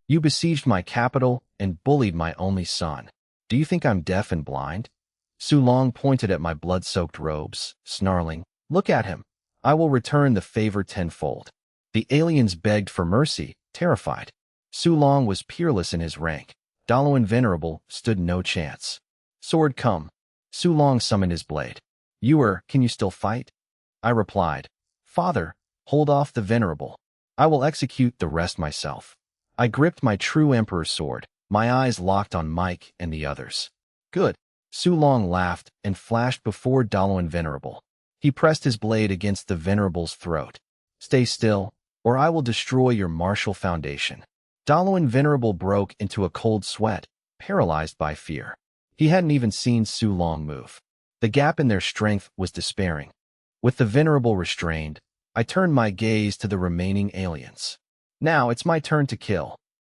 You besieged my capital and bullied my only son. Do you think I'm deaf and blind? Su Long pointed at my blood-soaked robes, snarling, "Look at him. I will return the favor tenfold." The aliens begged for mercy, terrified. Su Long was peerless in his rank. Dalo Venerable stood no chance. "Sword, come." Su Long summoned his blade. Can you still fight?" I replied, "Father, hold off the Venerable. I will execute the rest myself." I gripped my true Emperor's sword, my eyes locked on Mike and the others. "Good." Su Long laughed and flashed before Dalo Venerable. He pressed his blade against the Venerable's throat. "Stay still, or I will destroy your martial foundation." Dalo Venerable broke into a cold sweat, paralyzed by fear. He hadn't even seen Su Long move. The gap in their strength was despairing. With the Venerable restrained, I turned my gaze to the remaining aliens. Now it's my turn to kill.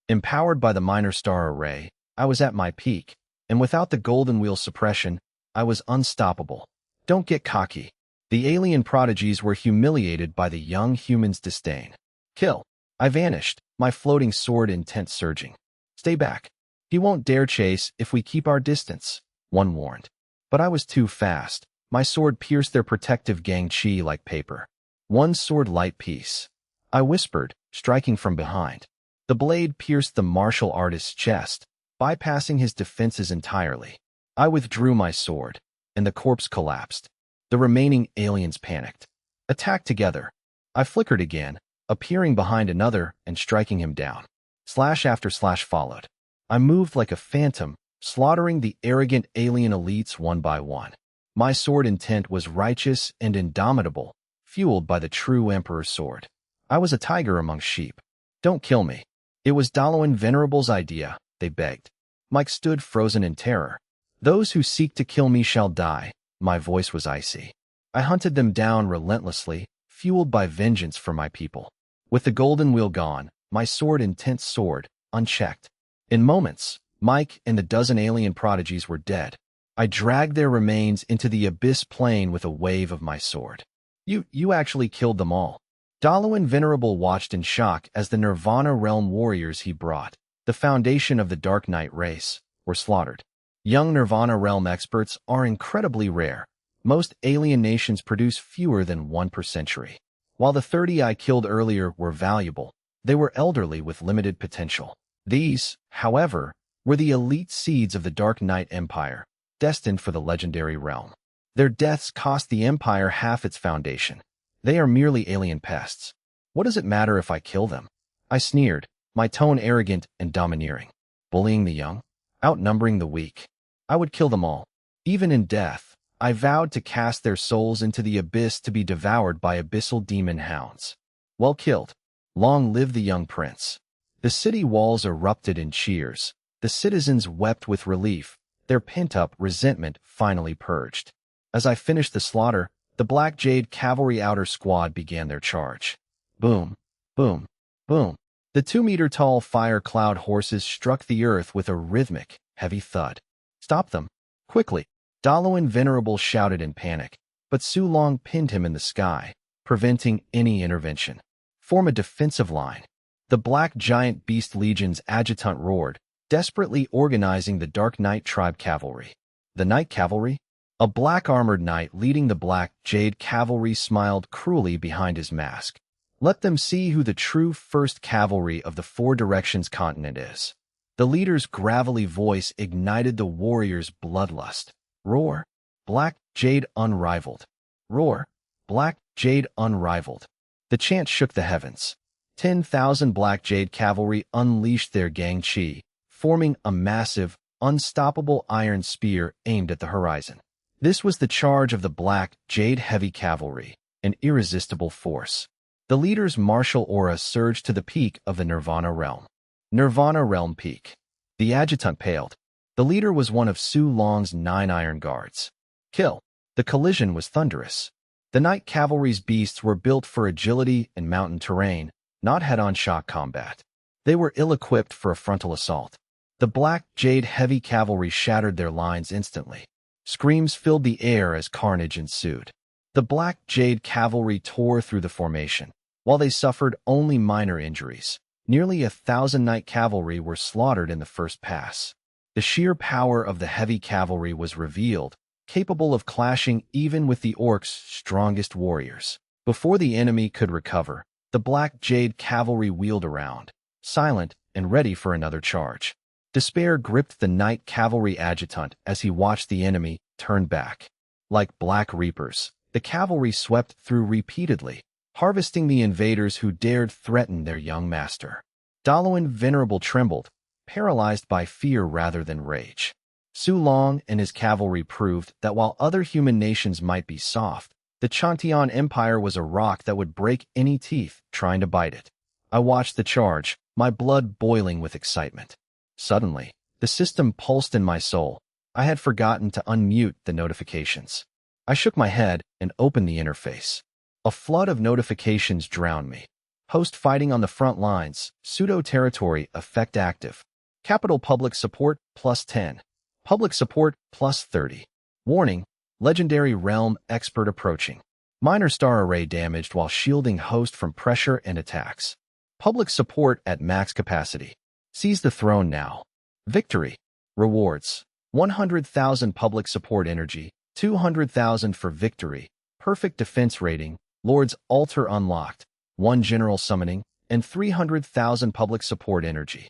Empowered by the Minor Star Array, I was at my peak, and without the Golden Wheel suppression, I was unstoppable. Don't get cocky. The alien prodigies were humiliated by the young human's disdain. "Kill." I vanished, my floating sword intent surging. "Stay back. He won't dare chase if we keep our distance," one warned. But I was too fast. My sword pierced their protective gang chi like paper. "One sword light piece," I whispered, striking from behind. The blade pierced the martial artist's chest, bypassing his defenses entirely. I withdrew my sword, and the corpse collapsed. The remaining aliens panicked. "Attack together." I flickered again, appearing behind another and striking him down. Slash after slash followed. I moved like a phantom, slaughtering the arrogant alien elites one by one. My sword intent was righteous and indomitable, fueled by the true Emperor's sword. I was a tiger among sheep. "Don't kill me." It was Dalo Venerable's idea, they begged. Mike stood frozen in terror. "Those who seek to kill me shall die." My voice was icy. I hunted them down relentlessly, fueled by vengeance for my people. With the Golden Wheel gone, my sword intent soared, unchecked. In moments, Mike and the dozen alien prodigies were dead. I dragged their remains into the abyss plane with a wave of my sword. You actually killed them all." Dalo Venerable watched in shock as the Nirvana Realm warriors he brought, the foundation of the Dark Knight race, were slaughtered. Young Nirvana Realm experts are incredibly rare. Most alien nations produce fewer than one per century. While the 30 I killed earlier were valuable, they were elderly with limited potential. These, however, were the elite seeds of the Dark Knight Empire, destined for the legendary realm. Their deaths cost the Empire half its foundation. They are merely alien pests. What does it matter if I kill them? I sneered, my tone arrogant and domineering. Bullying the young? Outnumbering the weak? I would kill them all. Even in death, I vowed to cast their souls into the abyss to be devoured by abyssal demon hounds. Well killed. Long live the young prince. The city walls erupted in cheers. The citizens wept with relief, their pent-up resentment finally purged. As I finished the slaughter, the Black Jade Cavalry outer squad began their charge. Boom, boom, boom. The 2-meter-tall fire cloud horses struck the earth with a rhythmic, heavy thud. "Stop them, quickly!" Dalo Venerable shouted in panic, but Su Long pinned him in the sky, preventing any intervention. "Form a defensive line." The Black Giant Beast Legion's adjutant roared, desperately organizing the Dark Knight Tribe Cavalry. The Night Cavalry? A black-armored knight leading the Black Jade Cavalry smiled cruelly behind his mask. "Let them see who the true First Cavalry of the Four Directions continent is." The leader's gravelly voice ignited the warriors' bloodlust. Roar, Black Jade unrivaled. Roar, Black Jade unrivaled. The chant shook the heavens. 10,000 Black Jade Cavalry unleashed their gang chi, forming a massive, unstoppable iron spear aimed at the horizon. This was the charge of the Black Jade Heavy Cavalry, an irresistible force. The leader's martial aura surged to the peak of the Nirvana Realm. Nirvana Realm Peak. The adjutant paled. The leader was one of Su Long's 9 Iron Guards. Kill. The collision was thunderous. The Night Cavalry's beasts were built for agility and mountain terrain, not head-on shock combat. They were ill-equipped for a frontal assault. The Black Jade Heavy Cavalry shattered their lines instantly. Screams filled the air as carnage ensued. The Black Jade Cavalry tore through the formation, while they suffered only minor injuries. Nearly 1,000 Knight cavalry were slaughtered in the first pass. The sheer power of the heavy cavalry was revealed, capable of clashing even with the orcs' strongest warriors. Before the enemy could recover, the Black Jade cavalry wheeled around, silent and ready for another charge. Despair gripped the Knight cavalry adjutant as he watched the enemy turn back. Like black reapers, the cavalry swept through repeatedly, harvesting the invaders who dared threaten their young master. Dalawan Venerable trembled, paralyzed by fear rather than rage. Su Long and his cavalry proved that while other human nations might be soft, the Changtian Empire was a rock that would break any teeth trying to bite it. I watched the charge, my blood boiling with excitement. Suddenly, the system pulsed in my soul. I had forgotten to unmute the notifications. I shook my head and opened the interface. A flood of notifications drowned me. Host fighting on the front lines, pseudo-territory effect active. Capital public support +10. Public support +30. Warning, legendary realm expert approaching. Minor star array damaged while shielding host from pressure and attacks. Public support at max capacity. Seize the throne now. Victory. Rewards. 100,000 public support energy, 200,000 for victory, perfect defense rating, Lord's Altar unlocked, 1 general summoning, and 300,000 public support energy.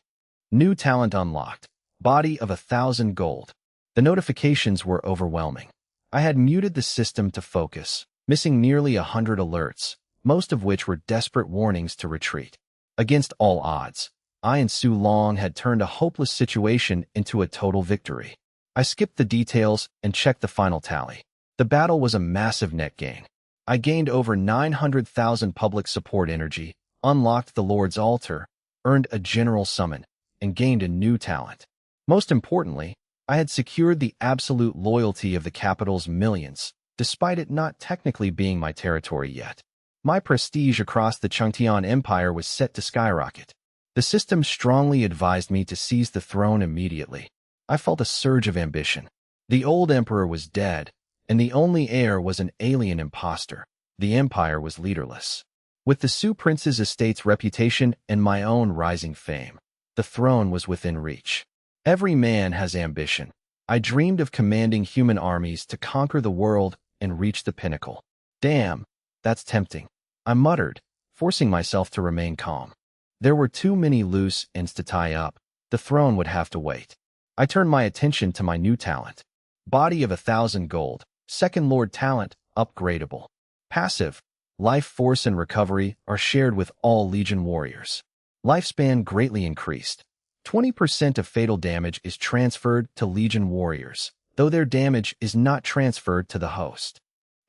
New talent unlocked, body of 1,000 gold. The notifications were overwhelming. I had muted the system to focus, missing nearly 100 alerts, most of which were desperate warnings to retreat. Against all odds, I and Su Long had turned a hopeless situation into a total victory. I skipped the details and checked the final tally. The battle was a massive net gain. I gained over 900,000 public support energy, unlocked the Lord's Altar, earned a general summon, and gained a new talent. Most importantly, I had secured the absolute loyalty of the capital's millions, despite it not technically being my territory yet. My prestige across the Changtian Empire was set to skyrocket. The system strongly advised me to seize the throne immediately. I felt a surge of ambition. The old emperor was dead, and the only heir was an alien imposter. The empire was leaderless. With the Su prince's estate's reputation and my own rising fame, the throne was within reach. Every man has ambition. I dreamed of commanding human armies to conquer the world and reach the pinnacle. Damn, that's tempting, I muttered, forcing myself to remain calm. There were too many loose ends to tie up. The throne would have to wait. I turned my attention to my new talent. Body of 1,000 gold, second Lord talent, upgradable. Passive, life force and recovery are shared with all Legion warriors. Lifespan greatly increased. 20% of fatal damage is transferred to Legion warriors, though their damage is not transferred to the host.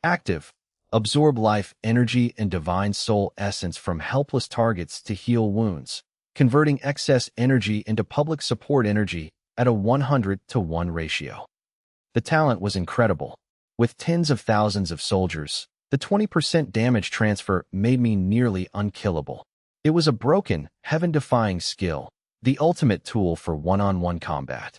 Active, absorb life energy and divine soul essence from helpless targets to heal wounds, converting excess energy into public support energy at a 100-to-1 ratio. The talent was incredible. With tens of thousands of soldiers, the 20% damage transfer made me nearly unkillable. It was a broken, heaven-defying skill, the ultimate tool for one-on-one combat.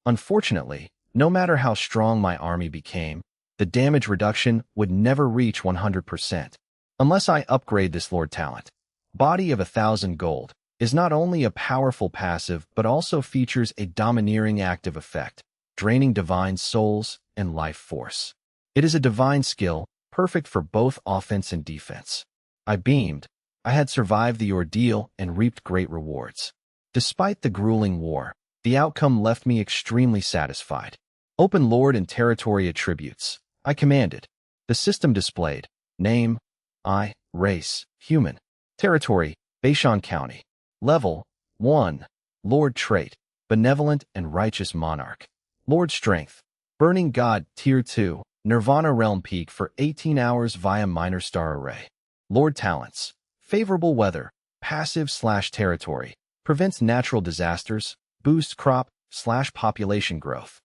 Unfortunately, no matter how strong my army became, the damage reduction would never reach 100%. Unless I upgrade this Lord talent. Body of 1,000 gold is not only a powerful passive but also features a domineering active effect, draining divine souls and life force. It is a divine skill, perfect for both offense and defense. I beamed. I had survived the ordeal and reaped great rewards. Despite the grueling war, the outcome left me extremely satisfied. Open Lord and Territory attributes. I commanded. The system displayed. Name, I, race, human. Territory, Baishan County. Level, 1. Lord trait, benevolent and righteous monarch. Lord strength, burning god, tier 2, Nirvana realm peak for 18 hours via minor star array. Lord talents, favorable weather, passive/territory, prevents natural disasters, boosts crop/population growth.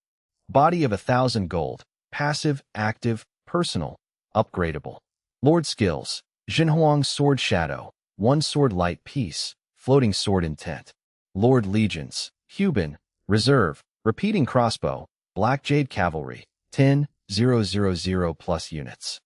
Body of 1,000 gold, passive, active, personal, upgradable. Lord skills, Jinhuang Sword Shadow, 1 Sword Light Peace, Floating Sword Intent. Lord legions, Hubin, reserve, repeating crossbow, Black Jade Cavalry, 10,000 plus units.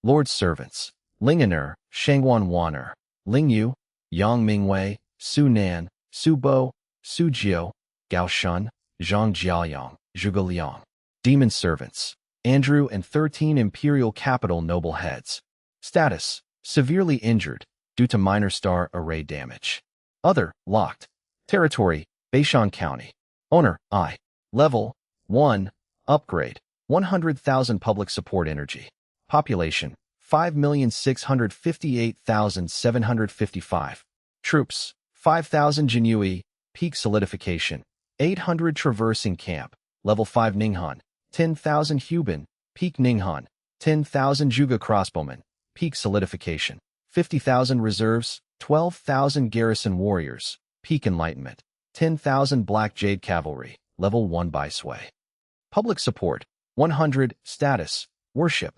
Lord servants, Lingener, Shangwan Waner, Lingyu, Yang Mingwei, Su Nan, Su Bo, Su Jiao, Gao Shun, Zhang Jiaoyang, Zhuge Liang. Demon servants. Andrew and 13 Imperial capital noble heads. Status: severely injured due to minor star array damage. Other: locked. Territory: Beishan County. Owner: I. Level 1. Upgrade: 100,000 public support energy. Population: 5,658,755. Troops: 5,000 Jinui. Peak solidification: 800 traversing camp. Level 5 Ninghan. 10,000 Huban. Peak Ninghan. 10,000 Juga crossbowmen. Peak solidification: 50,000 reserves. 12,000 garrison warriors. Peak enlightenment: 10,000 Black Jade cavalry. Level 1 by sway. Public support: 100. Status: worship.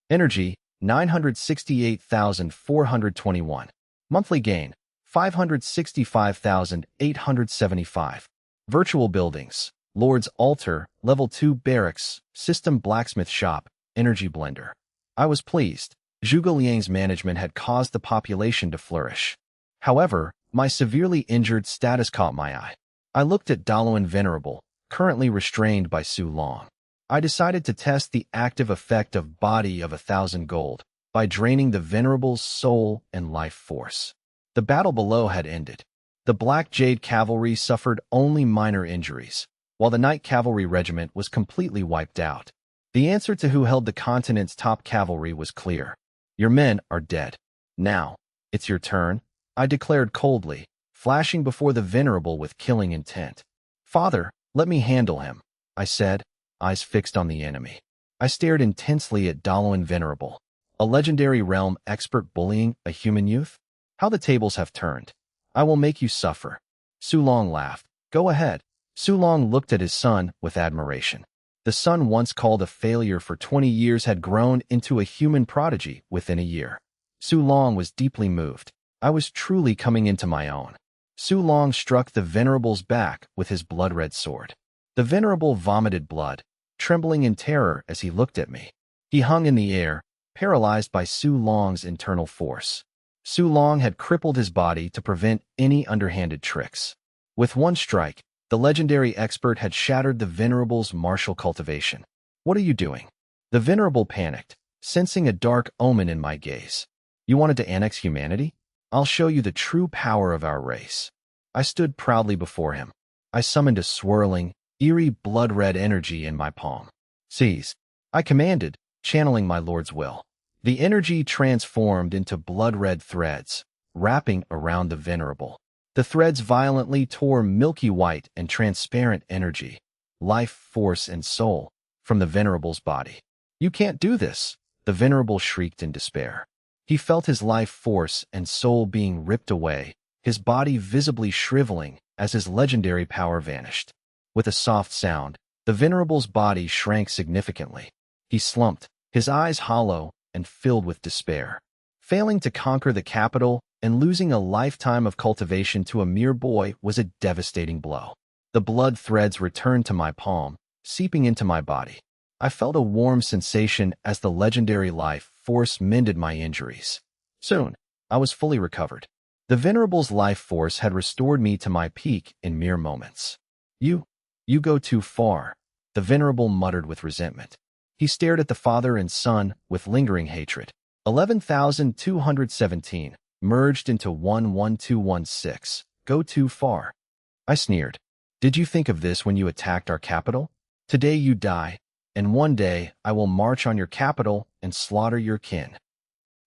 Energy: 968,421. Monthly gain: 565,875. Virtual buildings: Lord's Altar, Level 2 Barracks, System Blacksmith Shop, Energy Blender. I was pleased. Zhuge Liang's management had caused the population to flourish. However, my severely injured status caught my eye. I looked at Daloin Venerable, currently restrained by Su Long. I decided to test the active effect of Body of 1,000 gold by draining the Venerable's soul and life force. The battle below had ended. The Black Jade cavalry suffered only minor injuries, while the Knight Cavalry Regiment was completely wiped out. The answer to who held the continent's top cavalry was clear. Your men are dead. Now, it's your turn, I declared coldly, flashing before the Venerable with killing intent. Father, let me handle him, I said, eyes fixed on the enemy. I stared intensely at Daloin Venerable, a legendary realm expert bullying a human youth. How the tables have turned. I will make you suffer. Su Long laughed. Go ahead. Su Long looked at his son with admiration. The son once called a failure for 20 years had grown into a human prodigy within a year. Su Long was deeply moved. I was truly coming into my own. Su Long struck the Venerable's back with his blood-red sword. The Venerable vomited blood, trembling in terror as he looked at me. He hung in the air, paralyzed by Su Long's internal force. Su Long had crippled his body to prevent any underhanded tricks. With one strike, the legendary expert had shattered the Venerable's martial cultivation. What are you doing? The Venerable panicked, sensing a dark omen in my gaze. You wanted to annex humanity? I'll show you the true power of our race. I stood proudly before him. I summoned a swirling, eerie blood-red energy in my palm. Seize, I commanded, channeling my lord's will. The energy transformed into blood-red threads, wrapping around the Venerable. The threads violently tore milky white and transparent energy, life, force, and soul from the Venerable's body. You can't do this, the Venerable shrieked in despair. He felt his life force and soul being ripped away, his body visibly shriveling as his legendary power vanished. With a soft sound, the Venerable's body shrank significantly. He slumped, his eyes hollow and filled with despair. Failing to conquer the capital and losing a lifetime of cultivation to a mere boy was a devastating blow. The blood threads returned to my palm, seeping into my body. I felt a warm sensation as the legendary life force mended my injuries. Soon, I was fully recovered. The Venerable's life force had restored me to my peak in mere moments. You go too far, the Venerable muttered with resentment. He stared at the father and son with lingering hatred. 11,217, merged into 11216. Go too far. I sneered. Did you think of this when you attacked our capital? Today you die, and one day I will march on your capital and slaughter your kin.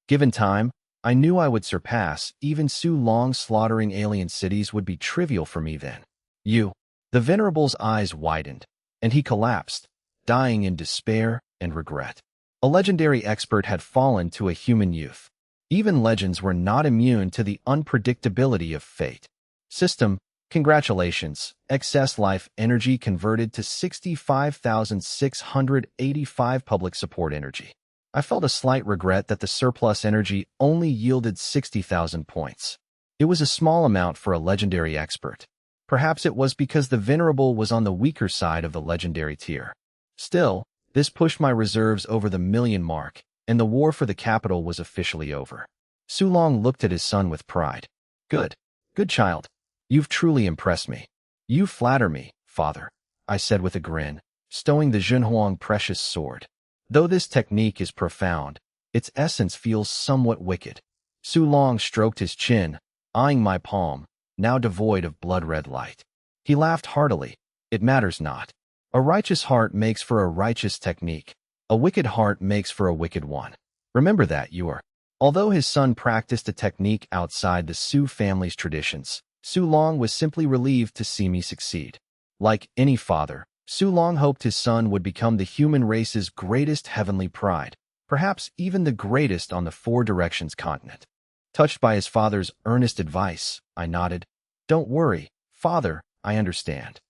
Given time, I knew I would surpass even Su Long. Slaughtering alien cities would be trivial for me then. The Venerable's eyes widened, and he collapsed, dying in despair and regret. A legendary expert had fallen to a human youth. Even legends were not immune to the unpredictability of fate. System, congratulations, excess life energy converted to 65,685 public support energy. I felt a slight regret that the surplus energy only yielded 60,000 points. It was a small amount for a legendary expert. Perhaps it was because the Venerable was on the weaker side of the legendary tier. Still, this pushed my reserves over the million mark, and the war for the capital was officially over. Su Long looked at his son with pride. Good. Good child. You've truly impressed me. You flatter me, father, I said with a grin, stowing the Zhenhuang precious sword. Though this technique is profound, its essence feels somewhat wicked. Su Long stroked his chin, eyeing my palm, now devoid of blood-red light. He laughed heartily. It matters not. A righteous heart makes for a righteous technique. A wicked heart makes for a wicked one. Remember that, Yor. Although his son practiced a technique outside the Su family's traditions, Su Long was simply relieved to see me succeed. Like any father, Su Long hoped his son would become the human race's greatest heavenly pride, perhaps even the greatest on the Four Directions continent. Touched by his father's earnest advice, I nodded. Don't worry, father, I understand.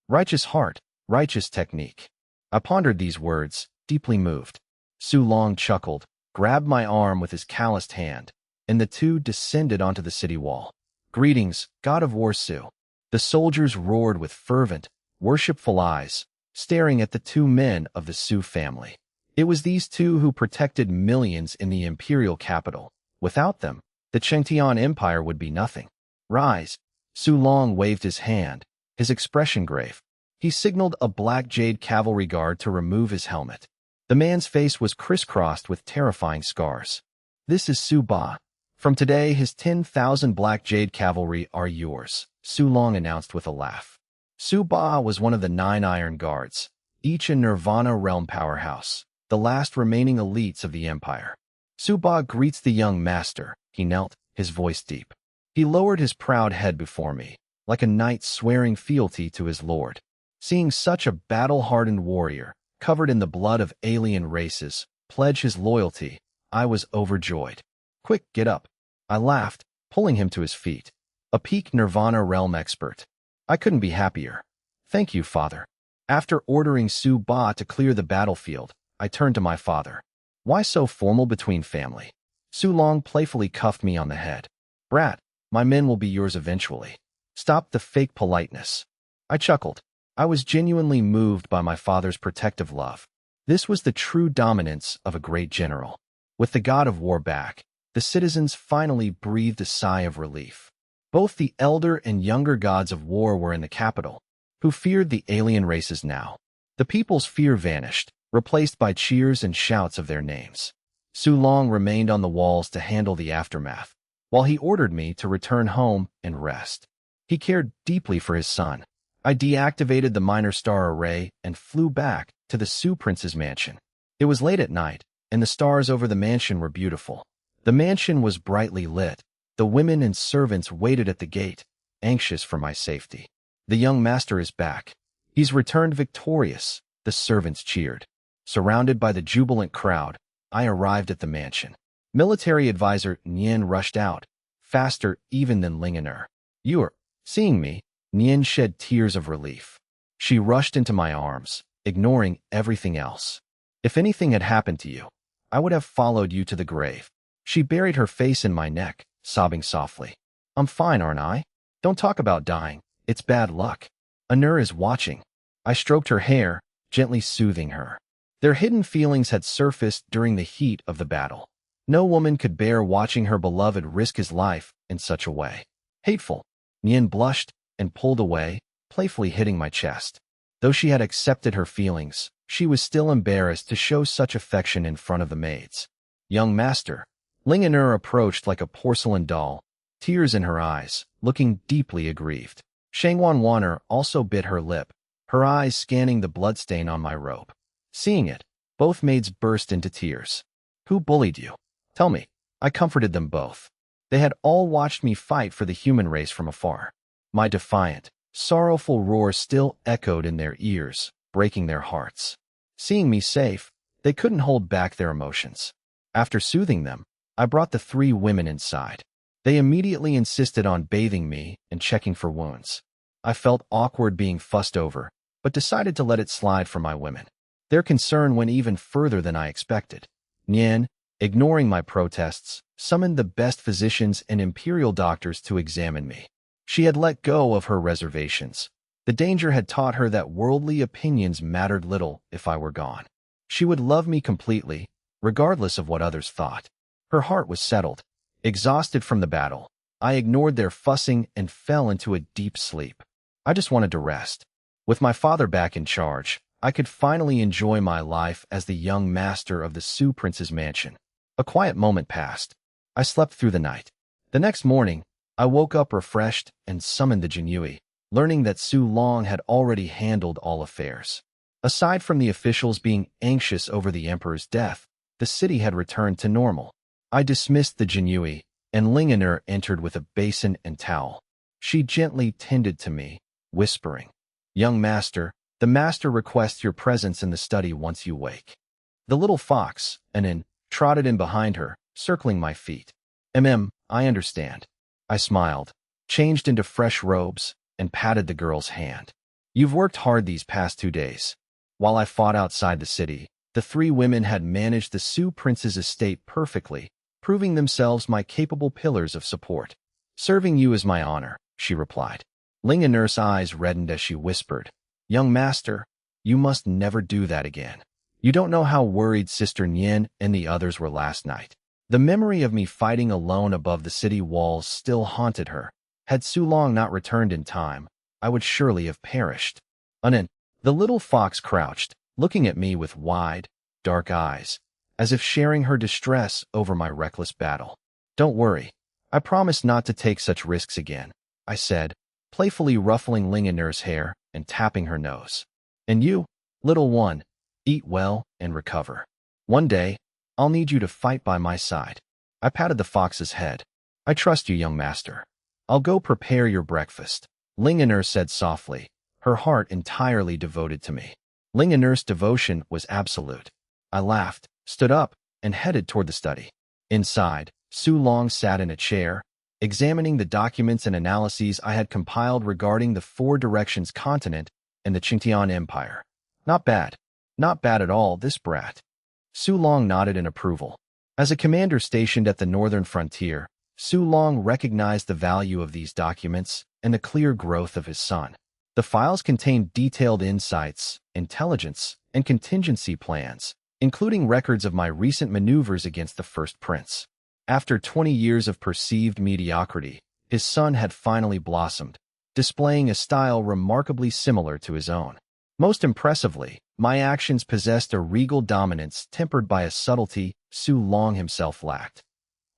Righteous heart, righteous technique. I pondered these words, deeply moved. Su Long chuckled, grabbed my arm with his calloused hand, and the two descended onto the city wall. Greetings, God of War Su. The soldiers roared with fervent, worshipful eyes, staring at the two men of the Su family. It was these two who protected millions in the Imperial capital. Without them, the Chengtian Empire would be nothing. Rise. Su Long waved his hand, his expression grave. He signaled a black Jade cavalry guard to remove his helmet. The man's face was crisscrossed with terrifying scars. This is Su Ba. From today, his 10,000 black Jade cavalry are yours, Su Long announced with a laugh. Su Ba was one of the 9 Iron Guards, each a Nirvana realm powerhouse, the last remaining elites of the Empire. Su Ba greets the young master. He knelt, his voice deep. He lowered his proud head before me, like a knight swearing fealty to his lord. Seeing such a battle-hardened warrior, covered in the blood of alien races, pledge his loyalty, I was overjoyed. Quick, get up. I laughed, pulling him to his feet. A peak Nirvana realm expert. I couldn't be happier. Thank you, father. After ordering Su Ba to clear the battlefield, I turned to my father. Why so formal between family? Su Long playfully cuffed me on the head. Brat, my men will be yours eventually. Stop the fake politeness. I chuckled. I was genuinely moved by my father's protective love. This was the true dominance of a great general. With the god of war back, the citizens finally breathed a sigh of relief. Both the elder and younger gods of war were in the capital, who feared the alien races now. The people's fear vanished, replaced by cheers and shouts of their names. Su Long remained on the walls to handle the aftermath, while he ordered me to return home and rest. He cared deeply for his son. I deactivated the minor star array and flew back to the Su Prince's mansion. It was late at night, and the stars over the mansion were beautiful. The mansion was brightly lit. The women and servants waited at the gate, anxious for my safety. The young master is back. He's returned victorious, the servants cheered. Surrounded by the jubilant crowd, I arrived at the mansion. Military advisor Nian rushed out, faster even than Lingener. Seeing me, Nian shed tears of relief. She rushed into my arms, ignoring everything else. If anything had happened to you, I would have followed you to the grave. She buried her face in my neck, sobbing softly. I'm fine, aren't I? Don't talk about dying. It's bad luck. Anur is watching. I stroked her hair, gently soothing her. Their hidden feelings had surfaced during the heat of the battle. No woman could bear watching her beloved risk his life in such a way. Hateful. Nian blushed and pulled away, playfully hitting my chest. Though she had accepted her feelings, she was still embarrassed to show such affection in front of the maids. Young master. Lingener approached like a porcelain doll, tears in her eyes, looking deeply aggrieved. Shangwan Wanner also bit her lip, her eyes scanning the bloodstain on my robe. Seeing it, both maids burst into tears. Who bullied you? Tell me. I comforted them both. They had all watched me fight for the human race from afar. My defiant, sorrowful roar still echoed in their ears, breaking their hearts. Seeing me safe, they couldn't hold back their emotions. After soothing them, I brought the 3 women inside. They immediately insisted on bathing me and checking for wounds. I felt awkward being fussed over, but decided to let it slide for my women. Their concern went even further than I expected. Nian, ignoring my protests, summoned the best physicians and Imperial doctors to examine me. She had let go of her reservations. The danger had taught her that worldly opinions mattered little if I were gone. She would love me completely, regardless of what others thought. Her heart was settled. Exhausted from the battle, I ignored their fussing and fell into a deep sleep. I just wanted to rest. With my father back in charge, I could finally enjoy my life as the young master of the Sioux Prince's mansion. A quiet moment passed. I slept through the night. The next morning, I woke up refreshed and summoned the Jinhui, learning that Su Long had already handled all affairs. Aside from the officials being anxious over the emperor's death, the city had returned to normal. I dismissed the Jinhui, and Lingener entered with a basin and towel. She gently tended to me, whispering, "Young master, the master requests your presence in the study once you wake." The little fox, Anin, trotted in behind her, circling my feet. I understand." I smiled, changed into fresh robes, and patted the girl's hand. "You've worked hard these past 2 days." While I fought outside the city, the 3 women had managed the Sioux Prince's estate perfectly, proving themselves my capable pillars of support. "Serving you is my honor," she replied. Lingener's eyes reddened as she whispered, "Young master, you must never do that again. You don't know how worried Sister Nien and the others were last night." The memory of me fighting alone above the city walls still haunted her. Had Su Long not returned in time, I would surely have perished. Anin, the little fox crouched, looking at me with wide, dark eyes, as if sharing her distress over my reckless battle. "Don't worry. I promise not to take such risks again," I said, playfully ruffling Lingener's hair and tapping her nose. "And you, little one, eat well and recover. One day, I'll need you to fight by my side." I patted the fox's head. "I trust you, young master. I'll go prepare your breakfast," Lingener said softly, her heart entirely devoted to me. Lingener's devotion was absolute. I laughed, stood up, and headed toward the study. Inside, Su Long sat in a chair, examining the documents and analyses I had compiled regarding the 4 Directions continent and the Qingtian Empire. Not bad. Not bad at all, this brat." Su Long nodded in approval. As a commander stationed at the northern frontier, Su Long recognized the value of these documents and the clear growth of his son. The files contained detailed insights, intelligence, and contingency plans, including records of my recent maneuvers against the First Prince. After 20 years of perceived mediocrity, his son had finally blossomed, displaying a style remarkably similar to his own. Most impressively, my actions possessed a regal dominance tempered by a subtlety Su Long himself lacked.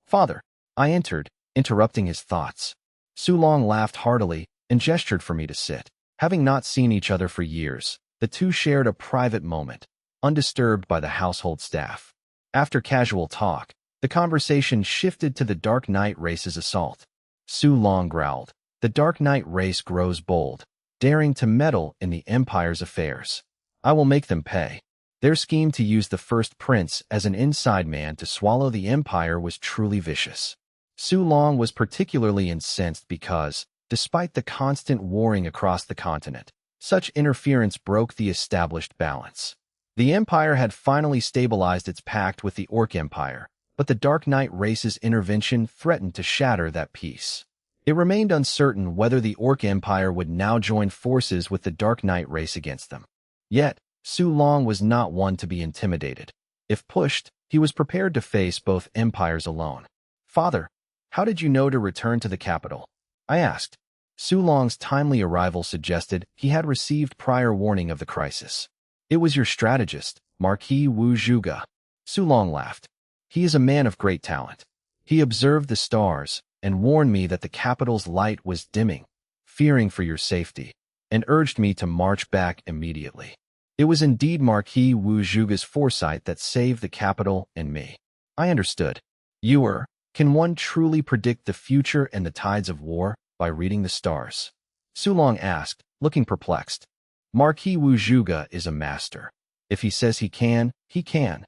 "Father," I entered, interrupting his thoughts. Su Long laughed heartily and gestured for me to sit. Having not seen each other for years, the two shared a private moment, undisturbed by the household staff. After casual talk, the conversation shifted to the Dark Knight race's assault. Su Long growled, "The Dark Knight race grows bold, daring to meddle in the Empire's affairs. I will make them pay." Their scheme to use the First Prince as an inside man to swallow the Empire was truly vicious. Su Long was particularly incensed because, despite the constant warring across the continent, such interference broke the established balance. The Empire had finally stabilized its pact with the Orc Empire, but the Dark Knight race's intervention threatened to shatter that peace. It remained uncertain whether the Orc Empire would now join forces with the Dark Knight race against them. Yet, Su Long was not one to be intimidated. If pushed, he was prepared to face both empires alone. "Father, how did you know to return to the capital?" I asked. Su Long's timely arrival suggested he had received prior warning of the crisis. "It was your strategist, Marquis Wu Zhuge." Su Long laughed. "He is a man of great talent. He observed the stars and warned me that the capital's light was dimming, fearing for your safety, and urged me to march back immediately. It was indeed Marquis Wu Zhuge's foresight that saved the capital and me." I understood. Can one truly predict the future and the tides of war by reading the stars?" Su Long asked, looking perplexed. "Marquis Wu Zhuge is a master. If he says he can, he can."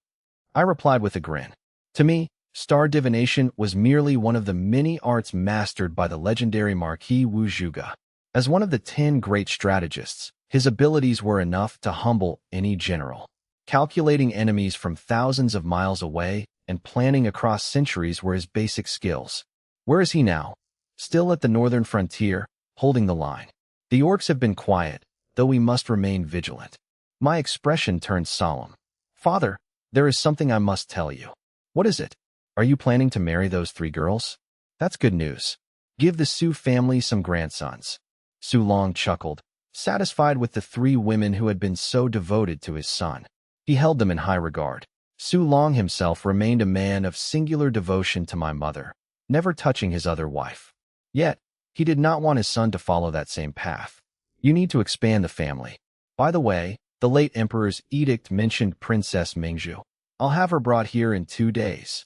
I replied with a grin. To me, star divination was merely one of the many arts mastered by the legendary Marquis Wu Zhuge. As one of the 10 great strategists, his abilities were enough to humble any general. Calculating enemies from thousands of miles away and planning across centuries were his basic skills. Where is he now? Still at the northern frontier, holding the line. The orcs have been quiet, though we must remain vigilant. My expression turned solemn. "Father, there is something I must tell you." "What is it? Are you planning to marry those 3 girls?" "That's good news. Give the Su family some grandsons. Su Long chuckled, satisfied with the 3 women who had been so devoted to his son. He held them in high regard. Su Long himself remained a man of singular devotion to my mother, never touching his other wife. Yet, he did not want his son to follow that same path. You need to expand the family. By the way, the late emperor's edict mentioned Princess Mingzhu. I'll have her brought here in 2 days.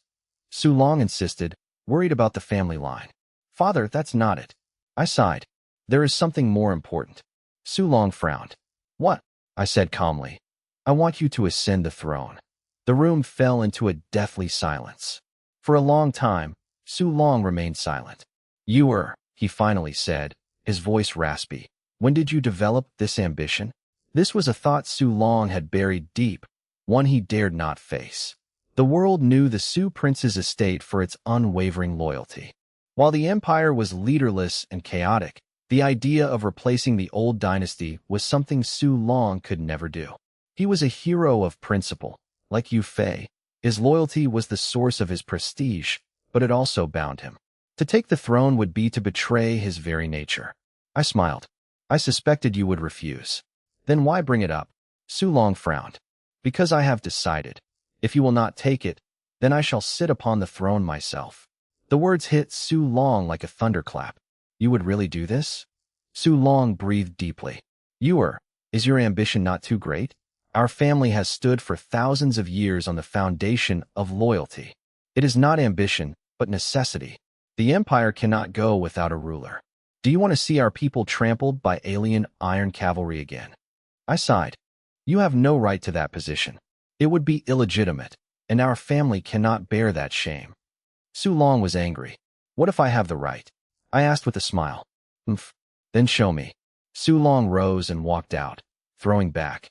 Su Long insisted, worried about the family line. Father, that's not it. I sighed. There is something more important. Su Long frowned. What? I said calmly. I want you to ascend the throne. The room fell into a deathly silence. For a long time, Su Long remained silent. He finally said, his voice raspy. When did you develop this ambition? This was a thought Su Long had buried deep, one he dared not face. The world knew the Su prince's estate for its unwavering loyalty. While the empire was leaderless and chaotic, the idea of replacing the old dynasty was something Su Long could never do. He was a hero of principle. Like Yu Fei, his loyalty was the source of his prestige, but it also bound him. To take the throne would be to betray his very nature. I smiled. I suspected you would refuse. Then why bring it up? Su Long frowned. Because I have decided. If you will not take it, then I shall sit upon the throne myself. The words hit Su Long like a thunderclap. You would really do this? Su Long breathed deeply. Is your ambition not too great? Our family has stood for thousands of years on the foundation of loyalty. It is not ambition, but necessity. The empire cannot go without a ruler. Do you want to see our people trampled by alien iron cavalry again? I sighed. You have no right to that position. It would be illegitimate, and our family cannot bear that shame. Su Long was angry. What if I have the right? I asked with a smile. Then show me. Su Long rose and walked out, throwing back.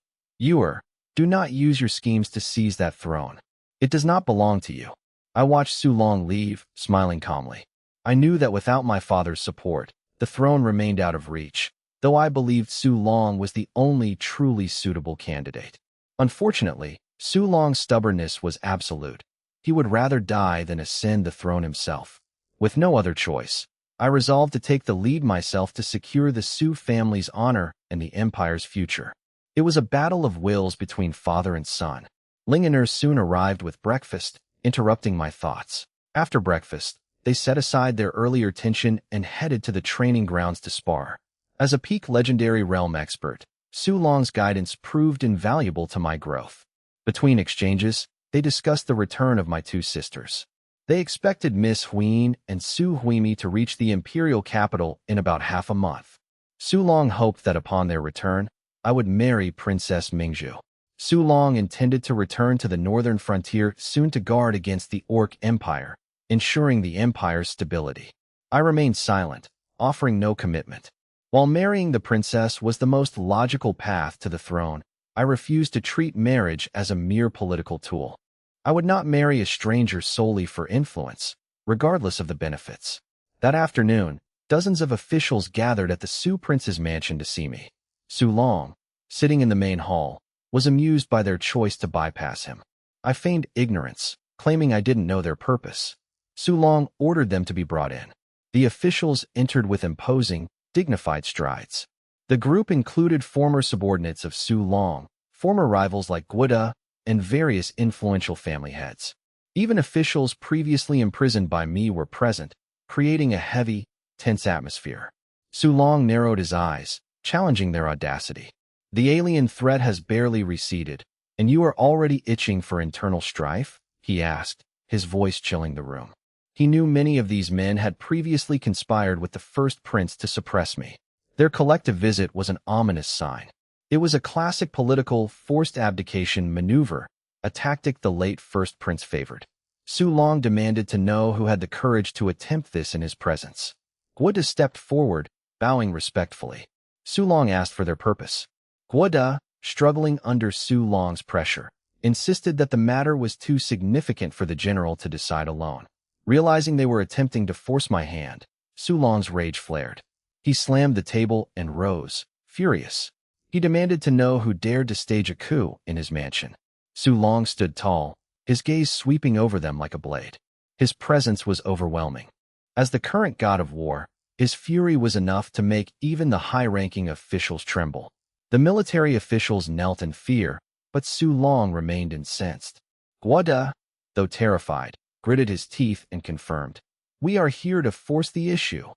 Do not use your schemes to seize that throne. It does not belong to you. I watched Su Long leave, smiling calmly. I knew that without my father's support, the throne remained out of reach, though I believed Su Long was the only truly suitable candidate. Unfortunately, Su Long's stubbornness was absolute. He would rather die than ascend the throne himself. With no other choice, I resolved to take the lead myself to secure the Su family's honor and the empire's future. It was a battle of wills between father and son. Lingener soon arrived with breakfast, interrupting my thoughts. After breakfast, they set aside their earlier tension and headed to the training grounds to spar. As a peak legendary realm expert, Su Long's guidance proved invaluable to my growth. Between exchanges, they discussed the return of my 2 sisters. They expected Miss Huine and Su Huimi to reach the Imperial capital in about half a month. Su Long hoped that upon their return, I would marry Princess Mingzhu. Su Long intended to return to the northern frontier soon to guard against the Orc Empire, ensuring the empire's stability. I remained silent, offering no commitment. While marrying the princess was the most logical path to the throne, I refused to treat marriage as a mere political tool. I would not marry a stranger solely for influence, regardless of the benefits. That afternoon, dozens of officials gathered at the Su prince's mansion to see me. Su Long, sitting in the main hall, was amused by their choice to bypass him. I feigned ignorance, claiming I didn't know their purpose. Su Long ordered them to be brought in. The officials entered with imposing, dignified strides. The group included former subordinates of Su Long, former rivals like Guoda, and various influential family heads. Even officials previously imprisoned by me were present, creating a heavy, tense atmosphere. Su Long narrowed his eyes, challenging their audacity. The alien threat has barely receded, and you are already itching for internal strife? He asked, his voice chilling the room. He knew many of these men had previously conspired with the first prince to suppress me. Their collective visit was an ominous sign. It was a classic political, forced abdication maneuver, a tactic the late first prince favored. Su Long demanded to know who had the courage to attempt this in his presence. Guoda stepped forward, bowing respectfully. Su Long asked for their purpose. Guoda, struggling under Su Long's pressure, insisted that the matter was too significant for the general to decide alone. Realizing they were attempting to force my hand, Su Long's rage flared. He slammed the table and rose, furious. He demanded to know who dared to stage a coup in his mansion. Su Long stood tall, his gaze sweeping over them like a blade. His presence was overwhelming. As the current god of war, his fury was enough to make even the high-ranking officials tremble. The military officials knelt in fear, but Su Long remained incensed. Guoda, though terrified, gritted his teeth and confirmed, "We are here to force the issue."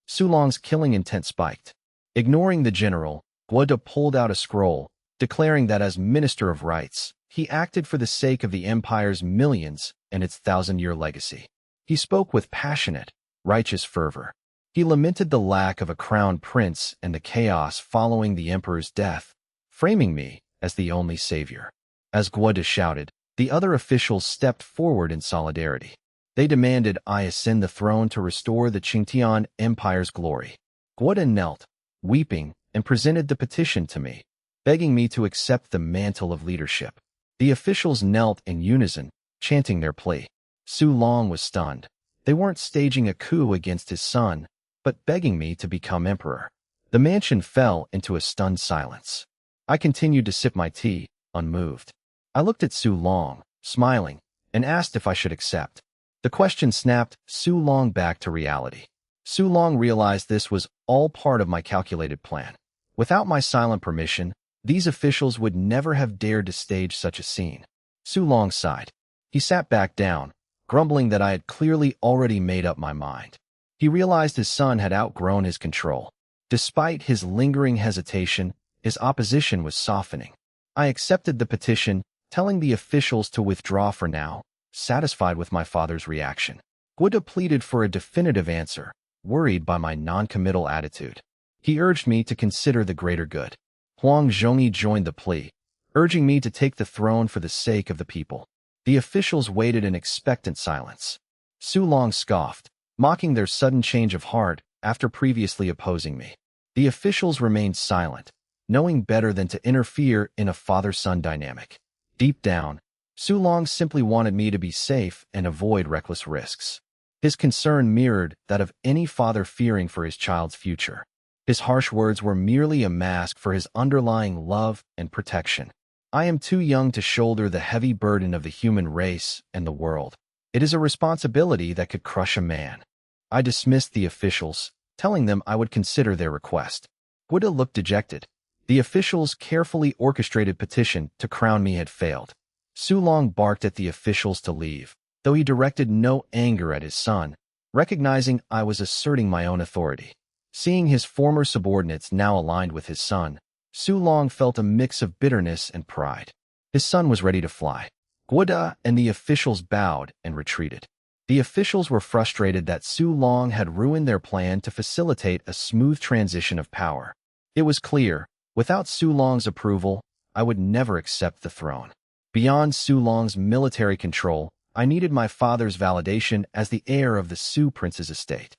Su Long's killing intent spiked. Ignoring the general, Guoda pulled out a scroll, declaring that as Minister of Rights, he acted for the sake of the Empire's millions and its thousand-year legacy. He spoke with passionate, righteous fervor. He lamented the lack of a crowned prince and the chaos following the emperor's death, framing me as the only savior. As Guoda shouted, the other officials stepped forward in solidarity. They demanded I ascend the throne to restore the Qingtian Empire's glory. Guoda knelt, weeping, and presented the petition to me, begging me to accept the mantle of leadership. The officials knelt in unison, chanting their plea. Su Long was stunned. They weren't staging a coup against his son, but begging me to become emperor. The mansion fell into a stunned silence. I continued to sip my tea, unmoved. I looked at Su Long, smiling, and asked if I should accept. The question snapped Su Long back to reality. Su Long realized this was all part of my calculated plan. Without my silent permission, these officials would never have dared to stage such a scene. Su Long sighed. He sat back down, grumbling that I had clearly already made up my mind. He realized his son had outgrown his control. Despite his lingering hesitation, his opposition was softening. I accepted the petition, telling the officials to withdraw for now, satisfied with my father's reaction. Guoda pleaded for a definitive answer, worried by my non-committal attitude. He urged me to consider the greater good. Huang Zhongyi joined the plea, urging me to take the throne for the sake of the people. The officials waited in expectant silence. Su Long scoffed, mocking their sudden change of heart after previously opposing me. The officials remained silent, knowing better than to interfere in a father-son dynamic. Deep down, Su Long simply wanted me to be safe and avoid reckless risks. His concern mirrored that of any father fearing for his child's future. His harsh words were merely a mask for his underlying love and protection. I am too young to shoulder the heavy burden of the human race and the world. It is a responsibility that could crush a man. I dismissed the officials, telling them I would consider their request. Guoda looked dejected. The officials' carefully orchestrated petition to crown me had failed. Su Long barked at the officials to leave, though he directed no anger at his son, recognizing I was asserting my own authority. Seeing his former subordinates now aligned with his son, Su Long felt a mix of bitterness and pride. His son was ready to fly. Guoda and the officials bowed and retreated. The officials were frustrated that Su Long had ruined their plan to facilitate a smooth transition of power. It was clear, without Su Long's approval, I would never accept the throne. Beyond Su Long's military control, I needed my father's validation as the heir of the Su prince's estate.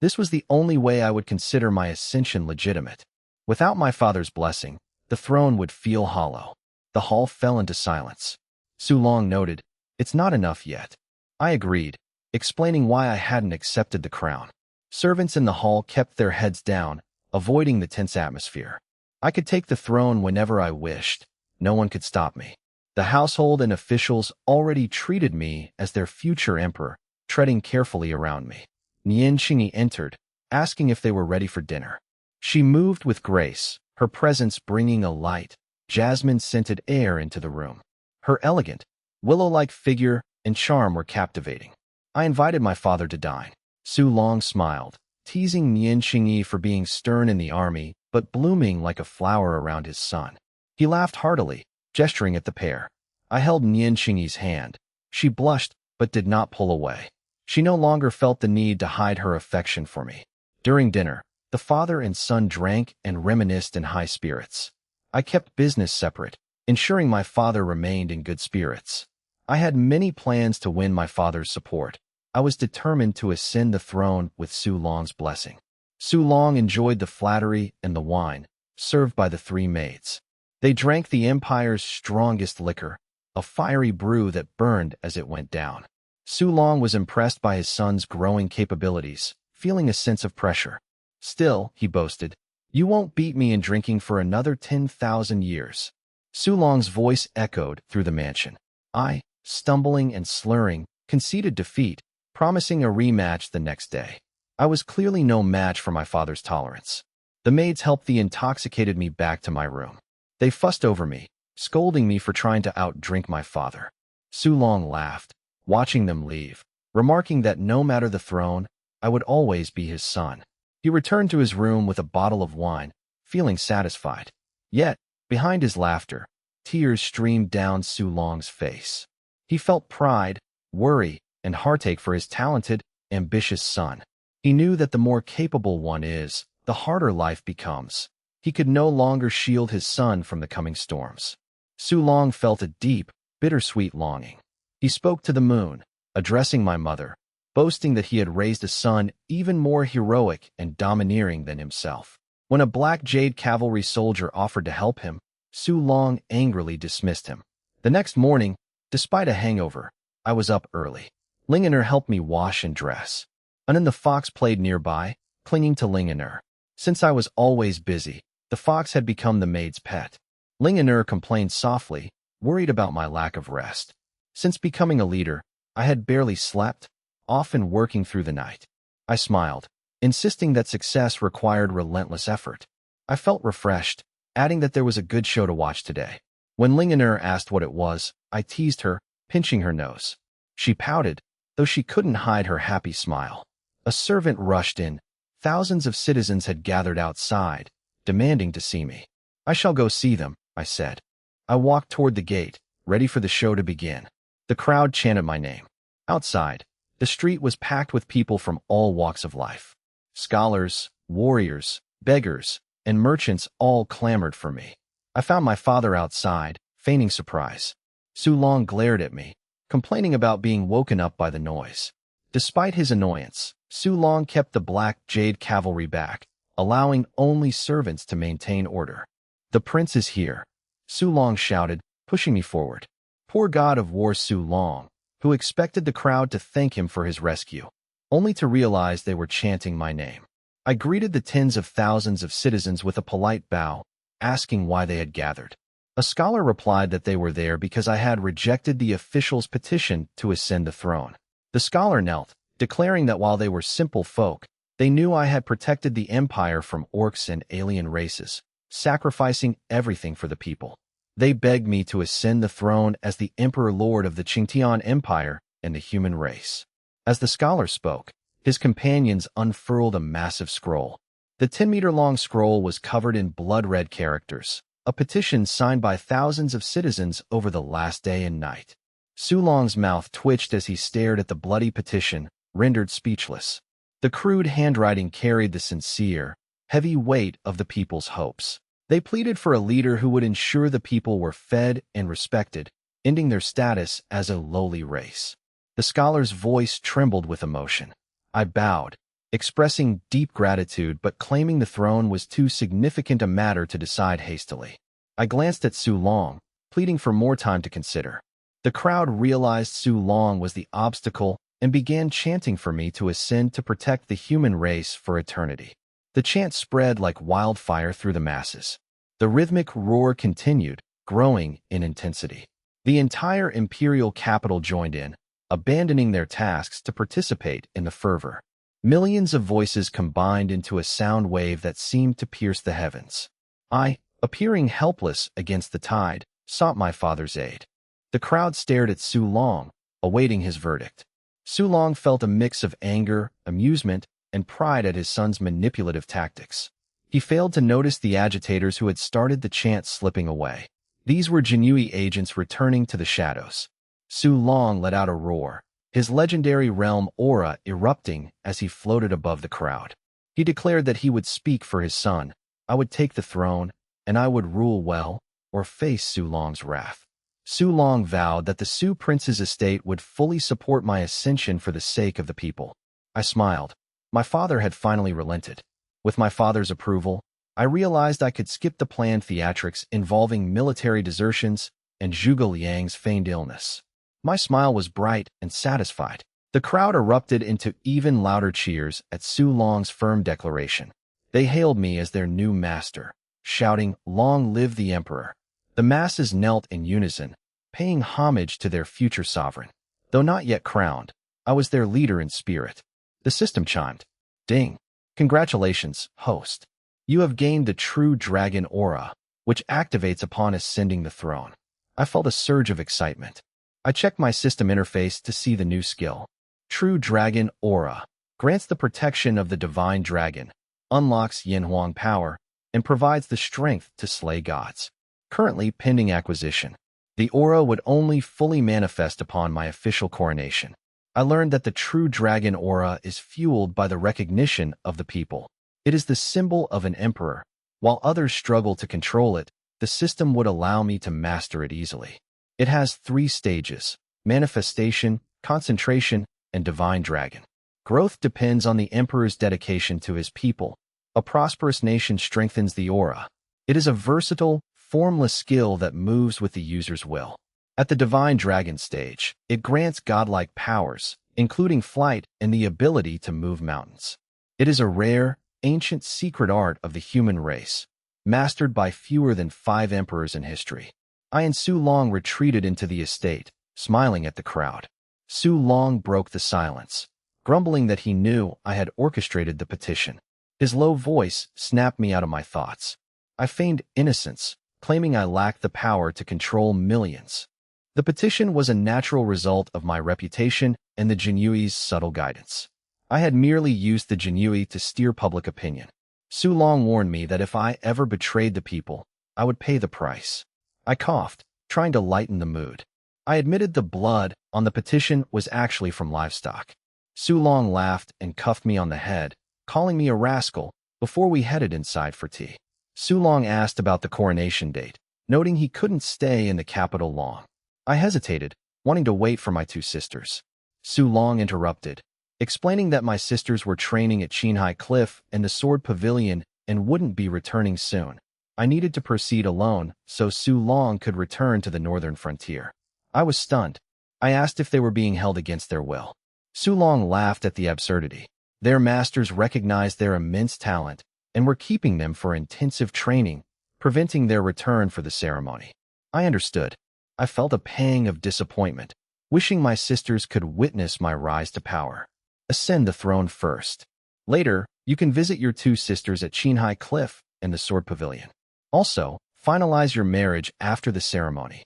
This was the only way I would consider my ascension legitimate. Without my father's blessing, the throne would feel hollow. The hall fell into silence. Su Long noted, "It's not enough yet." I agreed, explaining why I hadn't accepted the crown. Servants in the hall kept their heads down, avoiding the tense atmosphere. I could take the throne whenever I wished. No one could stop me. The household and officials already treated me as their future emperor, treading carefully around me. Nian Qingyi entered, asking if they were ready for dinner. She moved with grace, her presence bringing a light, jasmine-scented air into the room. Her elegant, willow-like figure and charm were captivating. I invited my father to dine. Su Long smiled, teasing Nian Qingyi for being stern in the army, but blooming like a flower around his son. He laughed heartily, gesturing at the pair. I held Nian Qingyi's hand. She blushed, but did not pull away. She no longer felt the need to hide her affection for me. During dinner, the father and son drank and reminisced in high spirits. I kept business separate, ensuring my father remained in good spirits. I had many plans to win my father's support. I was determined to ascend the throne with Su Long's blessing. Su Long enjoyed the flattery and the wine, served by the three maids. They drank the empire's strongest liquor, a fiery brew that burned as it went down. Su Long was impressed by his son's growing capabilities, feeling a sense of pressure. "Still," he boasted, "you won't beat me in drinking for another 10,000 years." Su Long's voice echoed through the mansion. I, stumbling and slurring, conceded defeat, promising a rematch the next day. I was clearly no match for my father's tolerance. The maids helped the intoxicated me back to my room. They fussed over me, scolding me for trying to outdrink my father. Su Long laughed, watching them leave, remarking that no matter the throne, I would always be his son. He returned to his room with a bottle of wine, feeling satisfied. Yet, behind his laughter, tears streamed down Su Long's face. He felt pride, worry, and heartache for his talented, ambitious son. He knew that the more capable one is, the harder life becomes. He could no longer shield his son from the coming storms. Su Long felt a deep, bittersweet longing. He spoke to the moon, addressing my mother, boasting that he had raised a son even more heroic and domineering than himself. When a black Jade cavalry soldier offered to help him, Su Long angrily dismissed him. The next morning, despite a hangover, I was up early. Lingener helped me wash and dress. Unin the fox played nearby, clinging to Lingener. Since I was always busy, the fox had become the maid's pet. Lingener complained softly, worried about my lack of rest. Since becoming a leader, I had barely slept, often working through the night. I smiled, insisting that success required relentless effort. I felt refreshed, adding that there was a good show to watch today. When Lingener asked what it was, I teased her, pinching her nose. She pouted, though she couldn't hide her happy smile. A servant rushed in. Thousands of citizens had gathered outside, demanding to see me. I shall go see them, I said. I walked toward the gate, ready for the show to begin. The crowd chanted my name. Outside, the street was packed with people from all walks of life. Scholars, warriors, beggars, and merchants all clamored for me. I found my father outside, feigning surprise. Su Long glared at me, complaining about being woken up by the noise. Despite his annoyance, Su Long kept the black Jade cavalry back, allowing only servants to maintain order. "The prince is here," Su Long shouted, pushing me forward. Poor god of war Su Long, who expected the crowd to thank him for his rescue, only to realize they were chanting my name. I greeted the tens of thousands of citizens with a polite bow, asking why they had gathered. A scholar replied that they were there because I had rejected the official's petition to ascend the throne. The scholar knelt, declaring that while they were simple folk, they knew I had protected the empire from orcs and alien races, sacrificing everything for the people. They begged me to ascend the throne as the Emperor Lord of the Qingtian Empire and the human race. As the scholar spoke, his companions unfurled a massive scroll. The 10-meter-long scroll was covered in blood-red characters, a petition signed by thousands of citizens over the last day and night. Su Long's mouth twitched as he stared at the bloody petition, rendered speechless. The crude handwriting carried the sincere, heavy weight of the people's hopes. They pleaded for a leader who would ensure the people were fed and respected, ending their status as a lowly race. The scholar's voice trembled with emotion. I bowed, expressing deep gratitude but claiming the throne was too significant a matter to decide hastily. I glanced at Su Long, pleading for more time to consider. The crowd realized Su Long was the obstacle and began chanting for me to ascend to protect the human race for eternity. The chant spread like wildfire through the masses. The rhythmic roar continued, growing in intensity. The entire Imperial capital joined in, abandoning their tasks to participate in the fervor. Millions of voices combined into a sound wave that seemed to pierce the heavens. I, appearing helpless against the tide, sought my father's aid. The crowd stared at Su Long, awaiting his verdict. Su Long felt a mix of anger, amusement, and pride at his son's manipulative tactics. He failed to notice the agitators who had started the chant slipping away. These were Jinui agents returning to the shadows. Su Long let out a roar, his legendary realm aura erupting as he floated above the crowd. He declared that he would speak for his son, I would take the throne, and I would rule well, or face Su Long's wrath. Su Long vowed that the Su prince's estate would fully support my ascension for the sake of the people. I smiled. My father had finally relented. With my father's approval, I realized I could skip the planned theatrics involving military desertions and Zhuge Liang's feigned illness. My smile was bright and satisfied. The crowd erupted into even louder cheers at Su Long's firm declaration. They hailed me as their new master, shouting, "Long live the emperor." The masses knelt in unison, paying homage to their future sovereign. Though not yet crowned, I was their leader in spirit. The system chimed. Ding. Congratulations, host. You have gained the true dragon aura, which activates upon ascending the throne. I felt a surge of excitement. I checked my system interface to see the new skill. True Dragon Aura grants the protection of the divine dragon, unlocks Yinhuang power, and provides the strength to slay gods. Currently pending acquisition. The aura would only fully manifest upon my official coronation. I learned that the true dragon aura is fueled by the recognition of the people. It is the symbol of an emperor. While others struggle to control it, the system would allow me to master it easily. It has 3 stages: manifestation, concentration, and divine dragon. Growth depends on the emperor's dedication to his people. A prosperous nation strengthens the aura. It is a versatile, formless skill that moves with the user's will. At the divine dragon stage, it grants godlike powers, including flight and the ability to move mountains. It is a rare, ancient secret art of the human race, mastered by fewer than 5 emperors in history. I and Su Long retreated into the estate, smiling at the crowd. Su Long broke the silence, grumbling that he knew I had orchestrated the petition. His low voice snapped me out of my thoughts. I feigned innocence, claiming I lacked the power to control millions. The petition was a natural result of my reputation and the Jinyui's subtle guidance. I had merely used the Jinyui to steer public opinion. Su Long warned me that if I ever betrayed the people, I would pay the price. I coughed, trying to lighten the mood. I admitted the blood on the petition was actually from livestock. Su Long laughed and cuffed me on the head, calling me a rascal, before we headed inside for tea. Su Long asked about the coronation date, noting he couldn't stay in the capital long. I hesitated, wanting to wait for my 2 sisters. Su Long interrupted, explaining that my sisters were training at Qinghai Cliff and the Sword Pavilion and wouldn't be returning soon. I needed to proceed alone so Su Long could return to the northern frontier. I was stunned. I asked if they were being held against their will. Su Long laughed at the absurdity. Their masters recognized their immense talent and were keeping them for intensive training, preventing their return for the ceremony. I understood. I felt a pang of disappointment, wishing my sisters could witness my rise to power. Ascend the throne first. Later, you can visit your 2 sisters at Qinghai Cliff and the Sword Pavilion. Also, finalize your marriage after the ceremony.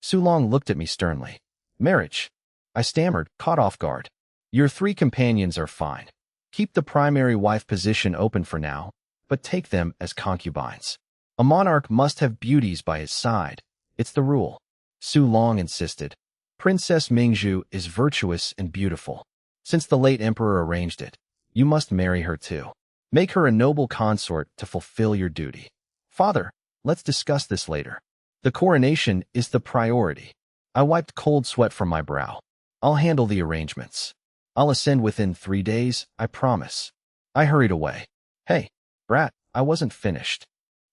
Su Long looked at me sternly. Marriage? I stammered, caught off guard. Your 3 companions are fine. Keep the primary wife position open for now, but take them as concubines. A monarch must have beauties by his side. It's the rule. Su Long insisted. Princess Mingzhu is virtuous and beautiful. Since the late emperor arranged it, you must marry her too. Make her a noble consort to fulfill your duty. Father, let's discuss this later. The coronation is the priority. I wiped cold sweat from my brow. I'll handle the arrangements. I'll ascend within 3 days, I promise. I hurried away. Hey, brat, I wasn't finished.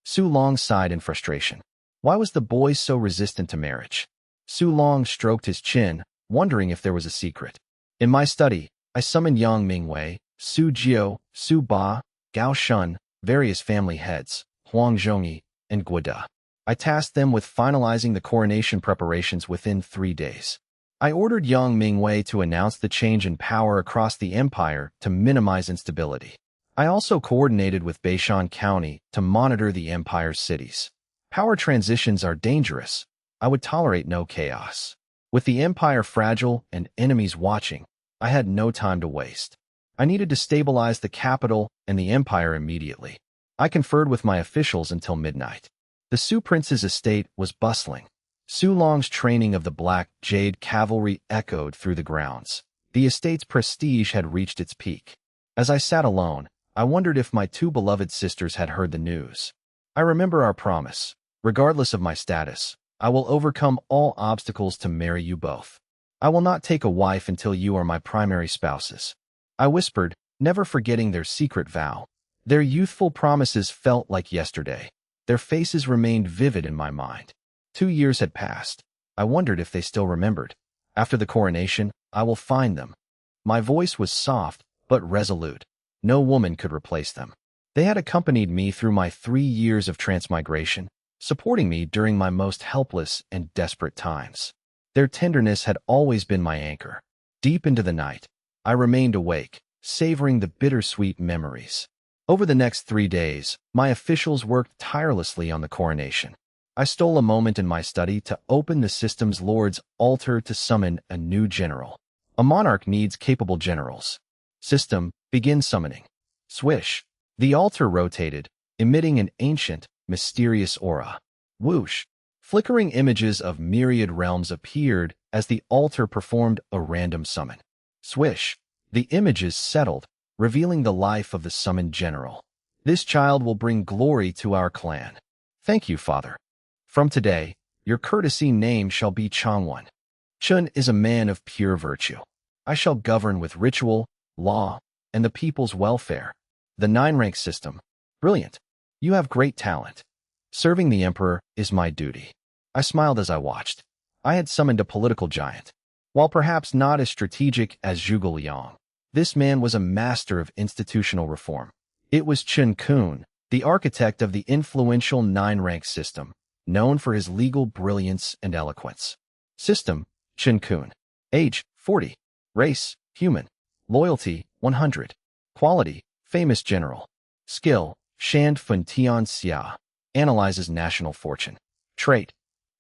Su Long sighed in frustration. Why was the boy so resistant to marriage? Su Long stroked his chin, wondering if there was a secret. In my study, I summoned Yang Mingwei, Su Jiao, Su Ba, Gao Shun, various family heads, Huang Zhongyi, and Guida. I tasked them with finalizing the coronation preparations within 3 days. I ordered Yang Mingwei to announce the change in power across the empire to minimize instability. I also coordinated with Beishan County to monitor the empire's cities. Power transitions are dangerous. I would tolerate no chaos. With the empire fragile and enemies watching, I had no time to waste. I needed to stabilize the capital and the empire immediately. I conferred with my officials until midnight. The Su Prince's estate was bustling. Su Long's training of the Black Jade cavalry echoed through the grounds. The estate's prestige had reached its peak. As I sat alone, I wondered if my 2 beloved sisters had heard the news. I remember our promise. Regardless of my status, I will overcome all obstacles to marry you both. I will not take a wife until you are my primary spouses. I whispered, never forgetting their secret vow. Their youthful promises felt like yesterday. Their faces remained vivid in my mind. 2 years had passed. I wondered if they still remembered. After the coronation, I will find them. My voice was soft, but resolute. No woman could replace them. They had accompanied me through my 3 years of transmigration, supporting me during my most helpless and desperate times. Their tenderness had always been my anchor. Deep into the night, I remained awake, savoring the bittersweet memories. Over the next 3 days, my officials worked tirelessly on the coronation. I stole a moment in my study to open the system's lord's altar to summon a new general. A monarch needs capable generals. System, begin summoning. Swish. The altar rotated, emitting an ancient, mysterious aura. Whoosh. Flickering images of myriad realms appeared as the altar performed a random summon. Swish. The images settled, revealing the life of the summoned general. This child will bring glory to our clan. Thank you, Father. From today, your courtesy name shall be Changwan. Chun is a man of pure virtue. I shall govern with ritual, law, and the people's welfare. The 9-rank system. Brilliant. You have great talent. Serving the emperor is my duty. I smiled as I watched. I had summoned a political giant. While perhaps not as strategic as Zhuge Liang, this man was a master of institutional reform. It was Chen Kun, the architect of the influential 9-rank system, known for his legal brilliance and eloquence. System, Chen Kun. Age, 40. Race, human. Loyalty, 100. Quality, famous general. Skill, Shand Fun Tian Xia. Analyzes national fortune. Trait,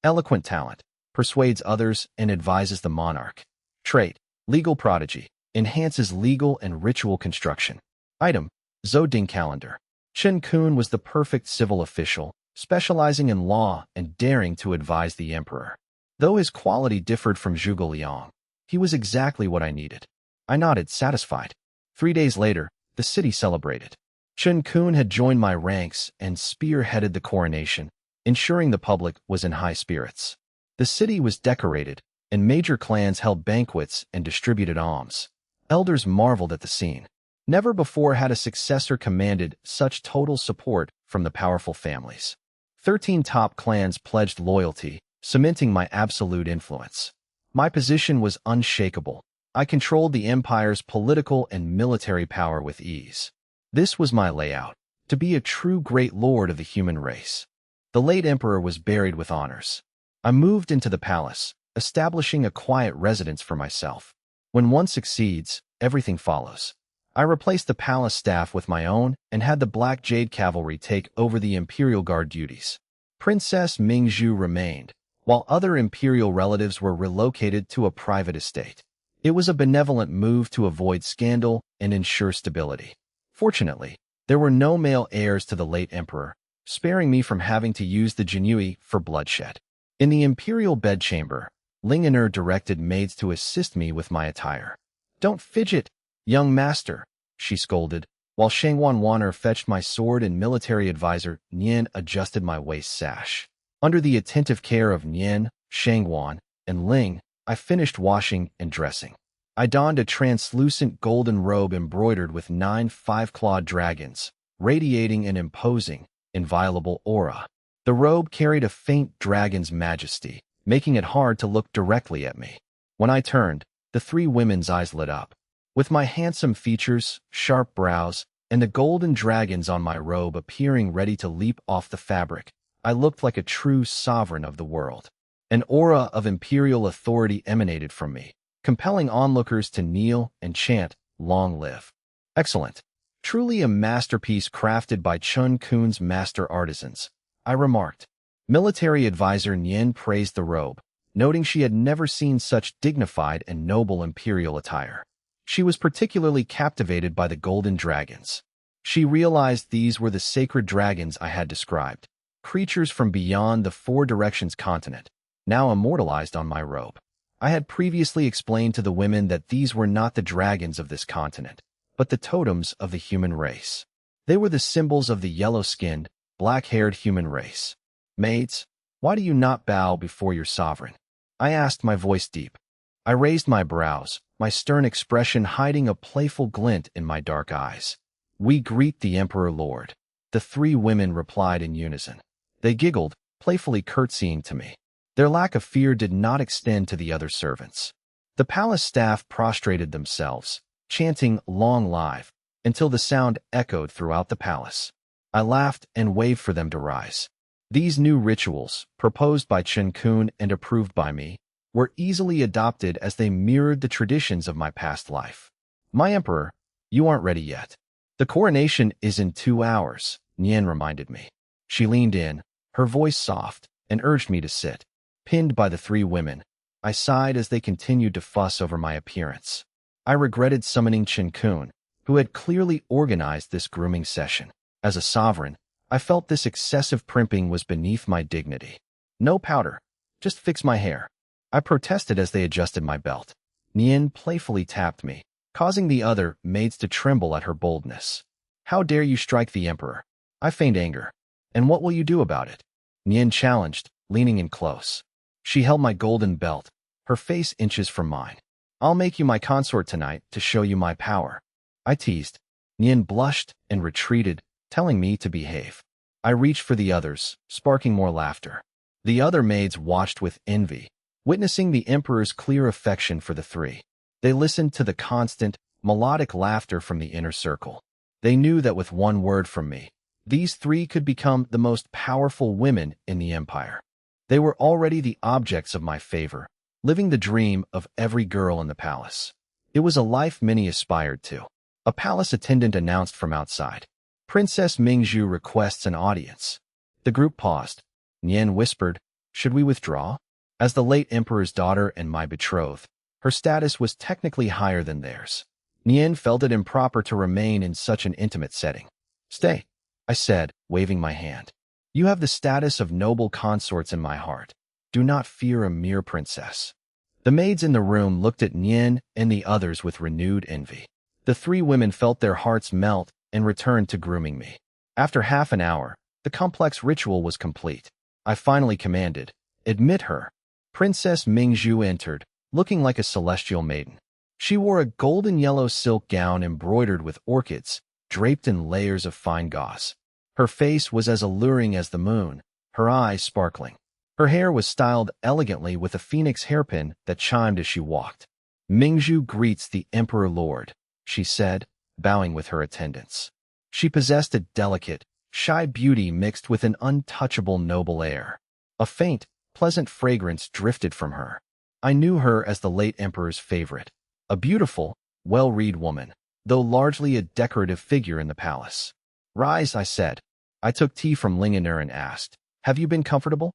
eloquent talent. Persuades others and advises the monarch. Trait, legal prodigy. Enhances legal and ritual construction. Item, Zoding calendar. Chen Kun was the perfect civil official, specializing in law and daring to advise the emperor. Though his quality differed from Zhuge Liang, he was exactly what I needed. I nodded, satisfied. 3 days later, the city celebrated. Chen Kun had joined my ranks and spearheaded the coronation, ensuring the public was in high spirits. The city was decorated, and major clans held banquets and distributed alms. Elders marveled at the scene. Never before had a successor commanded such total support from the powerful families. 13 top clans pledged loyalty, cementing my absolute influence. My position was unshakable. I controlled the empire's political and military power with ease. This was my layout, to be a true great lord of the human race. The late emperor was buried with honors. I moved into the palace, establishing a quiet residence for myself. When one succeeds, everything follows. I replaced the palace staff with my own and had the Black Jade cavalry take over the Imperial Guard duties. Princess Mingzhu remained, while other Imperial relatives were relocated to a private estate. It was a benevolent move to avoid scandal and ensure stability. Fortunately, there were no male heirs to the late emperor, sparing me from having to use the Jinui for bloodshed. In the Imperial bedchamber, Lingener directed maids to assist me with my attire. "Don't fidget, young master," she scolded, while Shangwan Wanner fetched my sword and military advisor Nian adjusted my waist sash. Under the attentive care of Nian, Shangwan, and Ling, I finished washing and dressing. I donned a translucent golden robe embroidered with 9 5-clawed dragons, radiating an imposing, inviolable aura. The robe carried a faint dragon's majesty, making it hard to look directly at me. When I turned, the 3 women's eyes lit up. With my handsome features, sharp brows, and the golden dragons on my robe appearing ready to leap off the fabric, I looked like a true sovereign of the world. An aura of imperial authority emanated from me, compelling onlookers to kneel and chant, "Long live." Excellent. Truly a masterpiece crafted by Chun Kun's master artisans, I remarked. Military advisor Nian praised the robe, noting she had never seen such dignified and noble imperial attire. She was particularly captivated by the golden dragons. She realized these were the sacred dragons I had described, creatures from beyond the 4 Directions continent, now immortalized on my robe. I had previously explained to the women that these were not the dragons of this continent, but the totems of the human race. They were the symbols of the yellow-skinned, black-haired human race. "Maids, why do you not bow before your sovereign?" I asked, my voice deep. I raised my brows, my stern expression hiding a playful glint in my dark eyes. "We greet the Emperor Lord," the 3 women replied in unison. They giggled, playfully curtsying to me. Their lack of fear did not extend to the other servants. The palace staff prostrated themselves, chanting "Long live," until the sound echoed throughout the palace. I laughed and waved for them to rise. These new rituals, proposed by Chen Kun and approved by me, were easily adopted as they mirrored the traditions of my past life. My emperor, you aren't ready yet. The coronation is in 2 hours, Nian reminded me. She leaned in, her voice soft, and urged me to sit. Pinned by the 3 women, I sighed as they continued to fuss over my appearance. I regretted summoning Chen Kun, who had clearly organized this grooming session. As a sovereign, I felt this excessive primping was beneath my dignity. No powder, just fix my hair. I protested as they adjusted my belt. Nian playfully tapped me, causing the other maids to tremble at her boldness. How dare you strike the emperor? I feigned anger. And what will you do about it? Nian challenged, leaning in close. She held my golden belt, her face inches from mine. I'll make you my consort tonight to show you my power. I teased. Nian blushed and retreated, telling me to behave. I reached for the others, sparking more laughter. The other maids watched with envy, witnessing the emperor's clear affection for the 3. They listened to the constant, melodic laughter from the inner circle. They knew that with one word from me, these 3 could become the most powerful women in the empire. They were already the objects of my favor, living the dream of every girl in the palace. It was a life many aspired to. A palace attendant announced from outside. Princess Mingzhu requests an audience. The group paused. Nian whispered, should we withdraw? As the late emperor's daughter and my betrothed, her status was technically higher than theirs. Nian felt it improper to remain in such an intimate setting. Stay, I said, waving my hand. You have the status of noble consorts in my heart. Do not fear a mere princess. The maids in the room looked at Nian and the others with renewed envy. The 3 women felt their hearts melt and returned to grooming me. After half an hour, the complex ritual was complete. I finally commanded, admit her. Princess Mingzhu entered, looking like a celestial maiden. She wore a golden yellow silk gown embroidered with orchids, draped in layers of fine gauze. Her face was as alluring as the moon, her eyes sparkling. Her hair was styled elegantly with a phoenix hairpin that chimed as she walked. Mingzhu greets the Emperor Lord, she said, bowing with her attendants. She possessed a delicate, shy beauty mixed with an untouchable noble air. A faint, pleasant fragrance drifted from her. I knew her as the late emperor's favorite, a beautiful, well-read woman, though largely a decorative figure in the palace. Rise, I said. I took tea from Lingener and asked, have you been comfortable?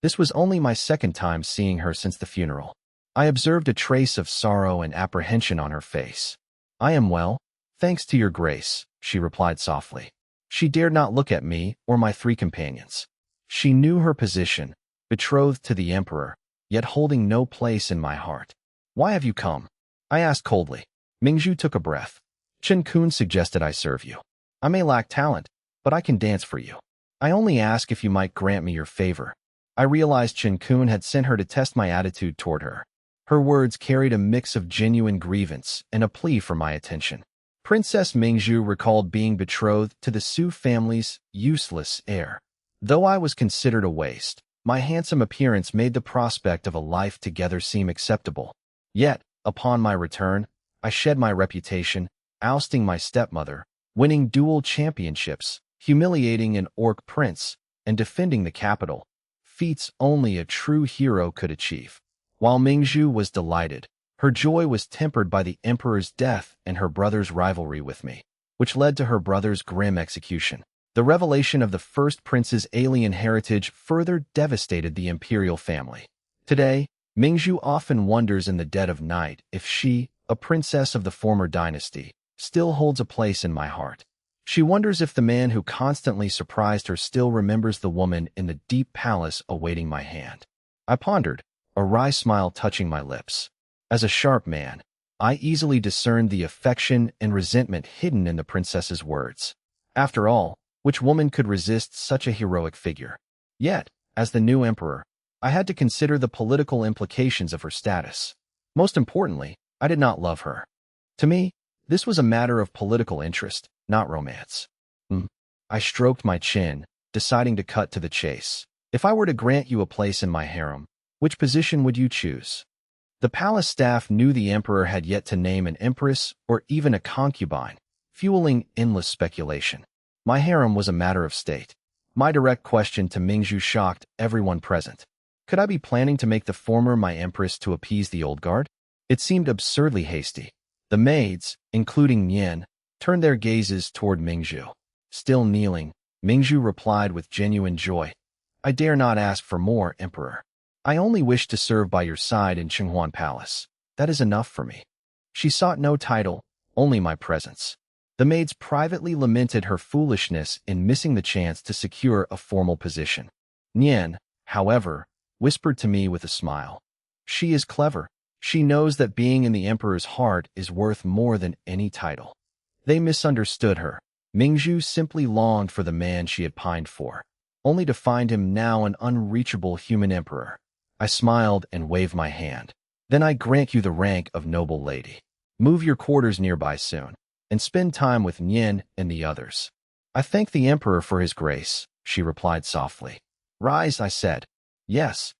This was only my second time seeing her since the funeral. I observed a trace of sorrow and apprehension on her face. I am well, thanks to your grace, she replied softly. She dared not look at me or my 3 companions. She knew her position, betrothed to the emperor, yet holding no place in my heart. Why have you come? I asked coldly. Mingzhu took a breath. Chen Kun suggested I serve you. I may lack talent, but I can dance for you. I only ask if you might grant me your favor. I realized Chen Kun had sent her to test my attitude toward her. Her words carried a mix of genuine grievance and a plea for my attention. Princess Mingzhu recalled being betrothed to the Su family's useless heir. Though I was considered a waste, my handsome appearance made the prospect of a life together seem acceptable. Yet, upon my return, I shed my reputation, ousting my stepmother, winning dual championships, humiliating an orc prince, and defending the capital, feats only a true hero could achieve. While Mingzhu was delighted, her joy was tempered by the emperor's death and her brother's rivalry with me, which led to her brother's grim execution. The revelation of the first prince's alien heritage further devastated the imperial family. Today, Mingzhu often wonders in the dead of night if she, a princess of the former dynasty, still holds a place in my heart. She wonders if the man who constantly surprised her still remembers the woman in the deep palace awaiting my hand. I pondered, a wry smile touching my lips. As a sharp man, I easily discerned the affection and resentment hidden in the princess's words. After all, which woman could resist such a heroic figure? Yet, as the new emperor, I had to consider the political implications of her status. Most importantly, I did not love her. To me, this was a matter of political interest, not romance. I stroked my chin, deciding to cut to the chase. If I were to grant you a place in my harem, which position would you choose? The palace staff knew the emperor had yet to name an empress or even a concubine, fueling endless speculation. My harem was a matter of state. My direct question to Mingzhu shocked everyone present. Could I be planning to make the former my empress to appease the old guard? It seemed absurdly hasty. The maids, including Nian, turned their gazes toward Mingzhu. Still kneeling, Mingzhu replied with genuine joy, I dare not ask for more, Emperor. I only wish to serve by your side in Qinghuan Palace. That is enough for me. She sought no title, only my presence. The maids privately lamented her foolishness in missing the chance to secure a formal position. Nian, however, whispered to me with a smile. She is clever. She knows that being in the emperor's heart is worth more than any title. They misunderstood her. Mingzhu simply longed for the man she had pined for, only to find him now an unreachable human emperor. I smiled and waved my hand. Then I grant you the rank of noble lady. Move your quarters nearby soon, and spend time with Nian and the others. I thank the emperor for his grace, she replied softly. Rise, I said. Yes.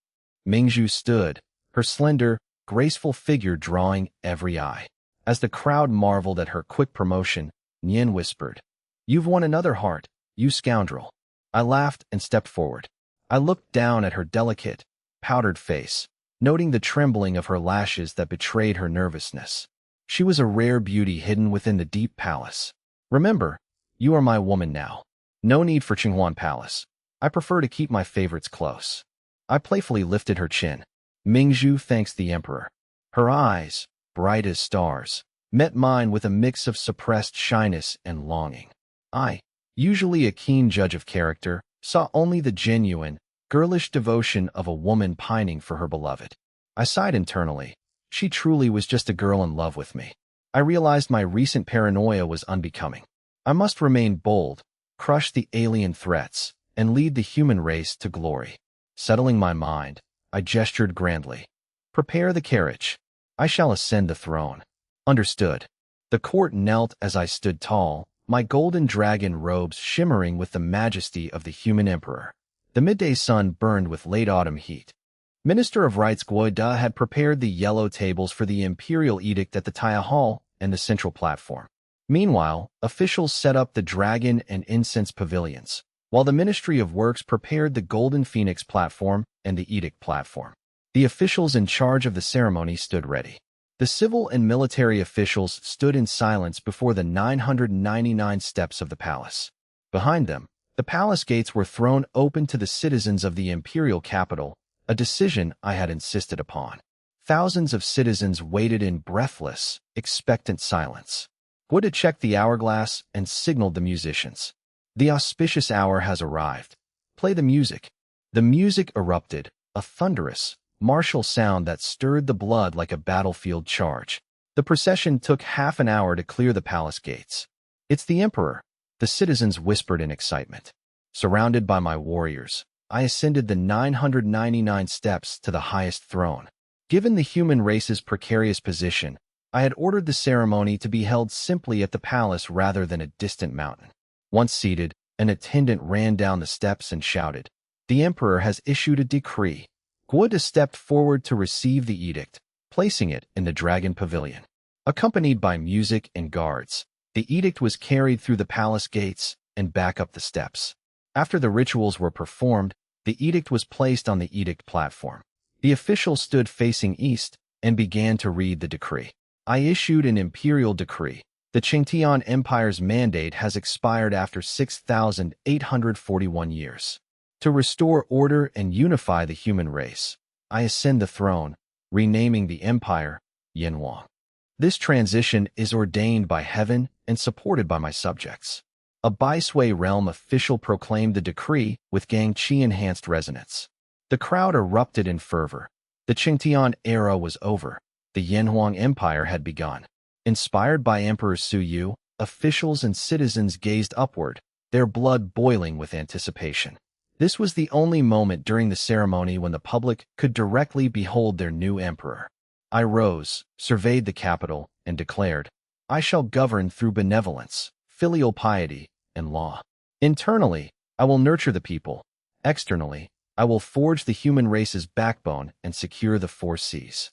Mingzhu stood, her slender, graceful figure drawing every eye. As the crowd marveled at her quick promotion, Nian whispered, You've won another heart, you scoundrel. I laughed and stepped forward. I looked down at her delicate, powdered face, noting the trembling of her lashes that betrayed her nervousness. She was a rare beauty hidden within the deep palace. Remember, you are my woman now. No need for Qinghuan Palace. I prefer to keep my favorites close. I playfully lifted her chin. Mingzhu thanks the emperor. Her eyes, bright as stars, met mine with a mix of suppressed shyness and longing. I, usually a keen judge of character, saw only the genuine, girlish devotion of a woman pining for her beloved. I sighed internally. She truly was just a girl in love with me. I realized my recent paranoia was unbecoming. I must remain bold, crush the alien threats, and lead the human race to glory. Settling my mind, I gestured grandly. Prepare the carriage. I shall ascend the throne. Understood. The court knelt as I stood tall, my golden dragon robes shimmering with the majesty of the human emperor. The midday sun burned with late autumn heat. Minister of Rites Guo Da had prepared the yellow tables for the Imperial edict at the Taya Hall and the central platform. Meanwhile, officials set up the dragon and incense pavilions, while the Ministry of Works prepared the Golden Phoenix platform and the edict platform. The officials in charge of the ceremony stood ready. The civil and military officials stood in silence before the 999 steps of the palace. Behind them, the palace gates were thrown open to the citizens of the imperial capital, a decision I had insisted upon. Thousands of citizens waited in breathless, expectant silence. Guo checked the hourglass and signaled the musicians. The auspicious hour has arrived. Play the music. The music erupted, a thunderous, martial sound that stirred the blood like a battlefield charge. The procession took half an hour to clear the palace gates. It's the emperor, the citizens whispered in excitement. Surrounded by my warriors, I ascended the 999 steps to the highest throne. Given the human race's precarious position, I had ordered the ceremony to be held simply at the palace rather than a distant mountain. Once seated, an attendant ran down the steps and shouted, The emperor has issued a decree. Guo stepped forward to receive the edict, placing it in the dragon pavilion. Accompanied by music and guards, the edict was carried through the palace gates and back up the steps. After the rituals were performed, the edict was placed on the edict platform. The officials stood facing east and began to read the decree. I issued an imperial decree. The Qingtian Empire's mandate has expired after 6,841 years. To restore order and unify the human race, I ascend the throne, renaming the empire Yanwang. This transition is ordained by heaven and supported by my subjects. A Baisui realm official proclaimed the decree with Gangqi-enhanced resonance. The crowd erupted in fervor. The Qingtian era was over. The Yanhuang Empire had begun. Inspired by Emperor Su Yu, officials and citizens gazed upward, their blood boiling with anticipation. This was the only moment during the ceremony when the public could directly behold their new emperor. I rose, surveyed the capital, and declared, I shall govern through benevolence, filial piety, and law. Internally, I will nurture the people. Externally, I will forge the human race's backbone and secure the 4 Cs.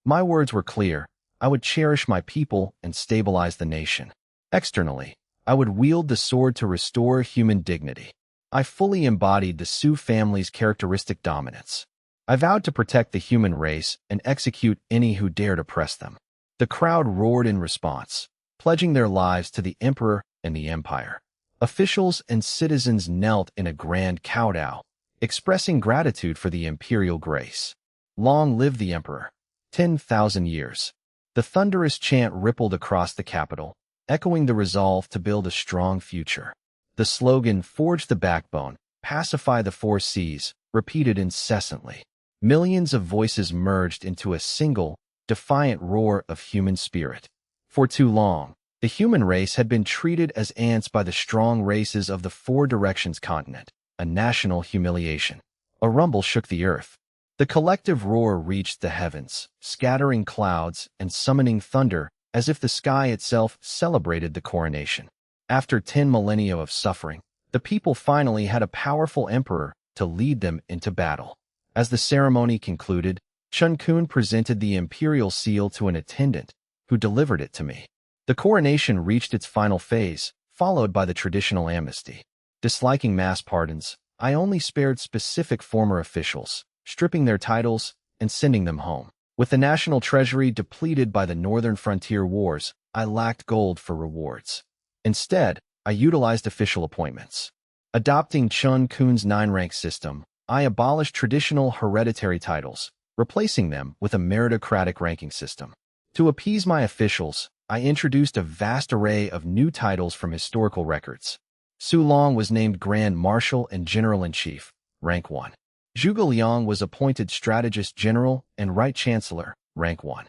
My words were clear. I would cherish my people and stabilize the nation. Externally, I would wield the sword to restore human dignity. I fully embodied the Su family's characteristic dominance. I vowed to protect the human race and execute any who dared oppress them. The crowd roared in response, pledging their lives to the Emperor and the Empire. Officials and citizens knelt in a grand kowtow, expressing gratitude for the Imperial grace. Long live the Emperor! 10,000 years. The thunderous chant rippled across the capital, echoing the resolve to build a strong future. The slogan, "Forge the backbone, pacify the four seas," repeated incessantly. Millions of voices merged into a single, defiant roar of human spirit. For too long, the human race had been treated as ants by the strong races of the Four Directions continent, a national humiliation. A rumble shook the earth. The collective roar reached the heavens, scattering clouds and summoning thunder as if the sky itself celebrated the coronation. After 10 millennia of suffering, the people finally had a powerful emperor to lead them into battle. As the ceremony concluded, Chun Kun presented the imperial seal to an attendant, who delivered it to me. The coronation reached its final phase, followed by the traditional amnesty. Disliking mass pardons, I only spared specific former officials, stripping their titles and sending them home. With the national treasury depleted by the northern frontier wars, I lacked gold for rewards. Instead, I utilized official appointments. Adopting Chun Kun's 9-rank system, I abolished traditional hereditary titles, replacing them with a meritocratic ranking system. To appease my officials, I introduced a vast array of new titles from historical records. Su Long was named Grand Marshal and General-in-Chief, rank 1. Zhuge Liang was appointed Strategist General and Right Chancellor, rank 1.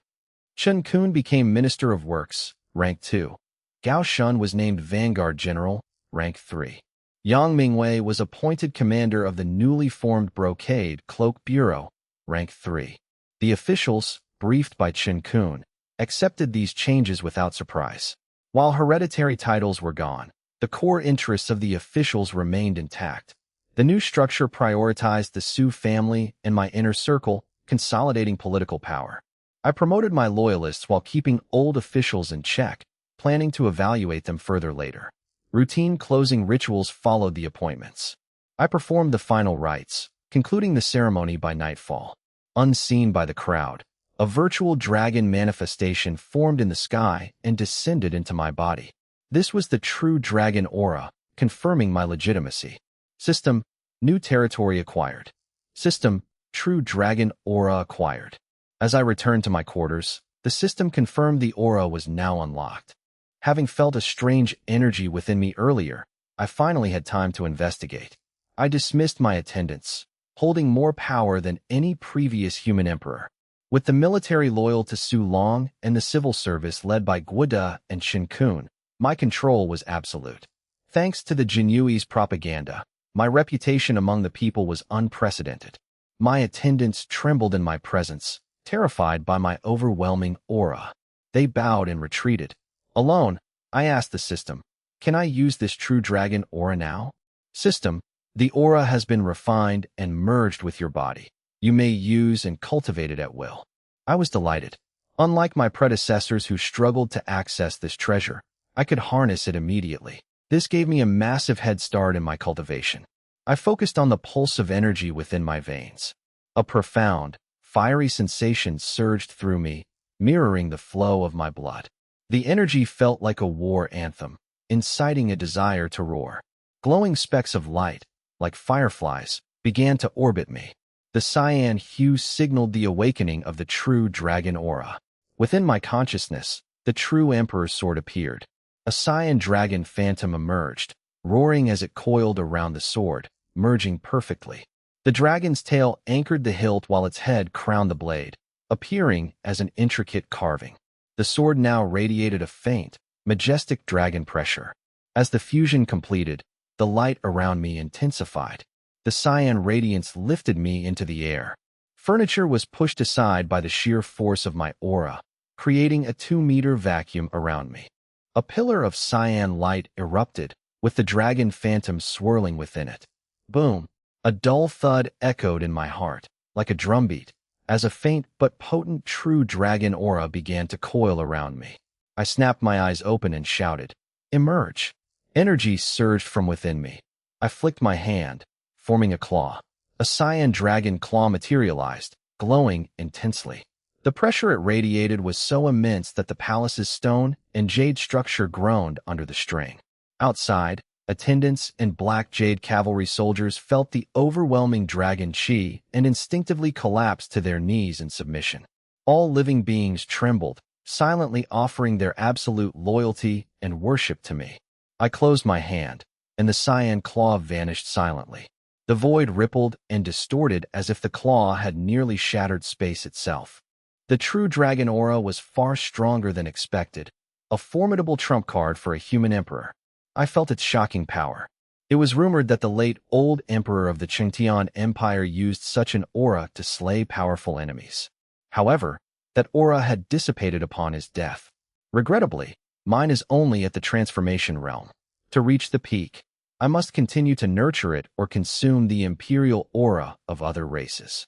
Chun Kun became Minister of Works, rank 2. Gao Shun was named Vanguard General, rank 3. Yang Mingwei was appointed Commander of the newly formed Brocade Cloak Bureau, rank 3. The officials, briefed by Chun Kun, accepted these changes without surprise. While hereditary titles were gone, the core interests of the officials remained intact. The new structure prioritized the Su family and my inner circle, consolidating political power. I promoted my loyalists while keeping old officials in check, planning to evaluate them further later. Routine closing rituals followed the appointments. I performed the final rites, concluding the ceremony by nightfall. Unseen by the crowd, a virtual dragon manifestation formed in the sky and descended into my body. This was the true dragon aura, confirming my legitimacy. System, new territory acquired. System, true dragon aura acquired. As I returned to my quarters, the system confirmed the aura was now unlocked. Having felt a strange energy within me earlier, I finally had time to investigate. I dismissed my attendants, holding more power than any previous human emperor. With the military loyal to Su Long and the civil service led by Guoda and Chun Kun, my control was absolute. Thanks to the Jinyui's propaganda, my reputation among the people was unprecedented. My attendants trembled in my presence, terrified by my overwhelming aura. They bowed and retreated. Alone, I asked the system, "Can I use this true dragon aura now?" System, the aura has been refined and merged with your body. You may use and cultivate it at will. I was delighted. Unlike my predecessors who struggled to access this treasure, I could harness it immediately. This gave me a massive head start in my cultivation. I focused on the pulse of energy within my veins. A profound, fiery sensation surged through me, mirroring the flow of my blood. The energy felt like a war anthem, inciting a desire to roar. Glowing specks of light, like fireflies, began to orbit me. The cyan hue signaled the awakening of the true dragon aura. Within my consciousness, the true Emperor's sword appeared. A cyan dragon phantom emerged, roaring as it coiled around the sword, merging perfectly. The dragon's tail anchored the hilt while its head crowned the blade, appearing as an intricate carving. The sword now radiated a faint, majestic dragon pressure. As the fusion completed, the light around me intensified. The cyan radiance lifted me into the air. Furniture was pushed aside by the sheer force of my aura, creating a 2-meter vacuum around me. A pillar of cyan light erupted, with the dragon phantom swirling within it. Boom! A dull thud echoed in my heart, like a drumbeat, as a faint but potent true dragon aura began to coil around me. I snapped my eyes open and shouted, "Emerge!" Energy surged from within me. I flicked my hand, forming a claw. A cyan dragon claw materialized, glowing intensely. The pressure it radiated was so immense that the palace's stone and jade structure groaned under the strain. Outside, attendants and black jade cavalry soldiers felt the overwhelming dragon chi and instinctively collapsed to their knees in submission. All living beings trembled, silently offering their absolute loyalty and worship to me. I closed my hand, and the cyan claw vanished silently. The void rippled and distorted as if the claw had nearly shattered space itself. The true dragon aura was far stronger than expected, a formidable trump card for a human emperor. I felt its shocking power. It was rumored that the late old emperor of the Yitian Empire used such an aura to slay powerful enemies. However, that aura had dissipated upon his death. Regrettably, mine is only at the transformation realm. To reach the peak, I must continue to nurture it or consume the imperial aura of other races.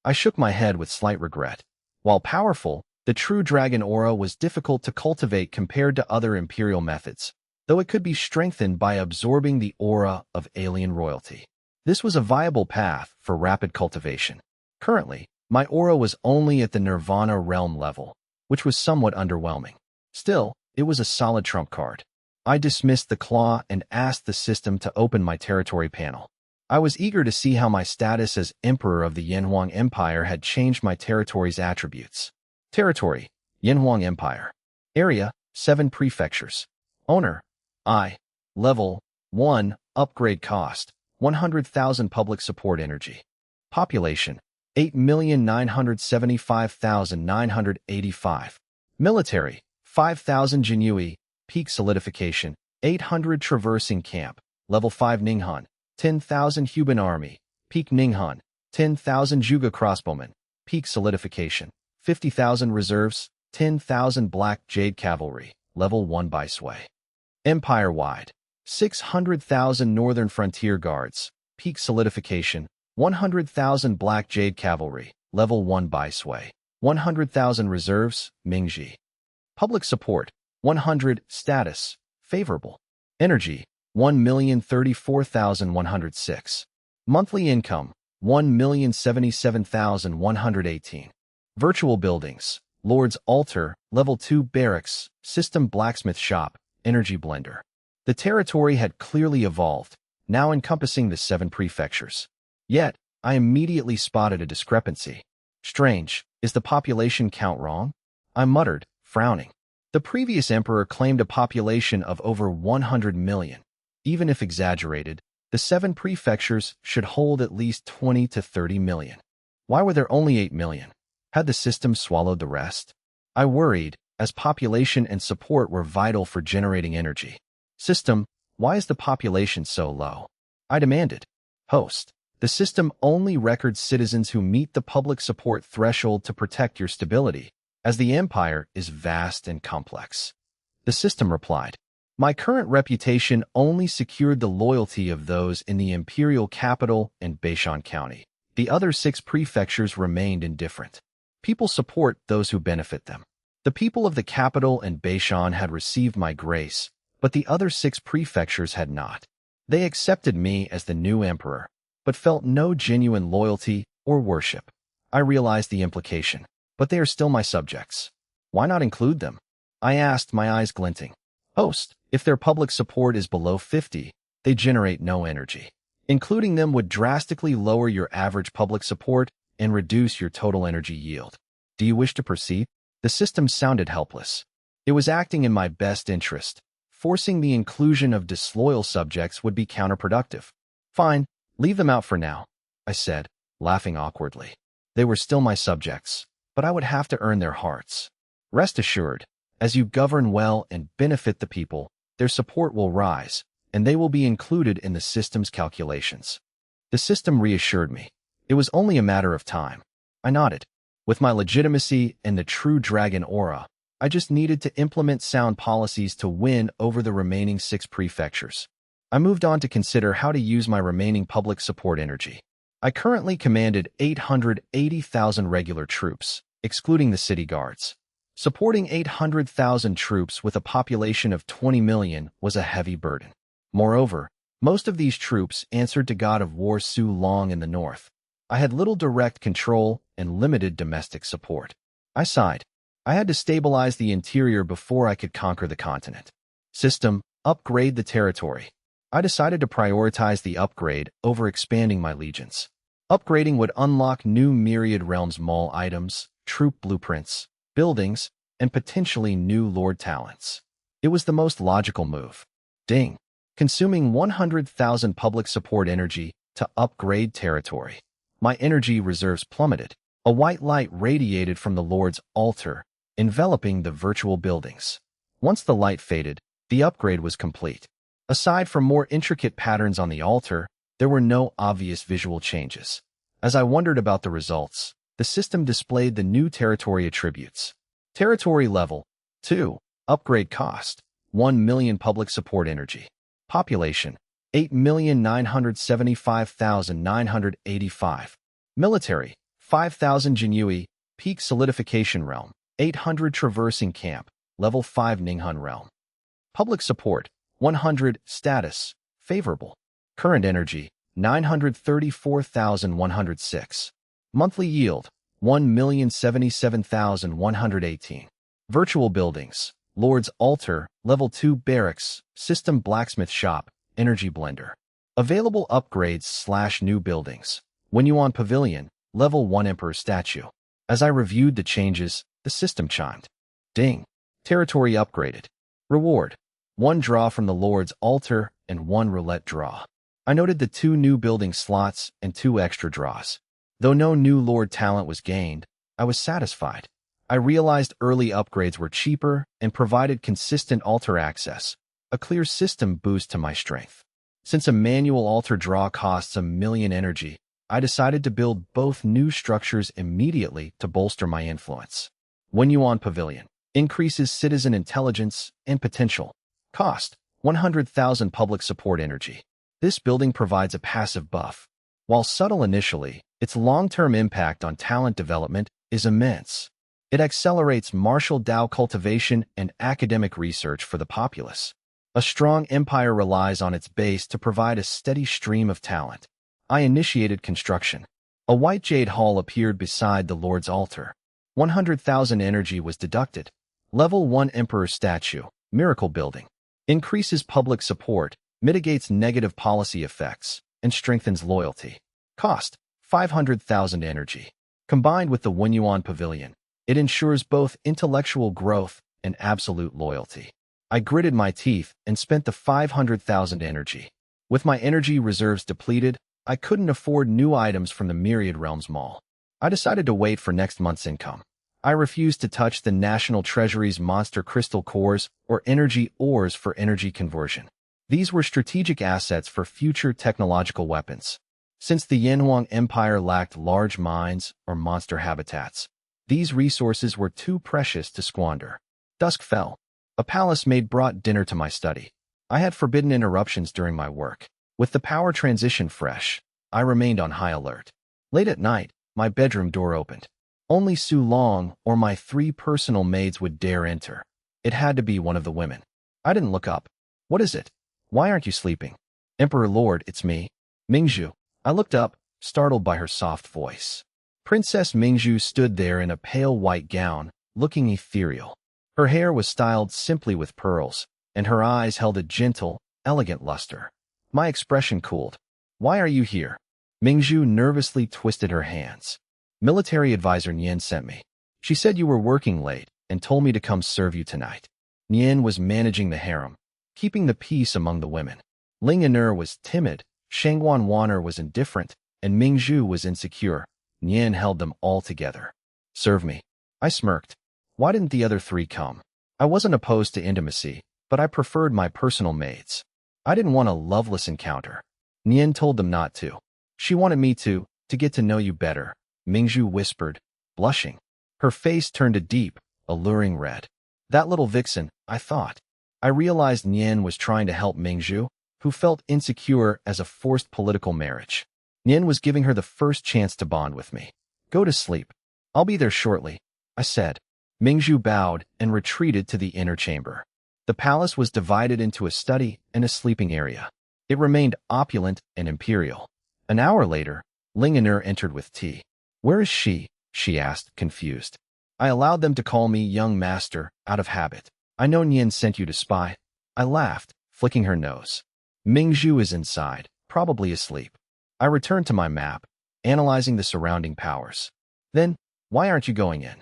I shook my head with slight regret. While powerful, the true dragon aura was difficult to cultivate compared to other imperial methods, though it could be strengthened by absorbing the aura of alien royalty. This was a viable path for rapid cultivation. Currently, my aura was only at the Nirvana realm level, which was somewhat underwhelming. Still, it was a solid trump card. I dismissed the claw and asked the system to open my territory panel. I was eager to see how my status as Emperor of the Yanhuang Empire had changed my territory's attributes. Territory, Yanhuang Empire. Area, 7 prefectures. Owner, I. Level, 1, upgrade cost, 100,000 public support energy. Population, 8,975,985. Military, 5,000 Jinui, peak solidification, 800 traversing camp, level 5 Ninghan, 10,000 Huban army, peak Ninghan, 10,000 Juga crossbowmen, peak solidification, 50,000 reserves, 10,000 black jade cavalry, level 1 by sway. Empire-wide, 600,000 northern frontier guards, peak solidification, 100,000 black jade cavalry, level 1 by sway. 100,000 reserves, Mingzhu. Public support, 100, status, favorable. Energy, 1,034,106. Monthly income, 1,077,118. Virtual buildings, Lord's Altar, Level 2 Barracks, System Blacksmith Shop, Energy Blender. The territory had clearly evolved, now encompassing the 7 prefectures. Yet, I immediately spotted a discrepancy. Strange, is the population count wrong? I muttered, frowning. The previous emperor claimed a population of over 100 million. Even if exaggerated, the 7 prefectures should hold at least 20 to 30 million. Why were there only 8 million? Had the system swallowed the rest? I worried, as population and support were vital for generating energy. System, why is the population so low? I demanded. Host, the system only records citizens who meet the public support threshold to protect your stability, as the empire is vast and complex. The system replied, my current reputation only secured the loyalty of those in the imperial capital and Banished County. The other 6 prefectures remained indifferent. People support those who benefit them. The people of the capital and Banished had received my grace, but the other 6 prefectures had not. They accepted me as the new emperor, but felt no genuine loyalty or worship. I realized the implication, but they are still my subjects. Why not include them? I asked, my eyes glinting. Host, if their public support is below 50, they generate no energy. Including them would drastically lower your average public support and reduce your total energy yield. Do you wish to proceed? The system sounded helpless. It was acting in my best interest. Forcing the inclusion of disloyal subjects would be counterproductive. Fine, leave them out for now, I said, laughing awkwardly. They were still my subjects, but I would have to earn their hearts. Rest assured, as you govern well and benefit the people, their support will rise, and they will be included in the system's calculations. The system reassured me. It was only a matter of time. I nodded. With my legitimacy and the true dragon aura, I just needed to implement sound policies to win over the remaining 6 prefectures. I moved on to consider how to use my remaining public support energy. I currently commanded 880,000 regular troops, excluding the city guards. Supporting 800,000 troops with a population of 20 million was a heavy burden. Moreover, most of these troops answered to God of War Su Long in the north, I had little direct control and limited domestic support. I sighed. I had to stabilize the interior before I could conquer the continent. System, upgrade the territory. I decided to prioritize the upgrade over expanding my legions. Upgrading would unlock new Myriad Realms Mall items, troop blueprints, buildings, and potentially new Lord talents. It was the most logical move. Ding. Consuming 100,000 public support energy to upgrade territory. My energy reserves plummeted. A white light radiated from the Lord's altar, enveloping the virtual buildings. Once the light faded, the upgrade was complete. Aside from more intricate patterns on the altar, there were no obvious visual changes. As I wondered about the results, the system displayed the new territory attributes. Territory level 2. Upgrade cost 1 million public support energy. Population 8,975,985. Military 5,000 Jinui. Peak solidification realm 800 traversing camp. Level 5 Ninghun realm. Public support 100. Status favorable. Current energy 934,106. Monthly yield 1,077,118. Virtual buildings Lord's Altar, Level 2 Barracks, System Blacksmith Shop, Energy Blender. Available upgrades / new buildings. Yuan Pavilion, Level 1 Emperor Statue. As I reviewed the changes, the system chimed. Ding. Territory upgraded. Reward. 1 draw from the Lord's Altar and 1 roulette draw. I noted the 2 new building slots and 2 extra draws. Though no new Lord talent was gained, I was satisfied. I realized early upgrades were cheaper and provided consistent altar access, a clear system boost to my strength. Since a manual altar draw costs 1 million energy, I decided to build both new structures immediately to bolster my influence. Yuan Pavilion increases citizen intelligence and potential. Cost 100,000 public support energy. This building provides a passive buff. While subtle initially, its long-term impact on talent development is immense. It accelerates martial Dao cultivation and academic research for the populace. A strong empire relies on its base to provide a steady stream of talent. I initiated construction. A white jade hall appeared beside the Lord's altar. 100,000 energy was deducted. Level 1 Emperor Statue, Miracle Building. Increases public support, mitigates negative policy effects, and strengthens loyalty. Cost 500,000 energy. Combined with the Yuan Pavilion, it ensures both intellectual growth and absolute loyalty. I gritted my teeth and spent the 500,000 energy. With my energy reserves depleted, I couldn't afford new items from the Myriad Realms Mall. I decided to wait for next month's income. I refused to touch the National Treasury's monster crystal cores or energy ores for energy conversion. These were strategic assets for future technological weapons. Since the Yanhuang Empire lacked large mines or monster habitats, these resources were too precious to squander. Dusk fell. A palace maid brought dinner to my study. I had forbidden interruptions during my work. With the power transition fresh, I remained on high alert. Late at night, my bedroom door opened. Only Su Long or my 3 personal maids would dare enter. It had to be one of the women. I didn't look up. What is it? Why aren't you sleeping? Emperor Lord, it's me. Mingzhu. I looked up, startled by her soft voice. Princess Mingzhu stood there in a pale white gown, looking ethereal. Her hair was styled simply with pearls, and her eyes held a gentle, elegant luster. My expression cooled. Why are you here? Mingzhu nervously twisted her hands. Military advisor Nian sent me. She said you were working late and told me to come serve you tonight. Nian was managing the harem, keeping the peace among the women. Ling Yan'er was timid, Shangguan Wan'er was indifferent, and Mingzhu was insecure. Nian held them all together. Serve me. I smirked. Why didn't the other 3 come? I wasn't opposed to intimacy, but I preferred my personal maids. I didn't want a loveless encounter. Nian told them not to. She wanted me to get to know you better, Mingzhu whispered, blushing. Her face turned a deep, alluring red. That little vixen, I thought. I realized Nian was trying to help Mingzhu, who felt insecure as a forced political marriage. Nian was giving her the first chance to bond with me. Go to sleep. I'll be there shortly, I said. Mingzhu bowed and retreated to the inner chamber. The palace was divided into a study and a sleeping area. It remained opulent and imperial. An hour later, Lingener entered with tea. Where is she? She asked, confused. I allowed them to call me young master, out of habit. I know Nian sent you to spy. I laughed, flicking her nose. Mingzhu is inside, probably asleep. I returned to my map, analyzing the surrounding powers. Then, why aren't you going in?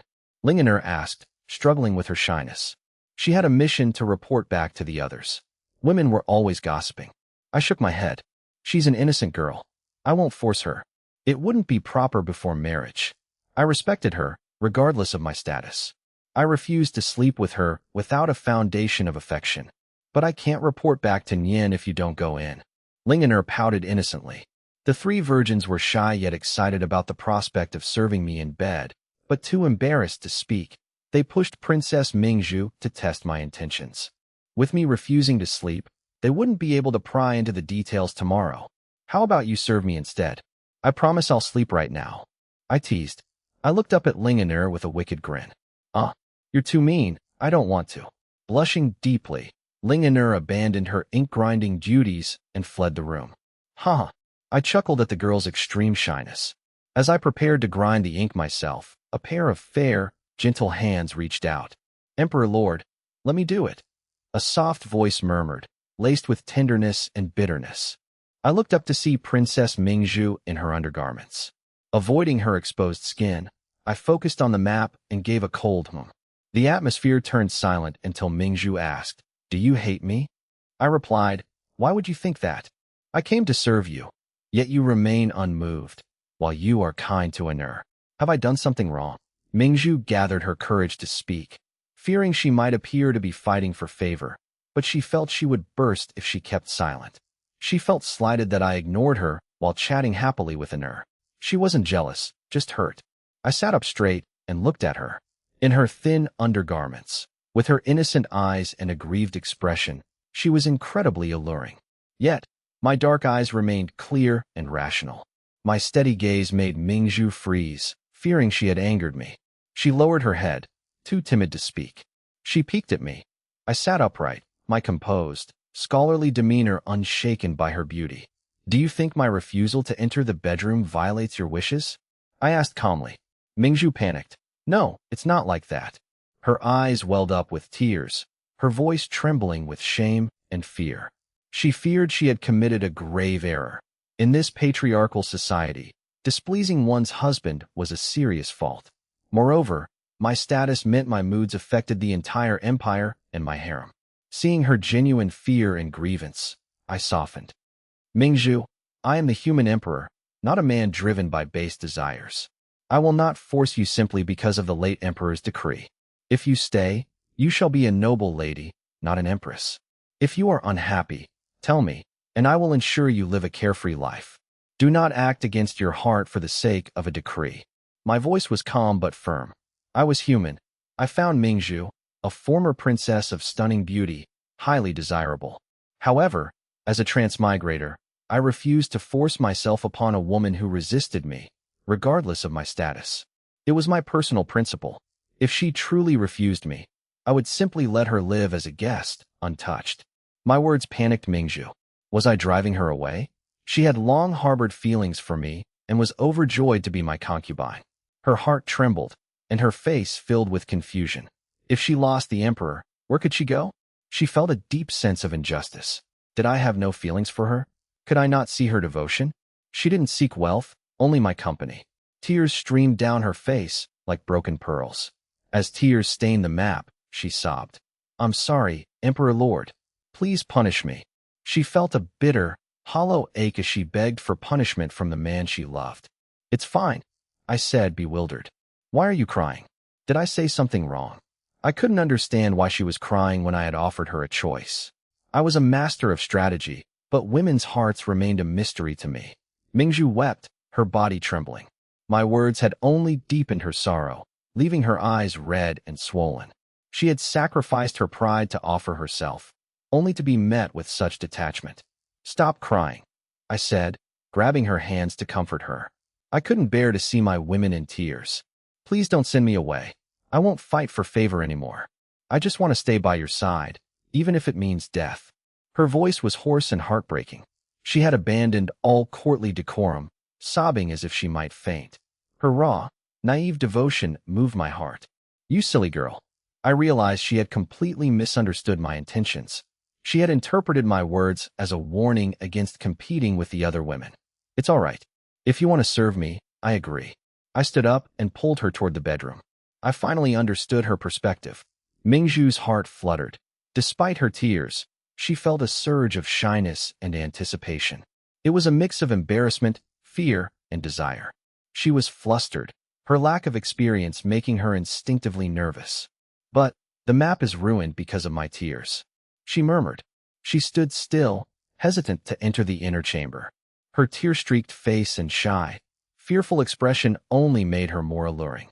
Lingener asked, struggling with her shyness. She had a mission to report back to the others. Women were always gossiping. I shook my head. She's an innocent girl. I won't force her. It wouldn't be proper before marriage. I respected her, regardless of my status. I refused to sleep with her without a foundation of affection. But I can't report back to Nian if you don't go in. Lingener pouted innocently. The three virgins were shy yet excited about the prospect of serving me in bed, but too embarrassed to speak. They pushed Princess Mingzhu to test my intentions. With me refusing to sleep, they wouldn't be able to pry into the details tomorrow. How about you serve me instead? I promise I'll sleep right now. I teased. I looked up at Lingener with a wicked grin. You're too mean. I don't want to. Blushing deeply, Lingener abandoned her ink-grinding duties and fled the room. Ha! I chuckled at the girl's extreme shyness. As I prepared to grind the ink myself, a pair of fair, gentle hands reached out. Emperor Lord, let me do it. A soft voice murmured, laced with tenderness and bitterness. I looked up to see Princess Mingzhu in her undergarments. Avoiding her exposed skin, I focused on the map and gave a cold hum. The atmosphere turned silent until Mingzhu asked, "Do you hate me?" I replied, "Why would you think that? I came to serve you, yet you remain unmoved, while you are kind to Aner. Have I done something wrong?" Mingzhu gathered her courage to speak, fearing she might appear to be fighting for favor, but she felt she would burst if she kept silent. She felt slighted that I ignored her while chatting happily with Aner. She wasn't jealous, just hurt. I sat up straight and looked at her. In her thin undergarments, with her innocent eyes and aggrieved expression, she was incredibly alluring. Yet, my dark eyes remained clear and rational. My steady gaze made Mingzhu freeze, fearing she had angered me. She lowered her head, too timid to speak. She peeked at me. I sat upright, my composed, scholarly demeanor unshaken by her beauty. "Do you think my refusal to enter the bedroom violates your wishes?" I asked calmly. Mingzhu panicked. "No, it's not like that." Her eyes welled up with tears, her voice trembling with shame and fear. She feared she had committed a grave error. In this patriarchal society, displeasing one's husband was a serious fault. Moreover, my status meant my moods affected the entire empire and my harem. Seeing her genuine fear and grievance, I softened. "Mingzhu, I am the human emperor, not a man driven by base desires. I will not force you simply because of the late emperor's decree. If you stay, you shall be a noble lady, not an empress. If you are unhappy, tell me, and I will ensure you live a carefree life. Do not act against your heart for the sake of a decree." My voice was calm but firm. I was human. I found Mingzhu, a former princess of stunning beauty, highly desirable. However, as a transmigrator, I refused to force myself upon a woman who resisted me, regardless of my status. It was my personal principle. If she truly refused me, I would simply let her live as a guest, untouched. My words panicked Mingzhu. Was I driving her away? She had long harbored feelings for me and was overjoyed to be my concubine. Her heart trembled, and her face filled with confusion. If she lost the emperor, where could she go? She felt a deep sense of injustice. Did I have no feelings for her? Could I not see her devotion? She didn't seek wealth, only my company. Tears streamed down her face like broken pearls. As tears stained the map, she sobbed. "I'm sorry, Emperor Lord. Please punish me." She felt a bitter, hollow ache as she begged for punishment from the man she loved. "It's fine," I said, bewildered. "Why are you crying? Did I say something wrong?" I couldn't understand why she was crying when I had offered her a choice. I was a master of strategy, but women's hearts remained a mystery to me. Mingzhu wept, her body trembling. My words had only deepened her sorrow, leaving her eyes red and swollen. She had sacrificed her pride to offer herself, only to be met with such detachment. "Stop crying," I said, grabbing her hands to comfort her. I couldn't bear to see my women in tears. "Please don't send me away. I won't fight for favor anymore. I just want to stay by your side, even if it means death." Her voice was hoarse and heartbreaking. She had abandoned all courtly decorum, sobbing as if she might faint. Her raw, naive devotion moved my heart. "You silly girl." I realized she had completely misunderstood my intentions. She had interpreted my words as a warning against competing with the other women. "It's all right. If you want to serve me, I agree." I stood up and pulled her toward the bedroom. I finally understood her perspective. Mingzhu's heart fluttered. Despite her tears, she felt a surge of shyness and anticipation. It was a mix of embarrassment, fear, and desire. She was flustered, her lack of experience making her instinctively nervous. "But the map is ruined because of my tears," she murmured. She stood still, hesitant to enter the inner chamber. Her tear-streaked face and shy, fearful expression only made her more alluring.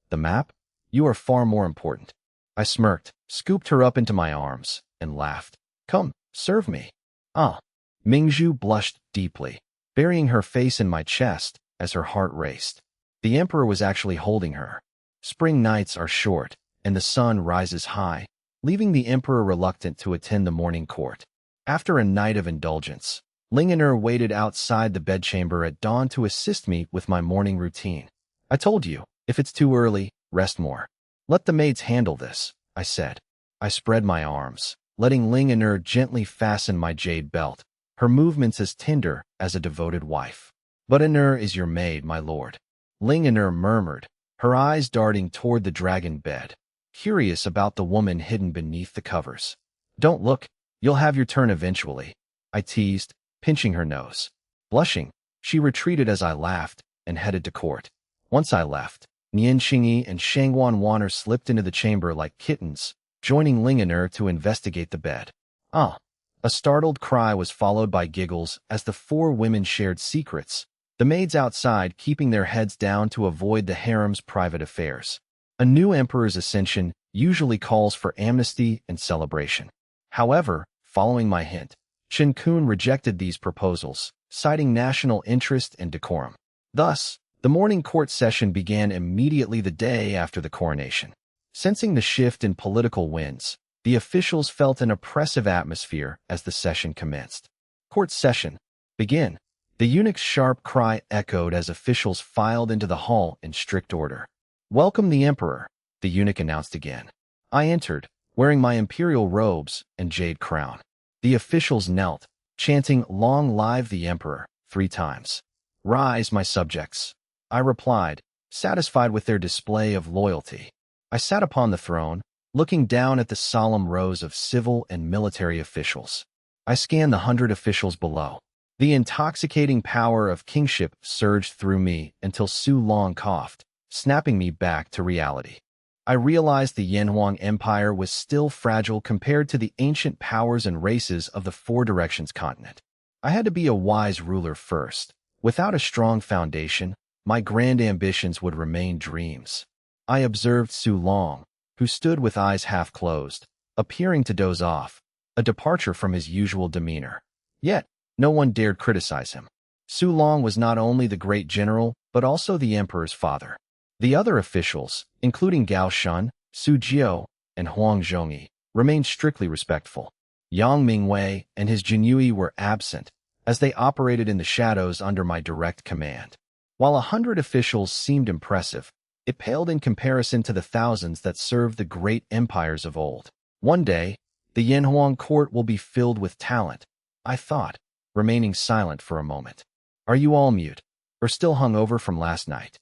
"The map? You are far more important." I smirked, scooped her up into my arms, and laughed. "Come, serve me." "Ah." Mingzhu blushed deeply, burying her face in my chest as her heart raced. The Emperor was actually holding her. Spring nights are short, and the sun rises high, leaving the Emperor reluctant to attend the morning court. After a night of indulgence, Lingener waited outside the bedchamber at dawn to assist me with my morning routine. "I told you, if it's too early, rest more. Let the maids handle this," I said. I spread my arms, letting Lingener gently fasten my jade belt, her movements as tender as a devoted wife. "But Lingener is your maid, my lord," Lingener murmured, her eyes darting toward the dragon bed, curious about the woman hidden beneath the covers. "Don't look, you'll have your turn eventually," I teased, pinching her nose. Blushing, she retreated as I laughed and headed to court. Once I left, Nian Qingyi and Shangguan Wanner slipped into the chamber like kittens, joining Lingener to investigate the bed. "Ah!" A startled cry was followed by giggles as the four women shared secrets, the maids outside keeping their heads down to avoid the harem's private affairs. A new emperor's ascension usually calls for amnesty and celebration. However, following my hint, Chen Kun rejected these proposals, citing national interest and decorum. Thus, the morning court session began immediately the day after the coronation. Sensing the shift in political winds, the officials felt an oppressive atmosphere as the session commenced. "Court session, begin." The eunuch's sharp cry echoed as officials filed into the hall in strict order. "Welcome the Emperor," the eunuch announced again. I entered, wearing my imperial robes and jade crown. The officials knelt, chanting "Long live the Emperor" 3 times. "Rise, my subjects," I replied, satisfied with their display of loyalty. I sat upon the throne, looking down at the solemn rows of civil and military officials. I scanned the 100 officials below. The intoxicating power of kingship surged through me until Su Long coughed, snapping me back to reality. I realized the Yanhuang Empire was still fragile compared to the ancient powers and races of the Four Directions continent. I had to be a wise ruler first. Without a strong foundation, my grand ambitions would remain dreams. I observed Su Long, who stood with eyes half closed, appearing to doze off, a departure from his usual demeanor. Yet, no one dared criticize him. Su Long was not only the great general, but also the emperor's father. The other officials, including Gao Shun, Su Jiao, and Huang Zhongyi, remained strictly respectful. Yang Mingwei and his Jinyui were absent, as they operated in the shadows under my direct command. While 100 officials seemed impressive, it paled in comparison to the thousands that served the great empires of old. One day, the Yanhuang court will be filled with talent, I thought, remaining silent for a moment. "Are you all mute, or still hungover from last night?"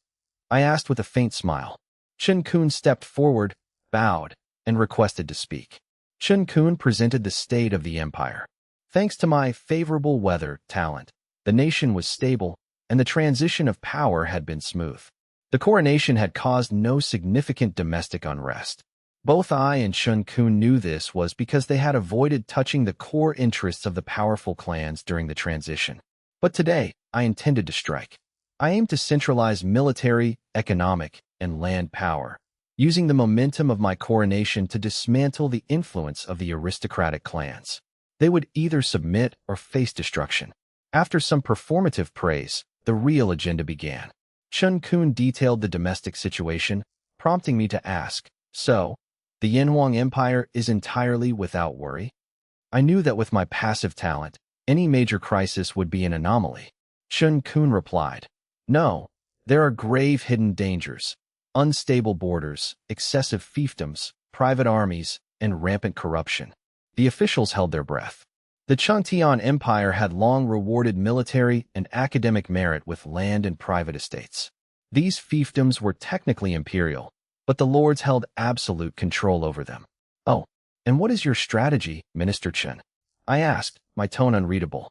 I asked with a faint smile. Chen Kun stepped forward, bowed, and requested to speak. Chen Kun presented the state of the empire. Thanks to my favorable weather talent, the nation was stable, and the transition of power had been smooth. The coronation had caused no significant domestic unrest. Both I and Chen Kun knew this was because they had avoided touching the core interests of the powerful clans during the transition. But today, I intended to strike. I aimed to centralize military, economic, and land power, using the momentum of my coronation to dismantle the influence of the aristocratic clans. They would either submit or face destruction. After some performative praise, the real agenda began. Chen Kun detailed the domestic situation, prompting me to ask, "So, the Yanhuang Empire is entirely without worry?" I knew that with my passive talent, any major crisis would be an anomaly. Chen Kun replied, No, there are grave hidden dangers, unstable borders, excessive fiefdoms, private armies, and rampant corruption. The officials held their breath. The Chuntian Empire had long rewarded military and academic merit with land and private estates. These fiefdoms were technically imperial, but the lords held absolute control over them. Oh, and what is your strategy, Minister Chen? I asked, my tone unreadable.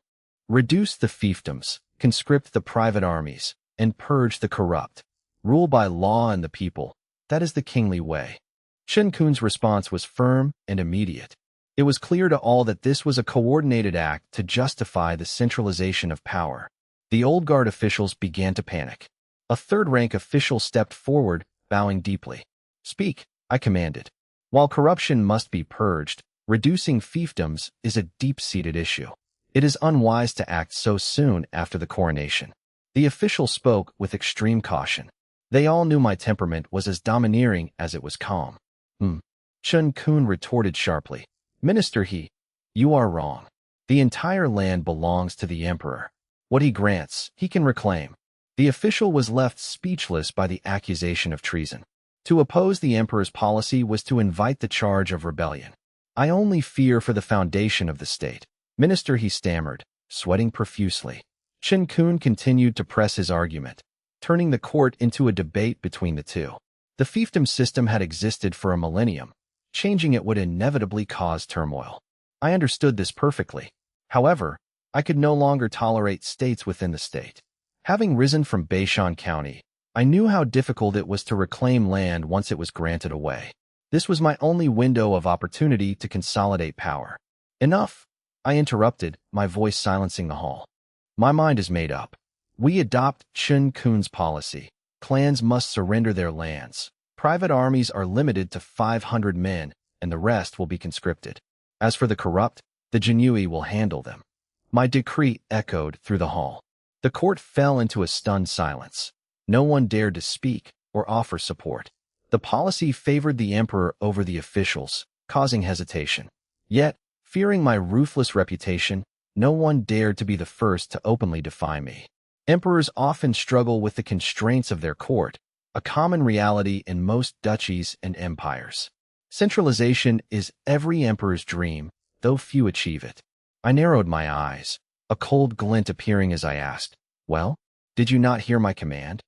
Reduce the fiefdoms, conscript the private armies, and purge the corrupt. Rule by law and the people. That is the kingly way. Chen Kun's response was firm and immediate. It was clear to all that this was a coordinated act to justify the centralization of power. The old guard officials began to panic. A third-rank official stepped forward, bowing deeply. Speak, I commanded. While corruption must be purged, reducing fiefdoms is a deep-seated issue. It is unwise to act so soon after the coronation. The official spoke with extreme caution. They all knew my temperament was as domineering as it was calm. Chen Kun retorted sharply. Minister He, you are wrong. The entire land belongs to the emperor. What he grants, he can reclaim. The official was left speechless by the accusation of treason. To oppose the emperor's policy was to invite the charge of rebellion. I only fear for the foundation of the state. Minister, he stammered, sweating profusely. Chen Kun continued to press his argument, turning the court into a debate between the two. The fiefdom system had existed for a millennium. Changing it would inevitably cause turmoil. I understood this perfectly. However, I could no longer tolerate states within the state. Having risen from Beishan County, I knew how difficult it was to reclaim land once it was granted away. This was my only window of opportunity to consolidate power. Enough, I interrupted, my voice silencing the hall. My mind is made up. We adopt Chen Kun's policy. Clans must surrender their lands. Private armies are limited to 500 men, and the rest will be conscripted. As for the corrupt, the Jinui will handle them. My decree echoed through the hall. The court fell into a stunned silence. No one dared to speak or offer support. The policy favored the emperor over the officials, causing hesitation. Yet, fearing my ruthless reputation, no one dared to be the first to openly defy me. Emperors often struggle with the constraints of their court, a common reality in most duchies and empires. Centralization is every emperor's dream, though few achieve it. I narrowed my eyes, a cold glint appearing as I asked, "Well, did you not hear my command?"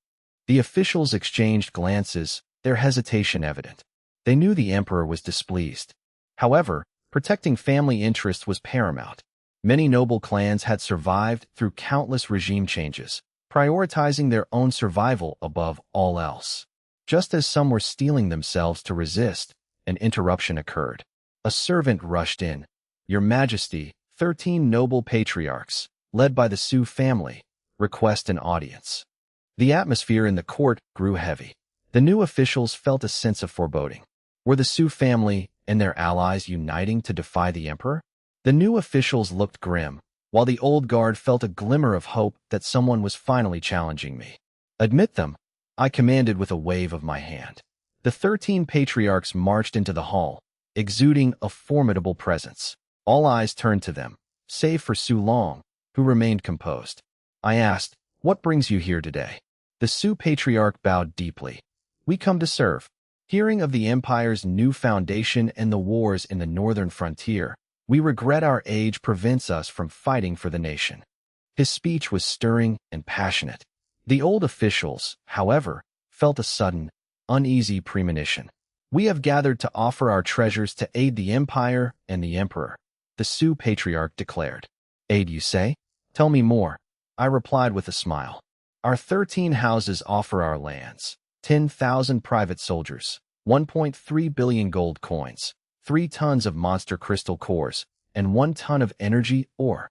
The officials exchanged glances, their hesitation evident. They knew the emperor was displeased. However, protecting family interests was paramount. Many noble clans had survived through countless regime changes, prioritizing their own survival above all else. Just as some were steeling themselves to resist, an interruption occurred. A servant rushed in. "Your Majesty, 13 noble patriarchs, led by the Su family, request an audience." The atmosphere in the court grew heavy. The new officials felt a sense of foreboding. Were the Su family and their allies uniting to defy the emperor? The new officials looked grim, while the old guard felt a glimmer of hope that someone was finally challenging me. "Admit them," I commanded with a wave of my hand. The 13 patriarchs marched into the hall, exuding a formidable presence. All eyes turned to them, save for Su Long, who remained composed. I asked, "What brings you here today?" The Su patriarch bowed deeply. "We come to serve." Hearing of the empire's new foundation and the wars in the northern frontier, we regret our age prevents us from fighting for the nation. His speech was stirring and passionate. The old officials, however, felt a sudden, uneasy premonition. "We have gathered to offer our treasures to aid the empire and the emperor," the Su patriarch declared. "Aid, you say? Tell me more," I replied with a smile. "Our 13 houses offer our lands, 10,000 private soldiers, 1.3 billion gold coins, 3 tons of monster crystal cores, and 1 ton of energy ore."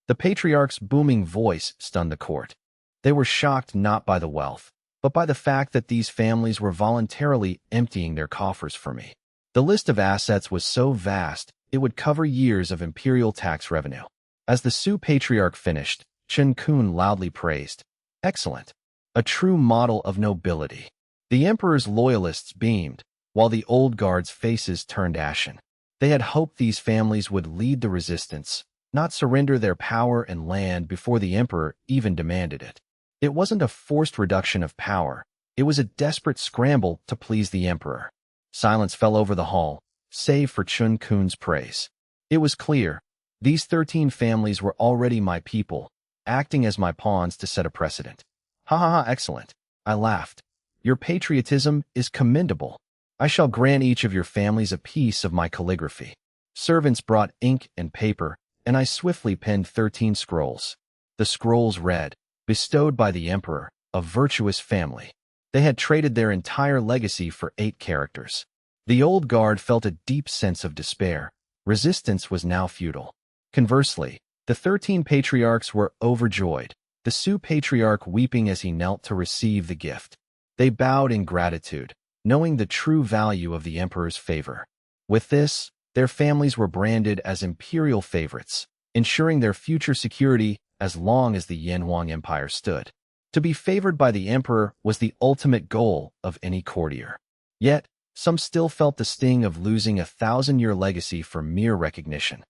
The patriarch's booming voice stunned the court. They were shocked not by the wealth, but by the fact that these families were voluntarily emptying their coffers for me. The list of assets was so vast, it would cover years of imperial tax revenue. As the Su patriarch finished, Chen Kun loudly praised, "Excellent. A true model of nobility." The emperor's loyalists beamed, while the old guard's faces turned ashen. They had hoped these families would lead the resistance, not surrender their power and land before the emperor even demanded it. It wasn't a forced reduction of power. It was a desperate scramble to please the emperor. Silence fell over the hall, save for Chun Kun's praise. It was clear. These 13 families were already my people, acting as my pawns to set a precedent. Ha ha ha, excellent. I laughed. Your patriotism is commendable. I shall grant each of your families a piece of my calligraphy. Servants brought ink and paper, and I swiftly penned 13 scrolls. The scrolls read, bestowed by the emperor, a virtuous family. They had traded their entire legacy for 8 characters. The old guard felt a deep sense of despair. Resistance was now futile. Conversely, the 13 patriarchs were overjoyed, the Su patriarch weeping as he knelt to receive the gift. They bowed in gratitude, knowing the true value of the emperor's favor. With this, their families were branded as imperial favorites, ensuring their future security as long as the Yanhuang Empire stood. To be favored by the emperor was the ultimate goal of any courtier. Yet, some still felt the sting of losing a 1,000-year legacy for mere recognition.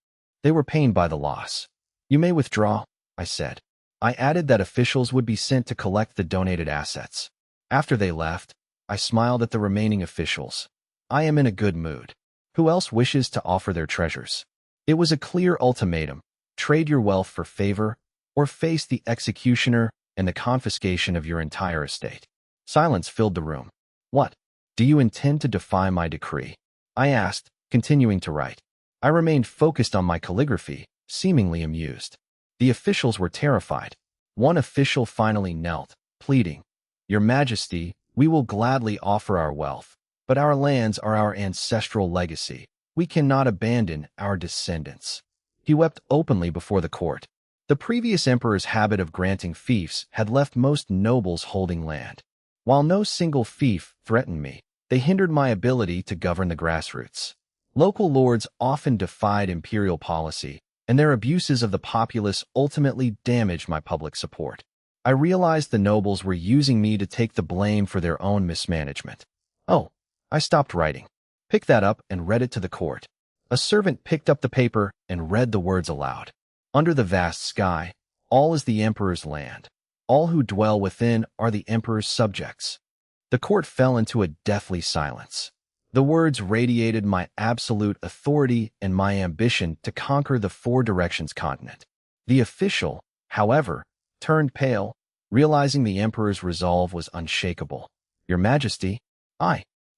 They were pained by the loss. You may withdraw, I said. I added that officials would be sent to collect the donated assets. After they left, I smiled at the remaining officials. I am in a good mood. Who else wishes to offer their treasures? It was a clear ultimatum. Trade your wealth for favor, or face the executioner and the confiscation of your entire estate. Silence filled the room. What? Do you intend to defy my decree? I asked, continuing to write. I remained focused on my calligraphy, seemingly amused. The officials were terrified. One official finally knelt, pleading, Your Majesty, we will gladly offer our wealth, but our lands are our ancestral legacy. We cannot abandon our descendants. He wept openly before the court. The previous emperor's habit of granting fiefs had left most nobles holding land. While no single fief threatened me, they hindered my ability to govern the grassroots. Local lords often defied imperial policy, and their abuses of the populace ultimately damaged my public support. I realized the nobles were using me to take the blame for their own mismanagement. Oh, I stopped writing. Picked that up and read it to the court. A servant picked up the paper and read the words aloud. Under the vast sky, all is the emperor's land. All who dwell within are the emperor's subjects. The court fell into a deathly silence. The words radiated my absolute authority and my ambition to conquer the 4 directions continent. The official, however, turned pale, realizing the emperor's resolve was unshakable. Your Majesty,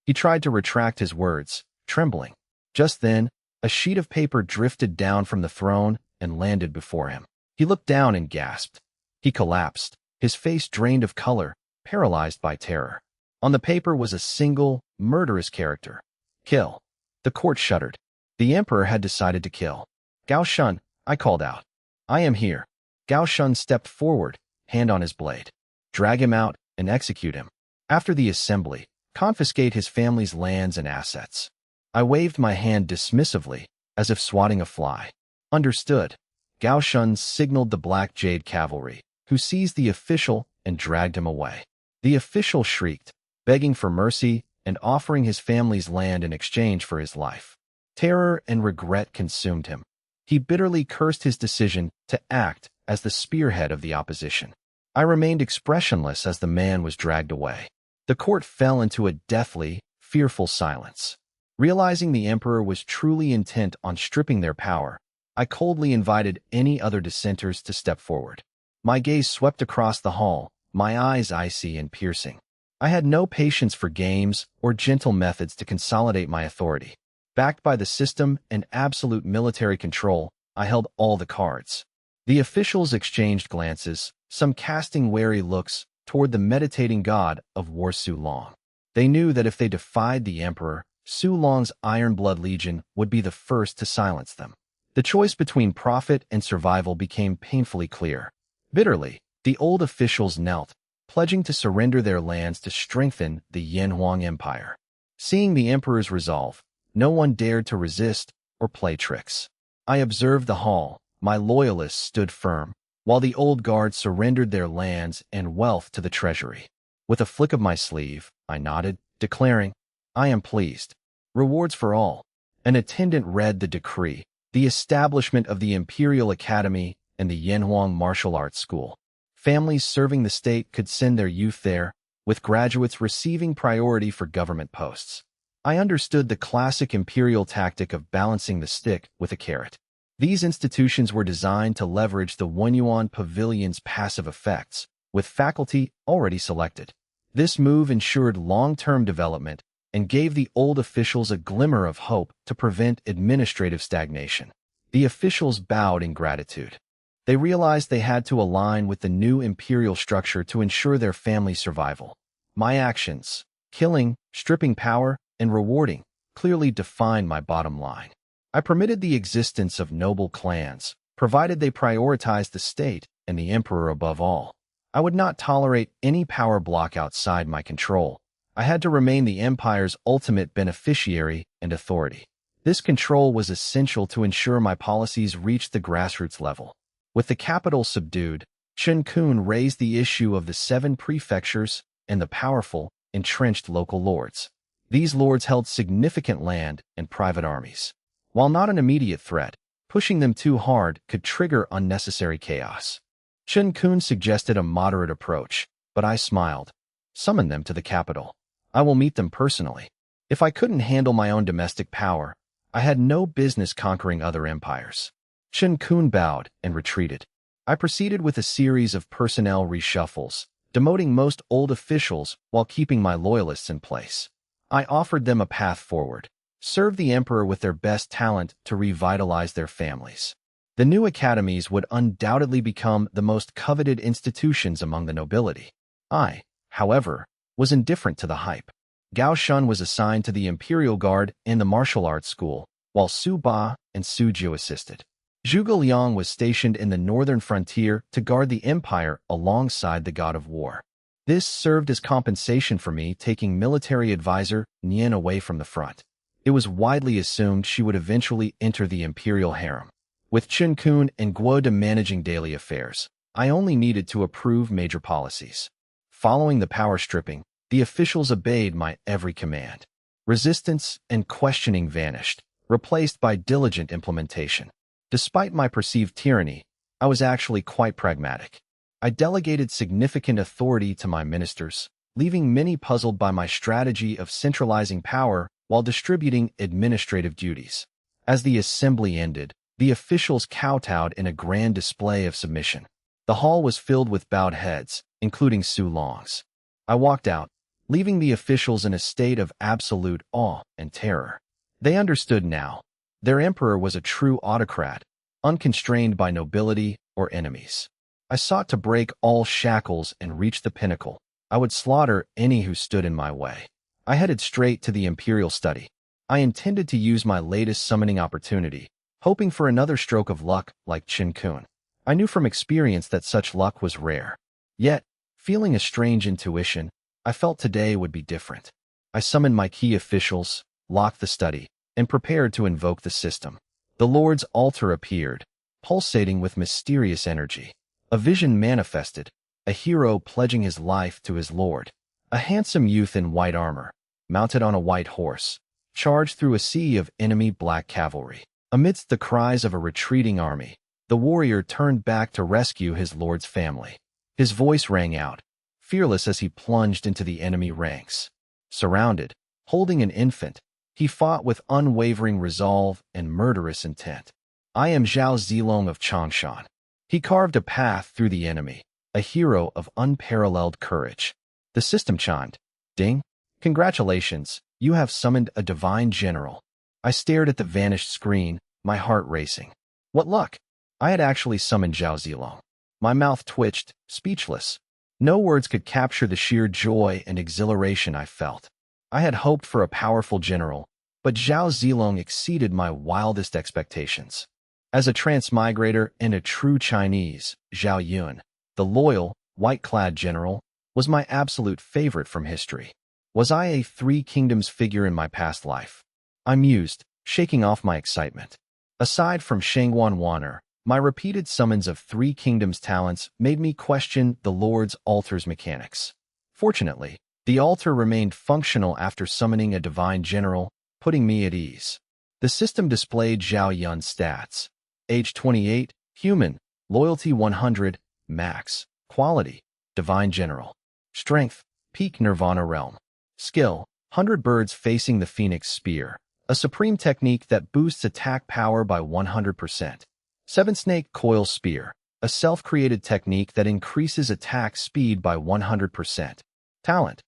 He tried to retract his words, trembling. Just then, a sheet of paper drifted down from the throne and landed before him. He looked down and gasped. He collapsed, his face drained of color, paralyzed by terror. On the paper was a single, murderous character. Kill. The court shuddered. The emperor had decided to kill. Gao Shun, I called out. I am here. Gao Shun stepped forward, hand on his blade. Drag him out and execute him. After the assembly, confiscate his family's lands and assets. I waved my hand dismissively, as if swatting a fly. Understood. Gao Shun signaled the Black Jade cavalry, who seized the official and dragged him away. The official shrieked, begging for mercy and offering his family's land in exchange for his life. Terror and regret consumed him. He bitterly cursed his decision to act as the spearhead of the opposition. I remained expressionless as the man was dragged away. The court fell into a deathly, fearful silence. Realizing the emperor was truly intent on stripping their power, I coldly invited any other dissenters to step forward. My gaze swept across the hall, my eyes icy and piercing. I had no patience for games or gentle methods to consolidate my authority. Backed by the system and absolute military control, I held all the cards. The officials exchanged glances, some casting wary looks toward the meditating god of war Su Long. They knew that if they defied the emperor, Su Long's Iron Blood Legion would be the first to silence them. The choice between profit and survival became painfully clear. Bitterly, the old officials knelt, pledging to surrender their lands to strengthen the Yanhuang Empire. Seeing the emperor's resolve, no one dared to resist or play tricks. I observed the hall. My loyalists stood firm, while the old guard surrendered their lands and wealth to the treasury. With a flick of my sleeve, I nodded, declaring, I am pleased. Rewards for all. An attendant read the decree, the establishment of the Imperial Academy and the Yanhuang Martial Arts School. Families serving the state could send their youth there, with graduates receiving priority for government posts. I understood the classic imperial tactic of balancing the stick with a carrot. These institutions were designed to leverage the Wenyuan Pavilion's passive effects, with faculty already selected. This move ensured long-term development and gave the old officials a glimmer of hope to prevent administrative stagnation. The officials bowed in gratitude. They realized they had to align with the new imperial structure to ensure their family's survival. My actions, killing, stripping power, and rewarding, clearly defined my bottom line. I permitted the existence of noble clans, provided they prioritized the state and the emperor above all. I would not tolerate any power block outside my control. I had to remain the empire's ultimate beneficiary and authority. This control was essential to ensure my policies reached the grassroots level. With the capital subdued, Chen Kun raised the issue of the 7 prefectures and the powerful, entrenched local lords. These lords held significant land and private armies. While not an immediate threat, pushing them too hard could trigger unnecessary chaos. Chen Kun suggested a moderate approach, but I smiled. Summon them to the capital. I will meet them personally. If I couldn't handle my own domestic power, I had no business conquering other empires. Chen Kun bowed and retreated. I proceeded with a series of personnel reshuffles, demoting most old officials while keeping my loyalists in place. I offered them a path forward, served the emperor with their best talent to revitalize their families. The new academies would undoubtedly become the most coveted institutions among the nobility. I, however, was indifferent to the hype. Gao Shun was assigned to the Imperial Guard and the martial arts school, while Su Ba and Su Jiu assisted. Zhuge Liang was stationed in the northern frontier to guard the empire alongside the god of war. This served as compensation for me taking military advisor Nian away from the front. It was widely assumed she would eventually enter the imperial harem. With Chen Kun and Guo De managing daily affairs, I only needed to approve major policies. Following the power stripping, the officials obeyed my every command. Resistance and questioning vanished, replaced by diligent implementation. Despite my perceived tyranny, I was actually quite pragmatic. I delegated significant authority to my ministers, leaving many puzzled by my strategy of centralizing power while distributing administrative duties. As the assembly ended, the officials kowtowed in a grand display of submission. The hall was filled with bowed heads, including Su Long's. I walked out, leaving the officials in a state of absolute awe and terror. They understood now. Their emperor was a true autocrat, unconstrained by nobility or enemies. I sought to break all shackles and reach the pinnacle. I would slaughter any who stood in my way. I headed straight to the Imperial study. I intended to use my latest summoning opportunity, hoping for another stroke of luck like Chen Kun. I knew from experience that such luck was rare. Yet, feeling a strange intuition, I felt today would be different. I summoned my key officials, locked the study, and prepared to invoke the system. The Lord's altar appeared, pulsating with mysterious energy. A vision manifested, a hero pledging his life to his lord. A handsome youth in white armor, mounted on a white horse, charged through a sea of enemy black cavalry. Amidst the cries of a retreating army, the warrior turned back to rescue his lord's family. His voice rang out, fearless as he plunged into the enemy ranks. Surrounded, holding an infant, he fought with unwavering resolve and murderous intent. I am Zhao Zilong of Changshan. He carved a path through the enemy, a hero of unparalleled courage. The system chimed. Ding. Congratulations, you have summoned a divine general. I stared at the vanished screen, my heart racing. What luck! I had actually summoned Zhao Zilong. My mouth twitched, speechless. No words could capture the sheer joy and exhilaration I felt. I had hoped for a powerful general, but Zhao Zilong exceeded my wildest expectations. As a transmigrator and a true Chinese, Zhao Yun, the loyal, white-clad general, was my absolute favorite from history. Was I a Three Kingdoms figure in my past life? I mused, shaking off my excitement. Aside from Shangwan Waner, my repeated summons of Three Kingdoms talents made me question the Lord's altar's mechanics. Fortunately, the altar remained functional after summoning a divine general, putting me at ease. The system displayed Zhao Yun's stats. Age 28, human, loyalty 100, max, Quality: Divine General. Strength: Peak Nirvana Realm. Skill: 100 Birds Facing the Phoenix Spear, a supreme technique that boosts attack power by 100%. 7 Snake Coil Spear, a self-created technique that increases attack speed by 100%. Talent: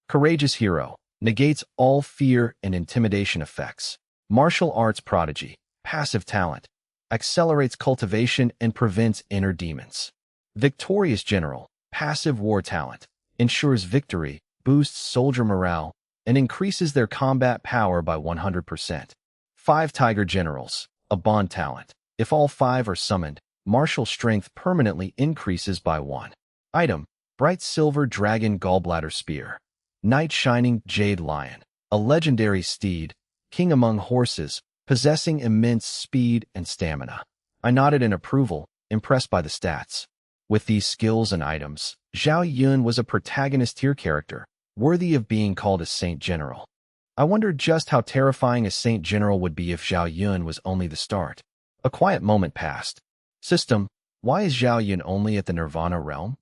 Courageous Hero, negates all fear and intimidation effects. Martial Arts Prodigy, passive talent, accelerates cultivation and prevents inner demons. Victorious General, passive war talent, ensures victory, boosts soldier morale, and increases their combat power by 100%. 5 Tiger Generals, a bond talent. If all 5 are summoned, martial strength permanently increases by 1. Item: Bright Silver Dragon Gallbladder Spear. Knight Shining Jade Lion, a legendary steed, king among horses, possessing immense speed and stamina. I nodded in approval, impressed by the stats. With these skills and items, Zhao Yun was a protagonist tier character, worthy of being called a Saint General. I wondered just how terrifying a Saint General would be if Zhao Yun was only the start. A quiet moment passed. System: Why is Zhao Yun only at the Nirvana realm?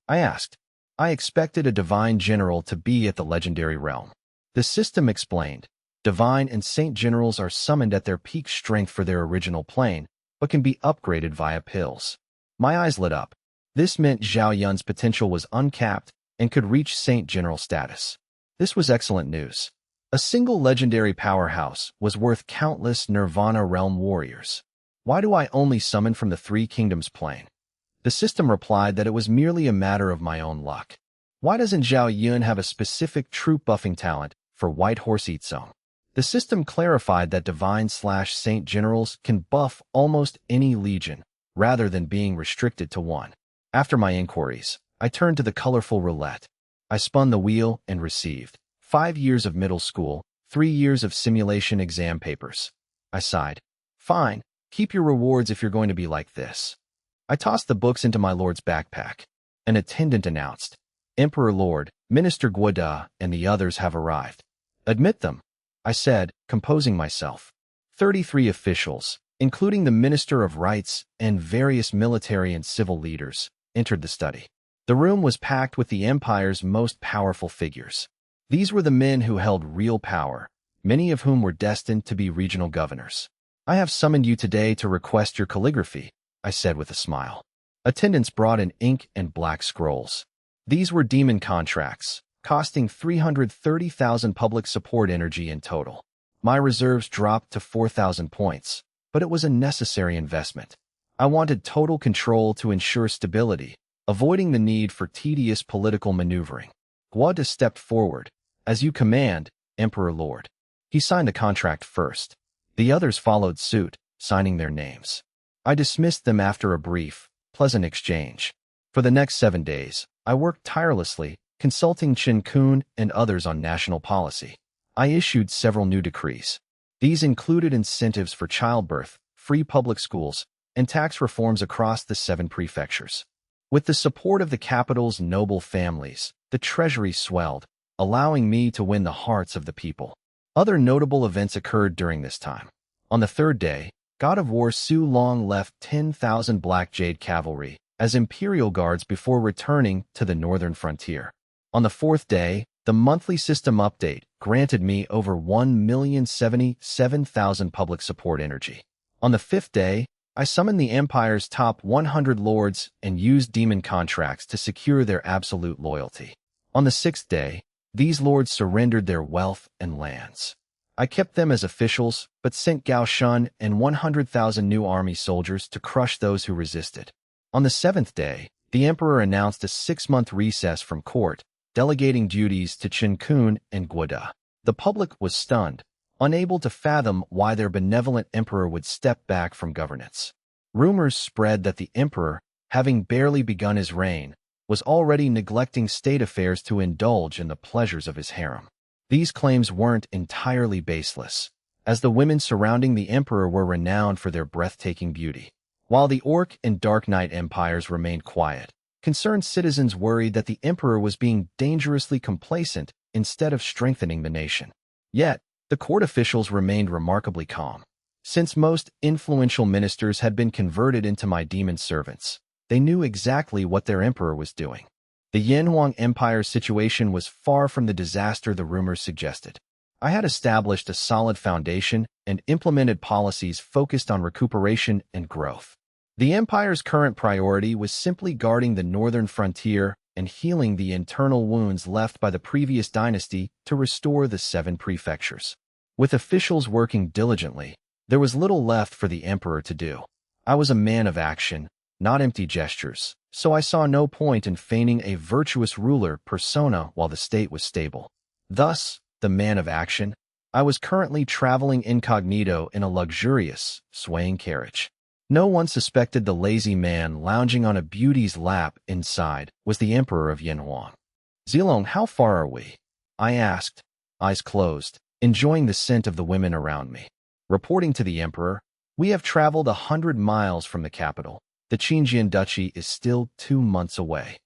I asked. I expected a Divine General to be at the Legendary realm. The system explained. Divine and Saint Generals are summoned at their peak strength for their original plane, but can be upgraded via pills. My eyes lit up. This meant Zhao Yun's potential was uncapped and could reach Saint General status. This was excellent news. A single legendary powerhouse was worth countless Nirvana realm warriors. Why do I only summon from the Three Kingdoms plane? The system replied that it was merely a matter of my own luck. Why doesn't Zhao Yun have a specific troop buffing talent for White Horse Yitian? The system clarified that Divine/Saint Generals can buff almost any legion, rather than being restricted to one. After my inquiries, I turned to the colorful roulette. I spun the wheel and received 5 years of middle school, 3 years of simulation exam papers. I sighed. Fine, keep your rewards if you're going to be like this. I tossed the books into my lord's backpack. An attendant announced, Emperor Lord, Minister Guoda, and the others have arrived. Admit them, I said, composing myself. 33 officials, including the Minister of Rights and various military and civil leaders, entered the study. The room was packed with the Empire's most powerful figures. These were the men who held real power, many of whom were destined to be regional governors. I have summoned you today to request your calligraphy, I said with a smile. Attendants brought in ink and black scrolls. These were demon contracts, costing 330,000 public support energy in total. My reserves dropped to 4,000 points, but it was a necessary investment. I wanted total control to ensure stability, avoiding the need for tedious political maneuvering. Guoda stepped forward. As you command, Emperor Lord. He signed the contract first. The others followed suit, signing their names. I dismissed them after a brief, pleasant exchange. For the next 7 days, I worked tirelessly, consulting Chen Kun and others on national policy. I issued several new decrees. These included incentives for childbirth, free public schools, and tax reforms across the 7 prefectures. With the support of the capital's noble families, the treasury swelled, allowing me to win the hearts of the people. Other notable events occurred during this time. On the 3rd day, God of War Su Long left 10,000 Black Jade cavalry as Imperial guards before returning to the northern frontier. On the 4th day, the monthly system update granted me over 1,077,000 public support energy. On the 5th day, I summoned the Empire's top 100 lords and used demon contracts to secure their absolute loyalty. On the 6th day, these lords surrendered their wealth and lands. I kept them as officials, but sent Gao Shun and 100,000 new army soldiers to crush those who resisted. On the 7th day, the Emperor announced a 6-month recess from court, delegating duties to Chen Kun and Guoda. The public was stunned, unable to fathom why their benevolent emperor would step back from governance. Rumors spread that the emperor, having barely begun his reign, was already neglecting state affairs to indulge in the pleasures of his harem. These claims weren't entirely baseless, as the women surrounding the emperor were renowned for their breathtaking beauty. While the Orc and Dark Knight empires remained quiet, concerned citizens worried that the emperor was being dangerously complacent instead of strengthening the nation. Yet, the court officials remained remarkably calm. Since most influential ministers had been converted into my demon servants, They knew exactly what their emperor was doing. The Yanhuang Empire's situation was far from the disaster the rumors suggested. I had established a solid foundation and implemented policies focused on recuperation and growth. The empire's current priority was simply guarding the northern frontier and healing the internal wounds left by the previous dynasty to restore the 7 prefectures. With officials working diligently, there was little left for the emperor to do. I was a man of action, not empty gestures, so I saw no point in feigning a virtuous ruler persona while the state was stable. Thus, the man of action, I was currently traveling incognito in a luxurious, swaying carriage. No one suspected the lazy man lounging on a beauty's lap inside was the emperor of Yanhuang. Zilong, how far are we? I asked, eyes closed, enjoying the scent of the women around me. Reporting to the emperor, we have traveled 100 miles from the capital. The Qingjian duchy is still 2 months away.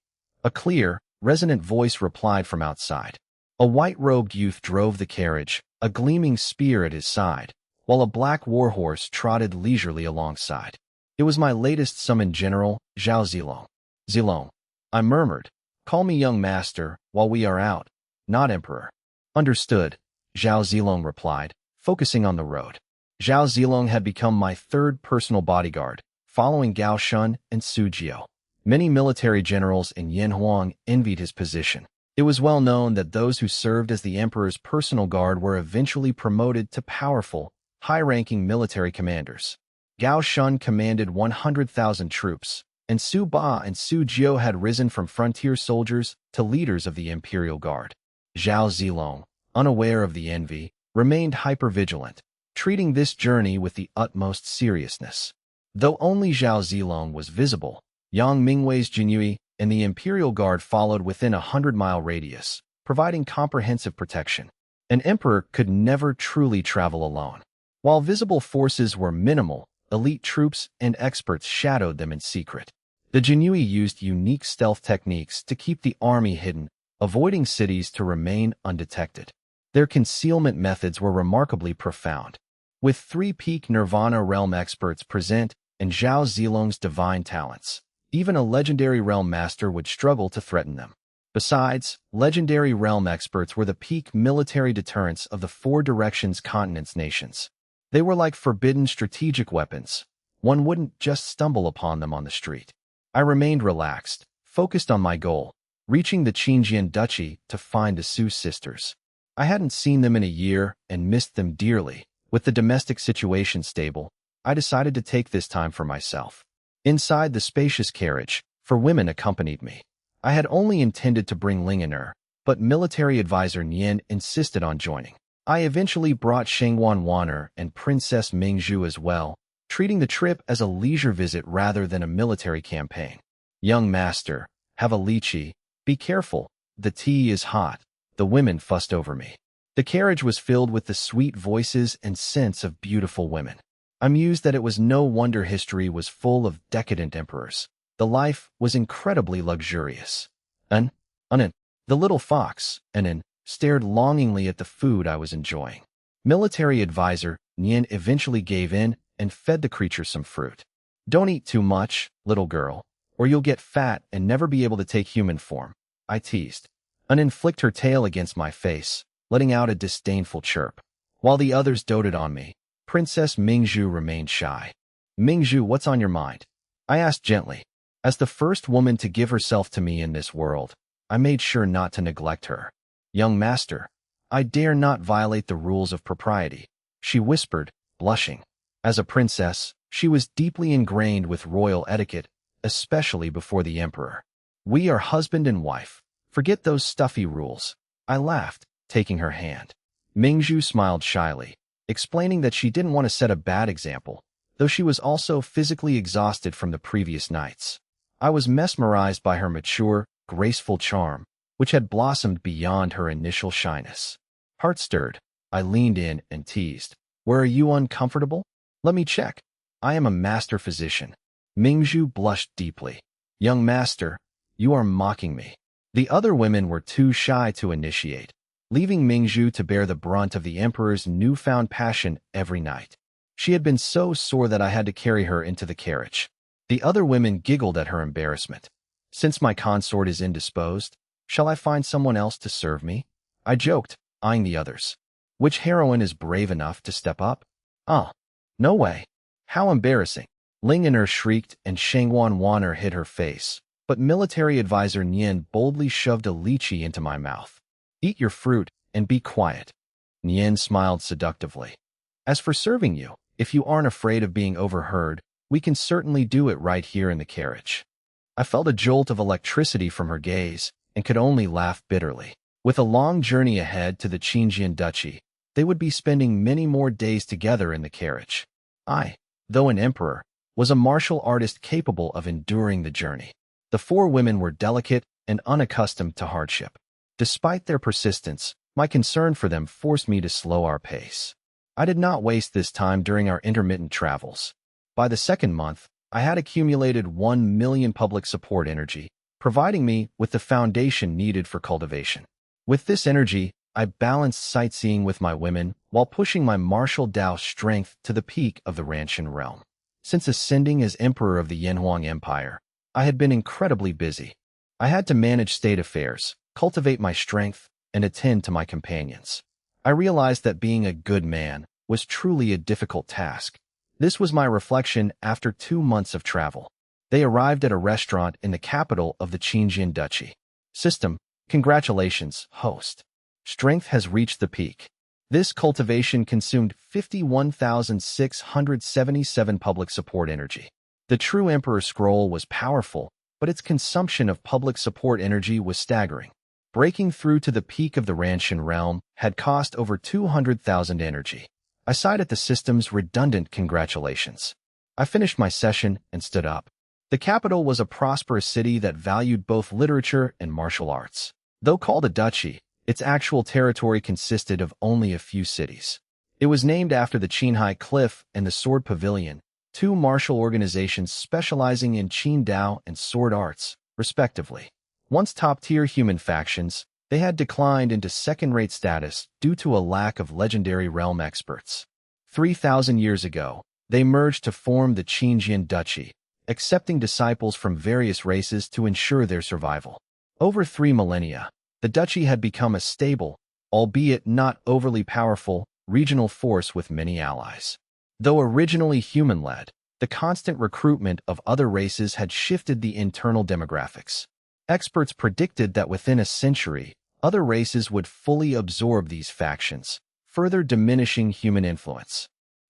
A clear, resonant voice replied from outside. A white-robed youth drove the carriage, a gleaming spear at his side, while a black warhorse trotted leisurely alongside. It was my latest summoned general, Zhao Zilong. Zilong, I murmured. Call me young master while we are out, not emperor. Understood, Zhao Zilong replied, focusing on the road. Zhao Zilong had become my 3rd personal bodyguard, following Gao Shun and Su Jiao. Many military generals in Yanhuang envied his position. It was well known that those who served as the emperor's personal guard were eventually promoted to powerful, high-ranking military commanders. Gao Shun commanded 100,000 troops, and Su Ba and Su Jiao had risen from frontier soldiers to leaders of the Imperial Guard. Zhao Zilong, unaware of the envy, remained hypervigilant, treating this journey with the utmost seriousness. Though only Zhao Zilong was visible, Yang Mingwei's Jinyui and the Imperial Guard followed within a 100-mile radius, providing comprehensive protection. An emperor could never truly travel alone. While visible forces were minimal, elite troops and experts shadowed them in secret. The Jinyui used unique stealth techniques to keep the army hidden, avoiding cities to remain undetected. Their concealment methods were remarkably profound. With 3 peak Nirvana realm experts present and Zhao Zilong's divine talents, even a legendary realm master would struggle to threaten them. Besides, legendary realm experts were the peak military deterrents of the 4 directions continents nations. They were like forbidden strategic weapons. One wouldn't just stumble upon them on the street. I remained relaxed, focused on my goal, reaching the Qingjian duchy to find the Su sisters. I hadn't seen them in a year and missed them dearly. With the domestic situation stable, I decided to take this time for myself. Inside the spacious carriage, 4 women accompanied me. I had only intended to bring Ling and her, but military advisor Nian insisted on joining. I eventually brought Shengwan Waner and Princess Mingzhu as well, treating the trip as a leisure visit rather than a military campaign. Young master, have a lychee. Be careful, the tea is hot. The women fussed over me. The carriage was filled with the sweet voices and scents of beautiful women. I mused that it was no wonder history was full of decadent emperors. The life was incredibly luxurious. The little fox, stared longingly at the food I was enjoying. Military advisor Nian eventually gave in and fed the creature some fruit. Don't eat too much, little girl, or you'll get fat and never be able to take human form, I teased. An flicked her tail against my face, letting out a disdainful chirp. While the others doted on me, Princess Mingzhu remained shy. Mingzhu, what's on your mind? I asked gently. As the first woman to give herself to me in this world, I made sure not to neglect her. Young master, I dare not violate the rules of propriety, she whispered, blushing. As a princess, she was deeply ingrained with royal etiquette, especially before the emperor. We are husband and wife. Forget those stuffy rules. I laughed, taking her hand. Mingzhu smiled shyly, explaining that she didn't want to set a bad example, though she was also physically exhausted from the previous nights. I was mesmerized by her mature, graceful charm, which had blossomed beyond her initial shyness. Heart stirred, I leaned in and teased. Where are you uncomfortable? Let me check. I am a master physician. Mingzhu blushed deeply. Young master, you are mocking me. The other women were too shy to initiate, leaving Mingzhu to bear the brunt of the emperor's newfound passion every night. She had been so sore that I had to carry her into the carriage. The other women giggled at her embarrassment. Since my consort is indisposed, shall I find someone else to serve me? I joked, eyeing the others. Which heroine is brave enough to step up? Ah, no way. How embarrassing. Ling and shrieked and Shangwan Wan'er hid her face, but military advisor Nian boldly shoved a lychee into my mouth. Eat your fruit and be quiet. Nian smiled seductively. As for serving you, if you aren't afraid of being overheard, we can certainly do it right here in the carriage. I felt a jolt of electricity from her gaze and could only laugh bitterly. With a long journey ahead to the Qinjian Duchy, they would be spending many more days together in the carriage. I, though an emperor, was a martial artist capable of enduring the journey. The four women were delicate and unaccustomed to hardship. Despite their persistence, my concern for them forced me to slow our pace. I did not waste this time during our intermittent travels. By the second month, I had accumulated 1 million public support energy, providing me with the foundation needed for cultivation. With this energy, I balanced sightseeing with my women while pushing my martial Dao strength to the peak of the Ranshan realm. Since ascending as emperor of the Yanhuang Empire, I had been incredibly busy. I had to manage state affairs, cultivate my strength, and attend to my companions. I realized that being a good man was truly a difficult task. This was my reflection after 2 months of travel. They arrived at a restaurant in the capital of the Qinjian Duchy. System, congratulations, host. Strength has reached the peak. This cultivation consumed 51,677 public support energy. The true Emperor Scroll was powerful, but its consumption of public support energy was staggering. Breaking through to the peak of the Ranshan realm had cost over 200,000 energy. I sighed at the system's redundant congratulations. I finished my session and stood up. The capital was a prosperous city that valued both literature and martial arts. Though called a duchy, its actual territory consisted of only a few cities. It was named after the Qinhai Cliff and the Sword Pavilion, two martial organizations specializing in Qin Dao and sword arts, respectively. Once top-tier human factions, they had declined into second-rate status due to a lack of legendary realm experts. 3,000 years ago, they merged to form the Qinjian Duchy, accepting disciples from various races to ensure their survival. Over 3 millennia, the duchy had become a stable, albeit not overly powerful, regional force with many allies. Though originally human-led, the constant recruitment of other races had shifted the internal demographics. Experts predicted that within a century, other races would fully absorb these factions, further diminishing human influence.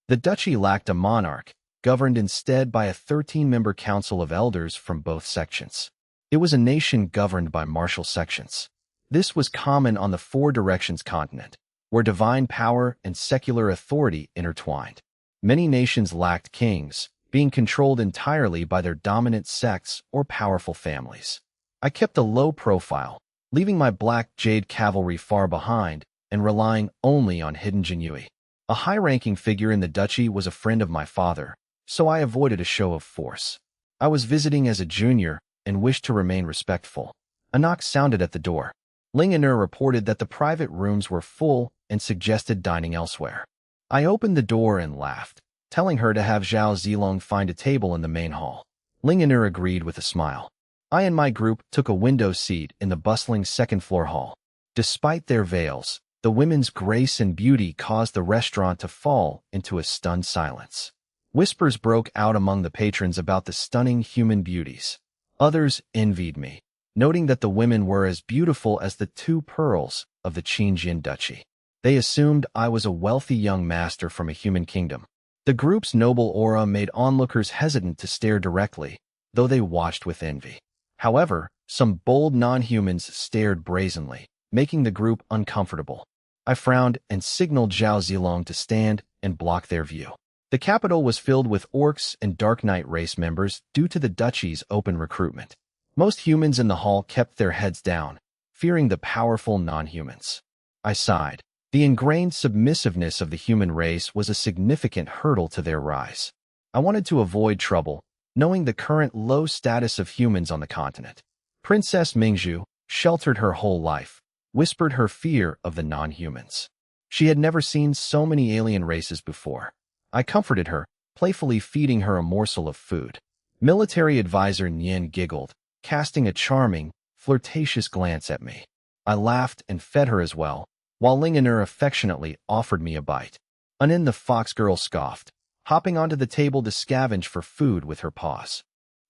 The duchy lacked a monarch, governed instead by a 13-member council of elders from both sections. It was a nation governed by martial sections. This was common on the Four Directions continent, where divine power and secular authority intertwined. Many nations lacked kings, being controlled entirely by their dominant sects or powerful families. I kept a low profile, leaving my black Jade cavalry far behind and relying only on hidden Jinui. A high-ranking figure in the duchy was a friend of my father, so I avoided a show of force. I was visiting as a junior and wished to remain respectful. A knock sounded at the door. Ling and reported that the private rooms were full and suggested dining elsewhere. I opened the door and laughed, telling her to have Zhao Zilong find a table in the main hall. Ling and agreed with a smile. I and my group took a window seat in the bustling second-floor hall. Despite their veils, the women's grace and beauty caused the restaurant to fall into a stunned silence. Whispers broke out among the patrons about the stunning human beauties. Others envied me, noting that the women were as beautiful as the 2 pearls of the Qinjian Duchy. They assumed I was a wealthy young master from a human kingdom. The group's noble aura made onlookers hesitant to stare directly, though they watched with envy. However, some bold non-humans stared brazenly, making the group uncomfortable. I frowned and signaled Zhao Zilong to stand and block their view. The capital was filled with orcs and Dark Knight race members due to the duchy's open recruitment. Most humans in the hall kept their heads down, fearing the powerful non-humans. I sighed. The ingrained submissiveness of the human race was a significant hurdle to their rise. I wanted to avoid trouble, knowing the current low status of humans on the continent. Princess Mingzhu, sheltered her whole life, whispered her fear of the non-humans. She had never seen so many alien races before. I comforted her, playfully feeding her a morsel of food. Military advisor Nian giggled, casting a charming, flirtatious glance at me. I laughed and fed her as well, while Lingener affectionately offered me a bite. Anin the fox girl scoffed, hopping onto the table to scavenge for food with her paws.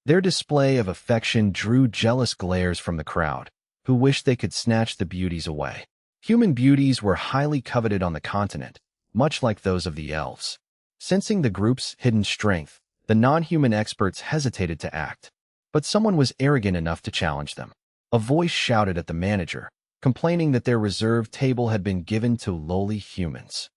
Their display of affection drew jealous glares from the crowd, who wished they could snatch the beauties away. Human beauties were highly coveted on the continent, much like those of the elves. Sensing the group's hidden strength, the non-human experts hesitated to act, but someone was arrogant enough to challenge them. A voice shouted at the manager, complaining that their reserved table had been given to lowly humans.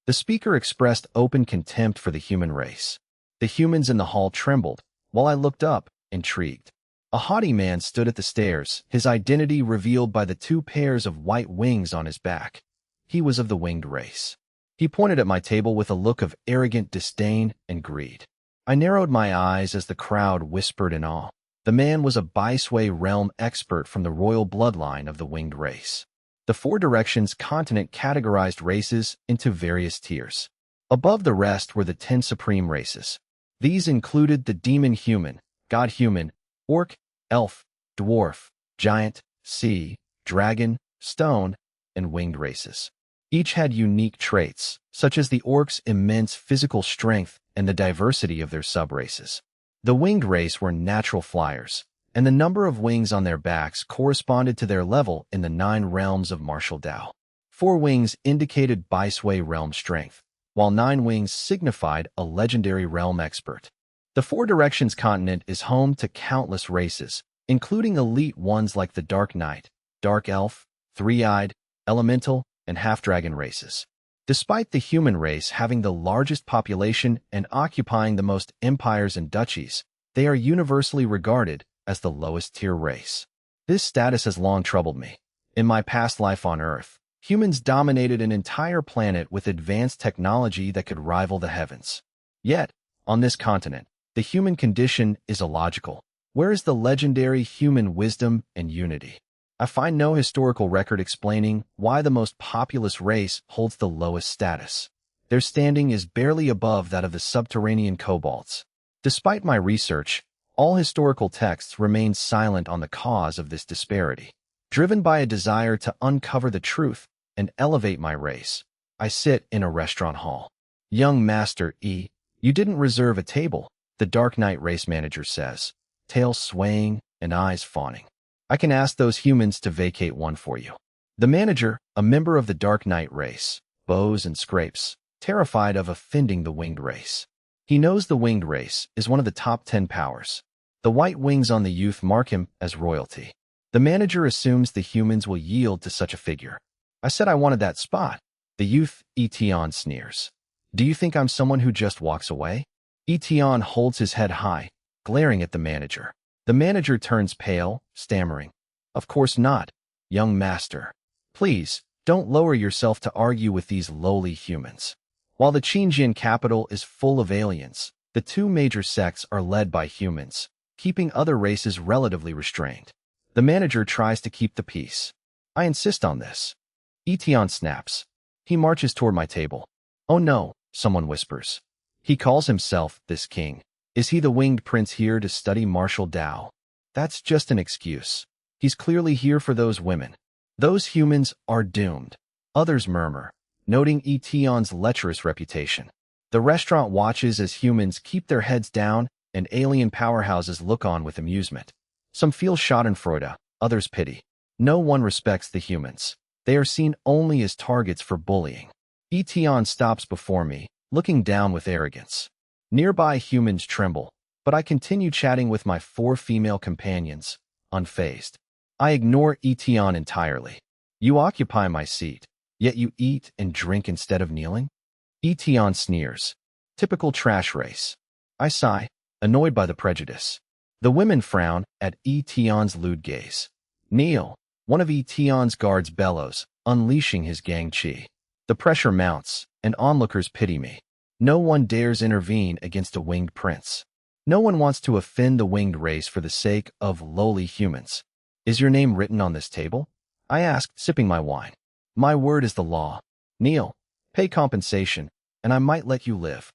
The speaker expressed open contempt for the human race. The humans in the hall trembled, while I looked up, intrigued. A haughty man stood at the stairs, his identity revealed by the 2 pairs of white wings on his back. He was of the winged race. He pointed at my table with a look of arrogant disdain and greed. I narrowed my eyes as the crowd whispered in awe. The man was a Baishui realm expert from the royal bloodline of the winged race. The 4 Directions continent categorized races into various tiers. Above the rest were the 10 supreme races. These included the demon-human, god-human, orc, elf, dwarf, giant, sea, dragon, stone, and winged races. Each had unique traits, such as the orcs' immense physical strength and the diversity of their sub-races. The winged race were natural flyers, and the number of wings on their backs corresponded to their level in the 9 realms of martial Dao. 4 wings indicated Baishui realm strength, while 9 wings signified a legendary realm expert. The 4 Directions continent is home to countless races, including elite ones like the Dark Knight, Dark Elf, Three-Eyed, Elemental, and Half-Dragon races. Despite the human race having the largest population and occupying the most empires and duchies, they are universally regarded as the lowest-tier race. This status has long troubled me. In my past life on Earth, humans dominated an entire planet with advanced technology that could rival the heavens. Yet, on this continent, the human condition is illogical. Where is the legendary human wisdom and unity? I find no historical record explaining why the most populous race holds the lowest status. Their standing is barely above that of the subterranean kobolds. Despite my research, all historical texts remain silent on the cause of this disparity. Driven by a desire to uncover the truth and elevate my race, I sit in a restaurant hall. Young Master E, you didn't reserve a table, the Dark Knight race manager says, tail swaying and eyes fawning. I can ask those humans to vacate one for you. The manager, a member of the Dark Knight race, bows and scrapes, terrified of offending the winged race. He knows the winged race is one of the top 10 powers. The white wings on the youth mark him as royalty. The manager assumes the humans will yield to such a figure. I said I wanted that spot. The youth, Etiquette, sneers. Do you think I'm someone who just walks away? Etiquette holds his head high, glaring at the manager. The manager turns pale, stammering. Of course not, young master. Please, don't lower yourself to argue with these lowly humans. While the Xinjiang capital is full of aliens, the 2 major sects are led by humans, keeping other races relatively restrained. The manager tries to keep the peace. I insist on this. Etiquette snaps. He marches toward my table. Oh no, someone whispers. He calls himself this king. Is he the winged prince here to study martial Dao? That's just an excuse. He's clearly here for those women. Those humans are doomed. Others murmur, noting Etiquette's lecherous reputation. The restaurant watches as humans keep their heads down and alien powerhouses look on with amusement. Some feel schadenfreude, others pity. No one respects the humans. They are seen only as targets for bullying. Etiquette stops before me, looking down with arrogance. Nearby humans tremble, but I continue chatting with my 4 female companions, unfazed. I ignore Etiquette entirely. You occupy my seat, yet you eat and drink instead of kneeling? Etiquette sneers. Typical trash race. I sigh, annoyed by the prejudice. The women frown at Etiquette's lewd gaze. Kneel, one of Etiquette's guards bellows, unleashing his gang chi. The pressure mounts, and onlookers pity me. No one dares intervene against a winged prince. No one wants to offend the winged race for the sake of lowly humans. Is your name written on this table? I asked, sipping my wine. My word is the law. Kneel, pay compensation, and I might let you live.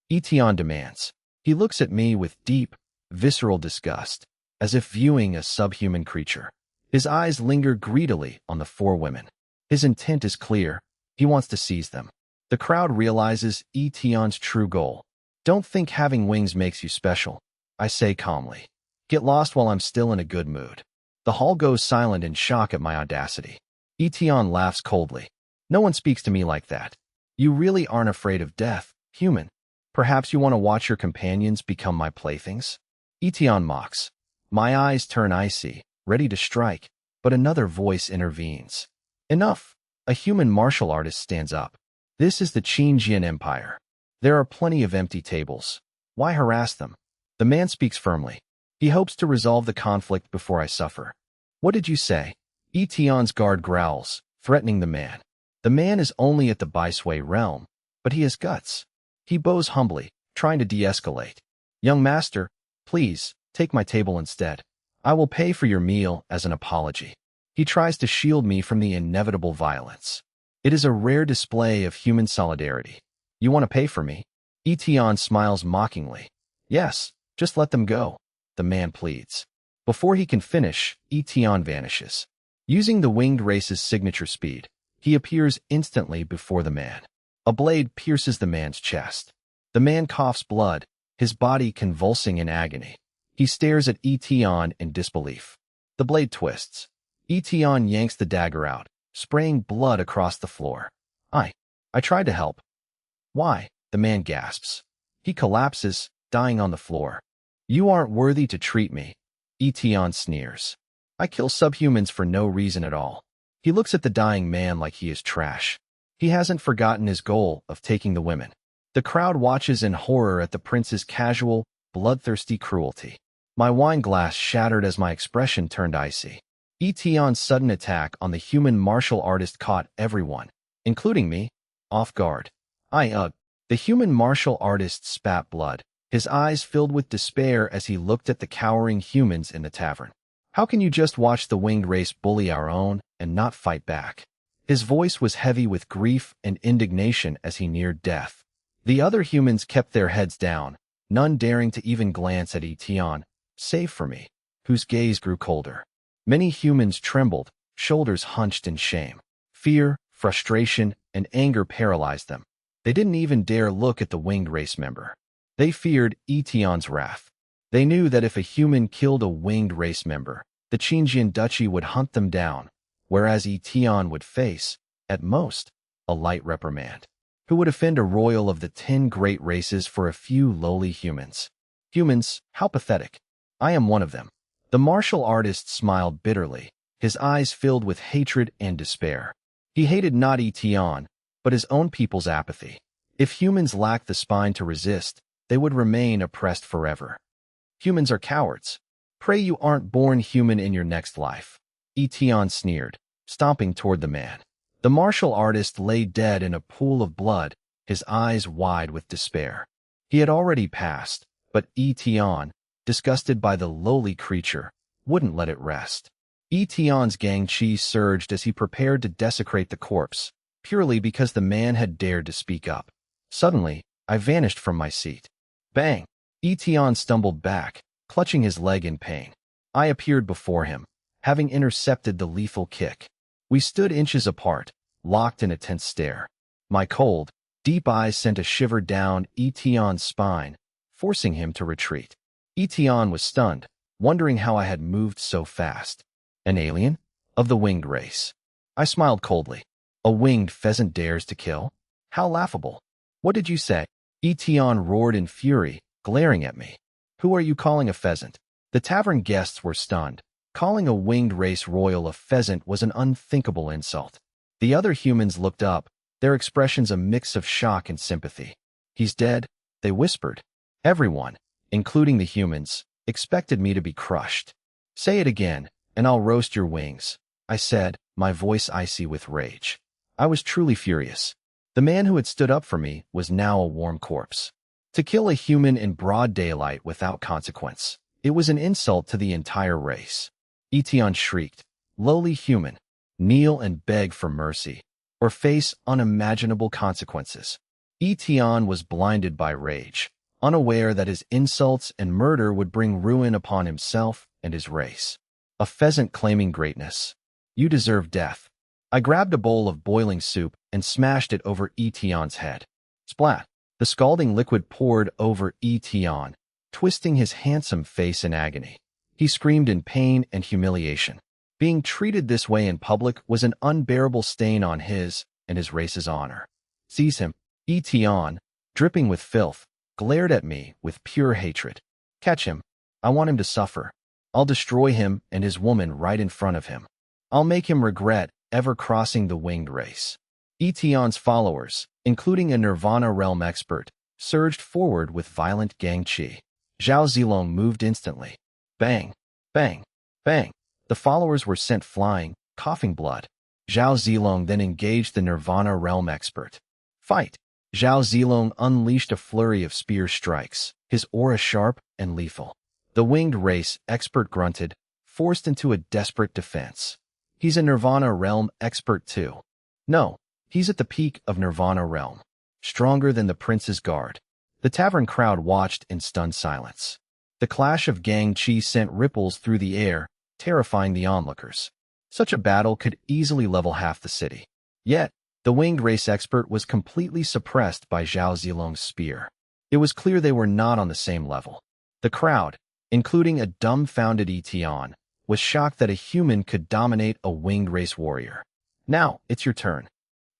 Etiquette demands. He looks at me with deep, visceral disgust, as if viewing a subhuman creature. His eyes linger greedily on the four women. His intent is clear. He wants to seize them. The crowd realizes Yitian's true goal. Don't think having wings makes you special, I say calmly. Get lost while I'm still in a good mood. The hall goes silent in shock at my audacity. Yitian laughs coldly. No one speaks to me like that. You really aren't afraid of death, human. Perhaps you want to watch your companions become my playthings? Yitian mocks. My eyes turn icy, ready to strike, but another voice intervenes. Enough! A human martial artist stands up. This is the Qingjian Empire. There are plenty of empty tables. Why harass them? The man speaks firmly. He hopes to resolve the conflict before I suffer. What did you say? Yitian's guard growls, threatening the man. The man is only at the Baishui realm, but he has guts. He bows humbly, trying to de-escalate. Young master, please, take my table instead. I will pay for your meal as an apology. He tries to shield me from the inevitable violence. It is a rare display of human solidarity. You want to pay for me? Yitian smiles mockingly. Yes, just let them go, the man pleads. Before he can finish, Yitian vanishes. Using the winged race's signature speed, he appears instantly before the man. A blade pierces the man's chest. The man coughs blood, his body convulsing in agony. He stares at Yitian in disbelief. The blade twists. Yitian yanks the dagger out, spraying blood across the floor. I tried to help. Why? The man gasps. He collapses, dying on the floor. You aren't worthy to treat me. Yitian sneers. I kill subhumans for no reason at all. He looks at the dying man like he is trash. He hasn't forgotten his goal of taking the women. The crowd watches in horror at the prince's casual, bloodthirsty cruelty. My wine glass shattered as my expression turned icy. Yitian's sudden attack on the human martial artist caught everyone, including me, off guard. The human martial artist spat blood, his eyes filled with despair as he looked at the cowering humans in the tavern. How can you just watch the winged race bully our own and not fight back? His voice was heavy with grief and indignation as he neared death. The other humans kept their heads down, none daring to even glance at Yitian, save for me, whose gaze grew colder. Many humans trembled, shoulders hunched in shame. Fear, frustration, and anger paralyzed them. They didn't even dare look at the winged race member. They feared Yitian's wrath. They knew that if a human killed a winged race member, the Qingjian duchy would hunt them down, whereas Yitian would face, at most, a light reprimand. Who would offend a royal of the 10 great races for a few lowly humans? Humans, how pathetic. I am one of them. The martial artist smiled bitterly, his eyes filled with hatred and despair. He hated not Yitian, but his own people's apathy. If humans lacked the spine to resist, they would remain oppressed forever. Humans are cowards. Pray you aren't born human in your next life. Yitian sneered, stomping toward the man. The martial artist lay dead in a pool of blood, his eyes wide with despair. He had already passed, but Yitian, disgusted by the lowly creature, wouldn't let it rest. Yitian's gang chi surged as he prepared to desecrate the corpse, purely because the man had dared to speak up. Suddenly, I vanished from my seat. Bang! Yitian stumbled back, clutching his leg in pain. I appeared before him, having intercepted the lethal kick. We stood inches apart, locked in a tense stare. My cold, deep eyes sent a shiver down Yitian's spine, forcing him to retreat. Yitian was stunned, wondering how I had moved so fast. An alien? Of the winged race. I smiled coldly. A winged pheasant dares to kill? How laughable. What did you say? Yitian roared in fury, glaring at me. Who are you calling a pheasant? The tavern guests were stunned. Calling a winged race royal a pheasant was an unthinkable insult. The other humans looked up, their expressions a mix of shock and sympathy. He's dead, they whispered. Everyone, including the humans, expected me to be crushed. Say it again, and I'll roast your wings, I said, my voice icy with rage. I was truly furious. The man who had stood up for me was now a warm corpse. To kill a human in broad daylight without consequence, it was an insult to the entire race. Yitian shrieked, lowly human, kneel and beg for mercy, or face unimaginable consequences. Yitian was blinded by rage. unaware that his insults and murder would bring ruin upon himself and his race. A pheasant claiming greatness. You deserve death. I grabbed a bowl of boiling soup and smashed it over Yitian's head. Splat! The scalding liquid poured over Yitian, twisting his handsome face in agony. He screamed in pain and humiliation. Being treated this way in public was an unbearable stain on his and his race's honor. Seize him. Yitian, dripping with filth, glared at me with pure hatred. Catch him. I want him to suffer. I'll destroy him and his woman right in front of him. I'll make him regret ever crossing the winged race. Yitian's followers, including a Nirvana realm expert, surged forward with violent gang chi. Zhao Zilong moved instantly. Bang! Bang! Bang! The followers were sent flying, coughing blood. Zhao Zilong then engaged the Nirvana realm expert. Fight! Zhao Zilong unleashed a flurry of spear strikes, his aura sharp and lethal. The winged race expert grunted, forced into a desperate defense. He's a Nirvana realm expert too. No, he's at the peak of Nirvana realm. Stronger than the prince's guard. The tavern crowd watched in stunned silence. The clash of gang chi sent ripples through the air, terrifying the onlookers. Such a battle could easily level half the city. Yet, the winged race expert was completely suppressed by Zhao Zilong's spear. It was clear they were not on the same level. The crowd, including a dumbfounded Yitian, was shocked that a human could dominate a winged race warrior. Now, it's your turn.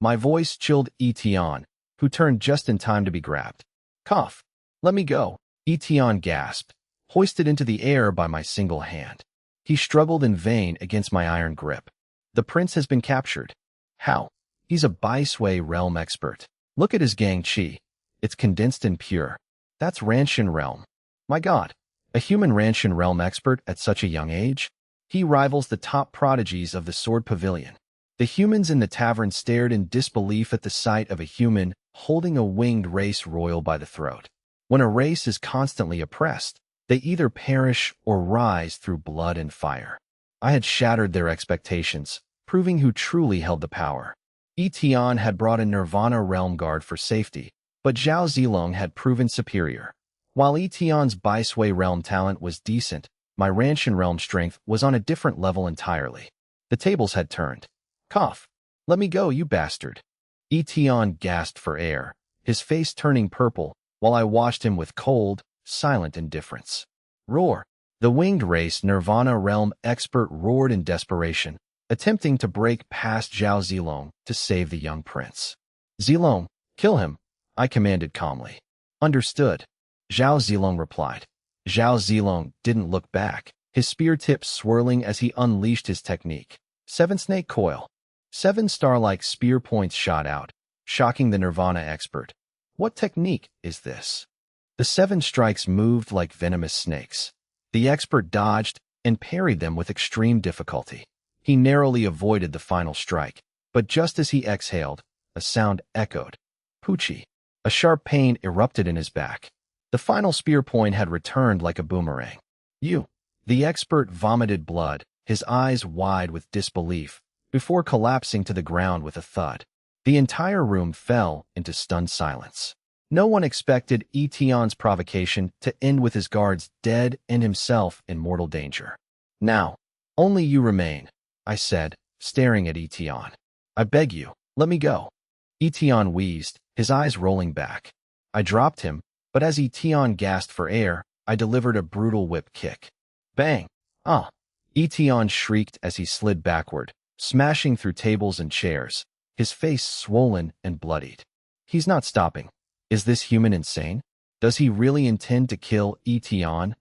My voice chilled Yitian, who turned just in time to be grabbed. Cough. Let me go. Yitian gasped, hoisted into the air by my single hand. He struggled in vain against my iron grip. The prince has been captured. How? He's a Baishui realm expert. Look at his gang chi. It's condensed and pure. That's Ranshan realm. My god. A human Ranshan realm expert at such a young age? He rivals the top prodigies of the Sword Pavilion. The humans in the tavern stared in disbelief at the sight of a human holding a winged race royal by the throat. When a race is constantly oppressed, they either perish or rise through blood and fire. I had shattered their expectations, proving who truly held the power. Yitian had brought a Nirvana realm guard for safety, but Zhao Zilong had proven superior. While Yitian's Baishui realm talent was decent, my Ranshan realm strength was on a different level entirely. The tables had turned. Cough. Let me go, you bastard. Yitian gasped for air, his face turning purple, while I watched him with cold, silent indifference. Roar. The winged race Nirvana realm expert roared in desperation, attempting to break past Zhao Zilong to save the young prince. Zilong, kill him, I commanded calmly. Understood. Zhao Zilong replied. Zhao Zilong didn't look back, his spear tips swirling as he unleashed his technique. 7 snake coil. 7 star-like spear points shot out, shocking the Nirvana expert. What technique is this? The 7 strikes moved like venomous snakes. The expert dodged and parried them with extreme difficulty. He narrowly avoided the final strike, but just as he exhaled, a sound echoed. Poochie. A sharp pain erupted in his back. The final spear point had returned like a boomerang. You. The expert vomited blood, his eyes wide with disbelief, before collapsing to the ground with a thud. The entire room fell into stunned silence. No one expected Yitian's provocation to end with his guards dead and himself in mortal danger. Now, only you remain, I said, staring at Yitian. I beg you, let me go. Yitian wheezed, his eyes rolling back. I dropped him, but as Yitian gasped for air, I delivered a brutal whip kick. Bang! Ah! Yitian shrieked as he slid backward, smashing through tables and chairs, his face swollen and bloodied. He's not stopping. Is this human insane? Does he really intend to kill Yitian?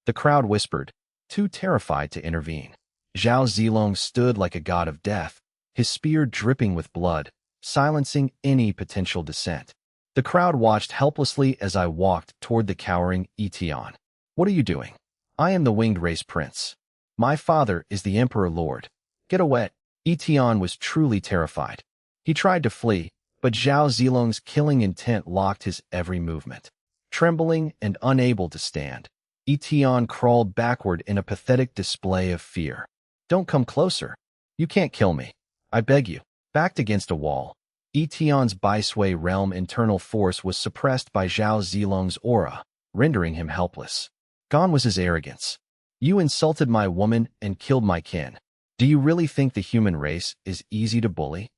The crowd whispered, too terrified to intervene. Zhao Zilong stood like a god of death, his spear dripping with blood, silencing any potential dissent. The crowd watched helplessly as I walked toward the cowering Yitian. What are you doing? I am the winged race prince. My father is the emperor lord. Get away. Yitian was truly terrified. He tried to flee, but Zhao Zilong's killing intent locked his every movement. Trembling and unable to stand, Yitian crawled backward in a pathetic display of fear. Don't come closer. You can't kill me. I beg you. Backed against a wall, Yitian's Baishui realm internal force was suppressed by Zhao Zilong's aura, rendering him helpless. Gone was his arrogance. You insulted my woman and killed my kin. Do you really think the human race is easy to bully?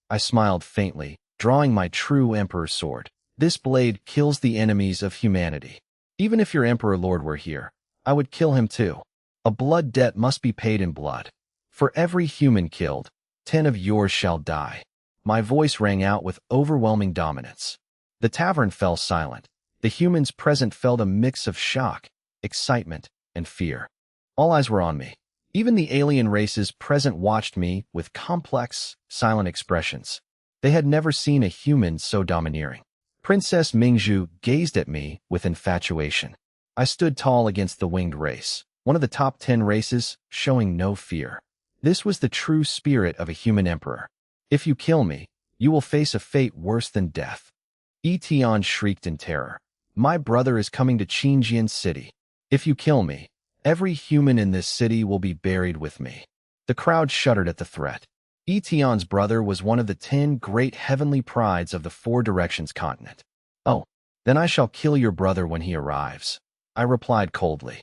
I smiled faintly, drawing my true Emperor's sword. This blade kills the enemies of humanity. Even if your Emperor Lord were here, I would kill him too. A blood debt must be paid in blood. For every human killed, 10 of yours shall die. My voice rang out with overwhelming dominance. The tavern fell silent. The humans present felt a mix of shock, excitement, and fear. All eyes were on me. Even the alien races present watched me with complex, silent expressions. They had never seen a human so domineering. Princess Mingzhu gazed at me with infatuation. I stood tall against the winged race, one of the top 10 races, showing no fear. This was the true spirit of a human emperor. If you kill me, you will face a fate worse than death. Yitian shrieked in terror. My brother is coming to Qingjian City. If you kill me, every human in this city will be buried with me. The crowd shuddered at the threat. Yitian's brother was one of the 10 great heavenly prides of the Four Directions continent. Oh, then I shall kill your brother when he arrives, I replied coldly.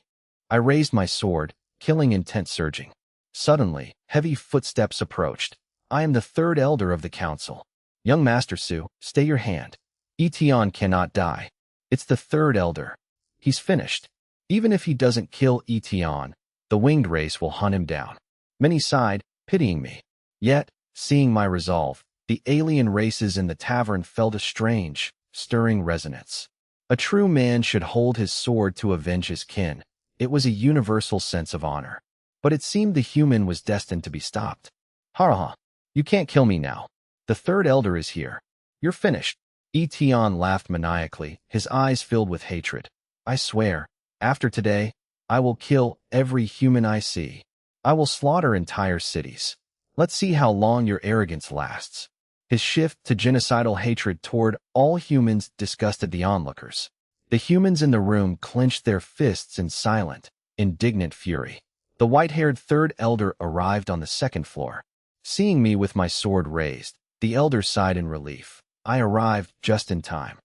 I raised my sword, killing intent surging. Suddenly, heavy footsteps approached. I am the third elder of the council. Young Master Su, stay your hand. Yitian cannot die. It's the third elder. He's finished. Even if he doesn't kill Yitian, the winged race will hunt him down. Many sighed, pitying me. Yet, seeing my resolve, the alien races in the tavern felt a strange, stirring resonance. A true man should hold his sword to avenge his kin. It was a universal sense of honor. But it seemed the human was destined to be stopped. Ha! You can't kill me now. The third elder is here. You're finished. Yitian laughed maniacally, his eyes filled with hatred. I swear, after today, I will kill every human I see. I will slaughter entire cities. Let's see how long your arrogance lasts. His shift to genocidal hatred toward all humans disgusted the onlookers. The humans in the room clenched their fists in silent, indignant fury. The white-haired third elder arrived on the second floor. Seeing me with my sword raised, the elder sighed in relief. I arrived just in time.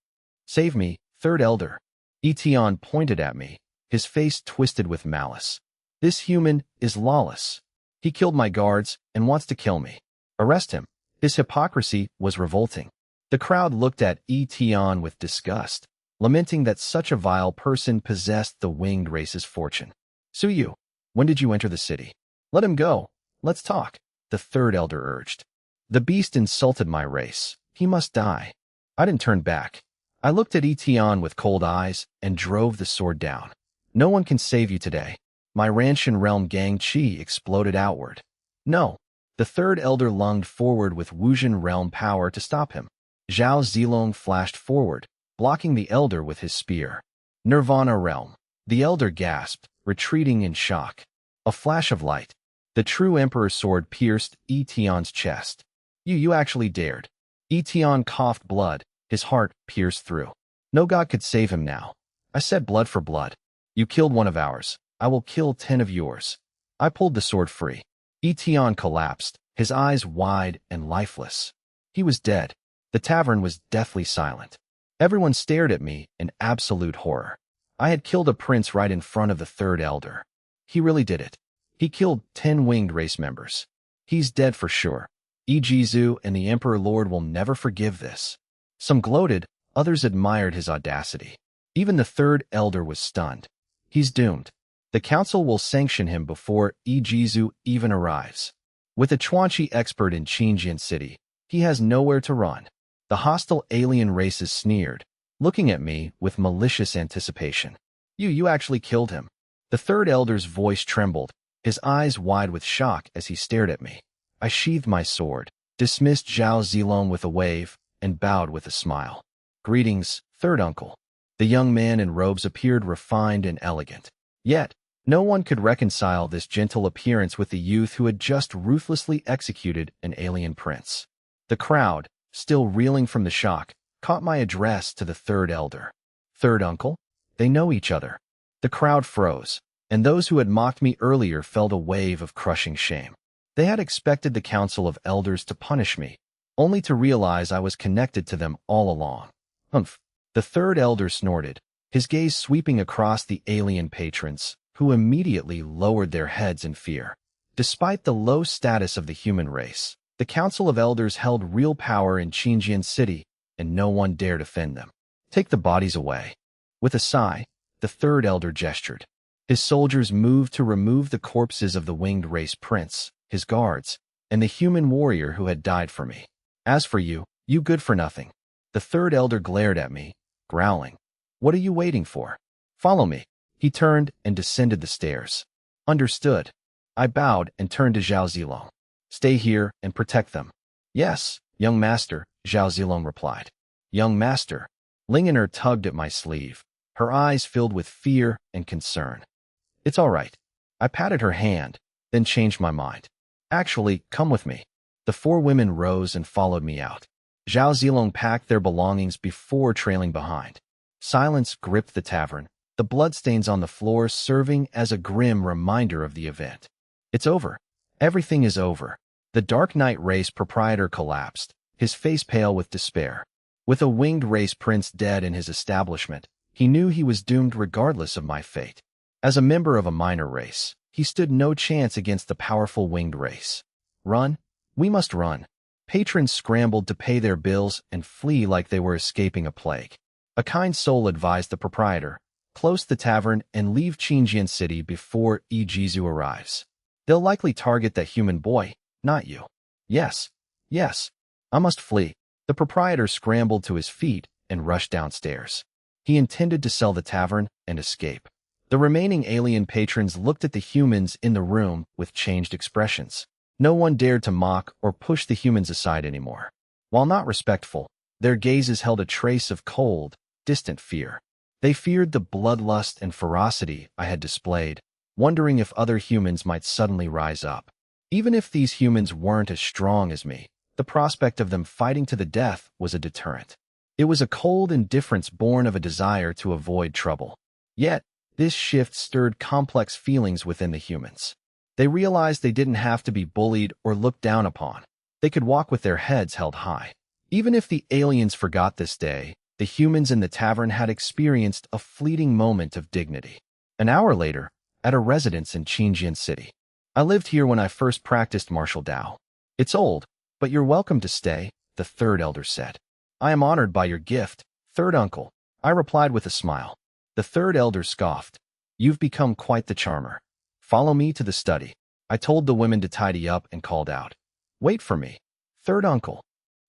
Save me, third elder. Yitian pointed at me, his face twisted with malice. This human is lawless. He killed my guards and wants to kill me. Arrest him. His hypocrisy was revolting. The crowd looked at Yitian with disgust, lamenting that such a vile person possessed the winged race's fortune. Suyu, when did you enter the city? Let him go. Let's talk, the third elder urged. The beast insulted my race. He must die. I didn't turn back. I looked at Yitian with cold eyes and drove the sword down. No one can save you today. My Ranshan realm gang chi exploded outward. No. The third elder lunged forward with Wuzhen realm power to stop him. Zhao Zilong flashed forward, blocking the elder with his spear. Nirvana realm. The elder gasped, retreating in shock. A flash of light. The true emperor's sword pierced Yitian's chest. You actually dared. Yitian coughed blood, his heart pierced through. No god could save him now. I said blood for blood. You killed one of ours. I will kill 10 of yours. I pulled the sword free. Yitian collapsed, his eyes wide and lifeless. He was dead. The tavern was deathly silent. Everyone stared at me in absolute horror. I had killed a prince right in front of the third elder. He really did it. He killed 10 winged race members. He's dead for sure. Ijizu and the Emperor Lord will never forgive this. Some gloated, others admired his audacity. Even the third elder was stunned. He's doomed. The council will sanction him before Ijizu even arrives. With a Chuanchi expert in Qingjian City, he has nowhere to run. The hostile alien races sneered, looking at me with malicious anticipation. You actually killed him. The third elder's voice trembled, his eyes wide with shock as he stared at me. I sheathed my sword, dismissed Zhao Zilong with a wave, and bowed with a smile. Greetings, third uncle. The young man in robes appeared refined and elegant. Yet, no one could reconcile this gentle appearance with the youth who had just ruthlessly executed an alien prince. The crowd, still reeling from the shock, caught my address to the third elder. Third uncle? They know each other. The crowd froze, and those who had mocked me earlier felt a wave of crushing shame. They had expected the Council of Elders to punish me, only to realize I was connected to them all along. Humph. The third elder snorted, his gaze sweeping across the alien patrons, who immediately lowered their heads in fear. Despite the low status of the human race, the Council of Elders held real power in Yitian City, and no one dared offend them. Take the bodies away. With a sigh, the third elder gestured. His soldiers moved to remove the corpses of the winged race prince, his guards, and the human warrior who had died for me. As for you, you good for nothing. The third elder glared at me, growling. What are you waiting for? Follow me. He turned and descended the stairs. Understood. I bowed and turned to Zhao Zilong. Stay here and protect them. Yes, young master, Zhao Zilong replied. Young master. Lingener tugged at my sleeve, her eyes filled with fear and concern. It's all right. I patted her hand, then changed my mind. Actually, come with me. The four women rose and followed me out. Zhao Zilong packed their belongings before trailing behind. Silence gripped the tavern, the bloodstains on the floor serving as a grim reminder of the event. It's over. Everything is over. The Dark Knight race proprietor collapsed, his face pale with despair. With a winged race prince dead in his establishment, he knew he was doomed regardless of my fate. As a member of a minor race, he stood no chance against the powerful winged race. Run? We must run. Patrons scrambled to pay their bills and flee like they were escaping a plague. A kind soul advised the proprietor, close the tavern and leave Yitian City before Jizu arrives. They'll likely target that human boy, not you. Yes. I must flee. The proprietor scrambled to his feet and rushed downstairs. He intended to sell the tavern and escape. The remaining alien patrons looked at the humans in the room with changed expressions. No one dared to mock or push the humans aside anymore. While not respectful, their gazes held a trace of cold, distant fear. They feared the bloodlust and ferocity I had displayed, wondering if other humans might suddenly rise up. Even if these humans weren't as strong as me, the prospect of them fighting to the death was a deterrent. It was a cold indifference born of a desire to avoid trouble. Yet, this shift stirred complex feelings within the humans. They realized they didn't have to be bullied or looked down upon. They could walk with their heads held high. Even if the aliens forgot this day, the humans in the tavern had experienced a fleeting moment of dignity. An hour later, at a residence in Yitian City. I lived here when I first practiced martial Dao. It's old, but you're welcome to stay, the third elder said. I am honored by your gift, third uncle, I replied with a smile. The third elder scoffed. You've become quite the charmer. Follow me to the study. I told the women to tidy up and called out. Wait for me, third uncle.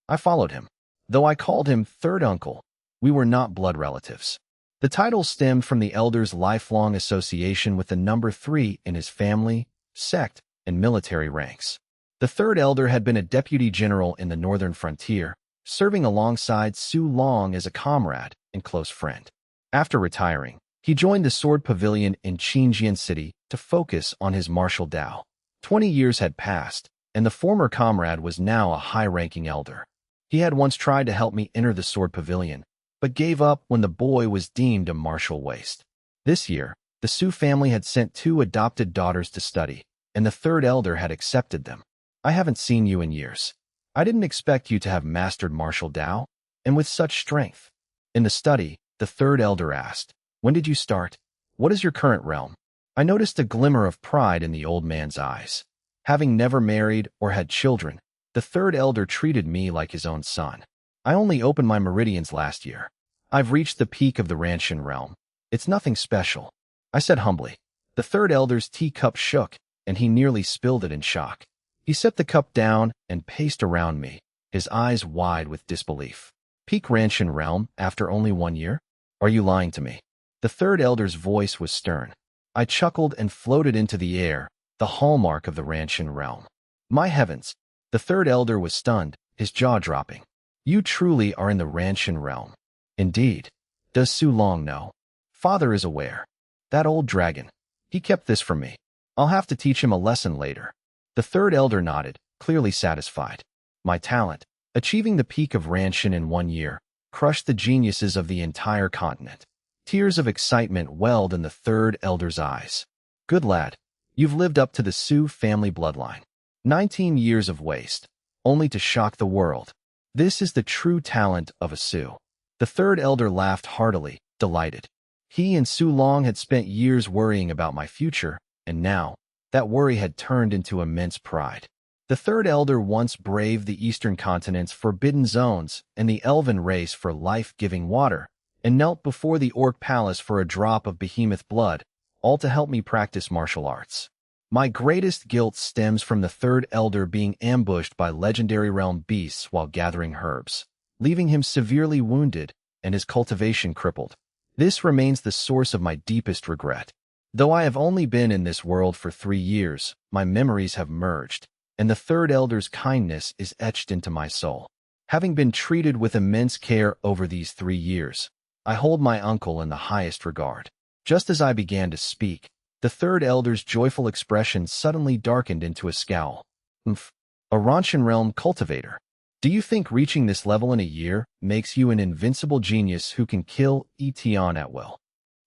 I followed him. Though I called him third uncle, we were not blood relatives. The title stemmed from the elder's lifelong association with the number 3 in his family, sect, and military ranks. The third elder had been a deputy general in the northern frontier, serving alongside Su Long as a comrade and close friend. After retiring, he joined the Sword Pavilion in Yitian City to focus on his martial Dao. 20 years had passed, and the former comrade was now a high-ranking elder. He had once tried to help me enter the Sword Pavilion, but gave up when the boy was deemed a martial waste. This year, the Su family had sent 2 adopted daughters to study, and the third elder had accepted them. I haven't seen you in years. I didn't expect you to have mastered martial Dao, and with such strength. In the study, the third elder asked, when did you start? What is your current realm? I noticed a glimmer of pride in the old man's eyes. Having never married or had children, the third elder treated me like his own son. I only opened my meridians last year. I've reached the peak of the Ranshin realm. It's nothing special, I said humbly. The third elder's teacup shook, and he nearly spilled it in shock. He set the cup down and paced around me, his eyes wide with disbelief. Peak Ranshin realm after only 1 year? Are you lying to me? The third elder's voice was stern. I chuckled and floated into the air, the hallmark of the Ranshin realm. My heavens! The third elder was stunned, his jaw dropping. You truly are in the Ranshin realm. Indeed. Does Su Long know? Father is aware. That old dragon. He kept this from me. I'll have to teach him a lesson later. The third elder nodded, clearly satisfied. My talent, achieving the peak of Ranshin in 1 year, crushed the geniuses of the entire continent. Tears of excitement welled in the third elder's eyes. Good lad. You've lived up to the Su family bloodline. 19 years of waste, only to shock the world. This is the true talent of a Su. The third elder laughed heartily, delighted. He and Su Long had spent years worrying about my future, and now, that worry had turned into immense pride. The third elder once braved the eastern continent's forbidden zones and the elven race for life-giving water, and knelt before the orc palace for a drop of behemoth blood, all to help me practice martial arts. My greatest guilt stems from the third elder being ambushed by legendary realm beasts while gathering herbs, leaving him severely wounded and his cultivation crippled. This remains the source of my deepest regret. Though I have only been in this world for 3 years, my memories have merged, and the third elder's kindness is etched into my soul. Having been treated with immense care over these 3 years, I hold my uncle in the highest regard. Just as I began to speak, the third elder's joyful expression suddenly darkened into a scowl. Umph, a Ranshan realm cultivator. Do you think reaching this level in a year makes you an invincible genius who can kill Yitian at will?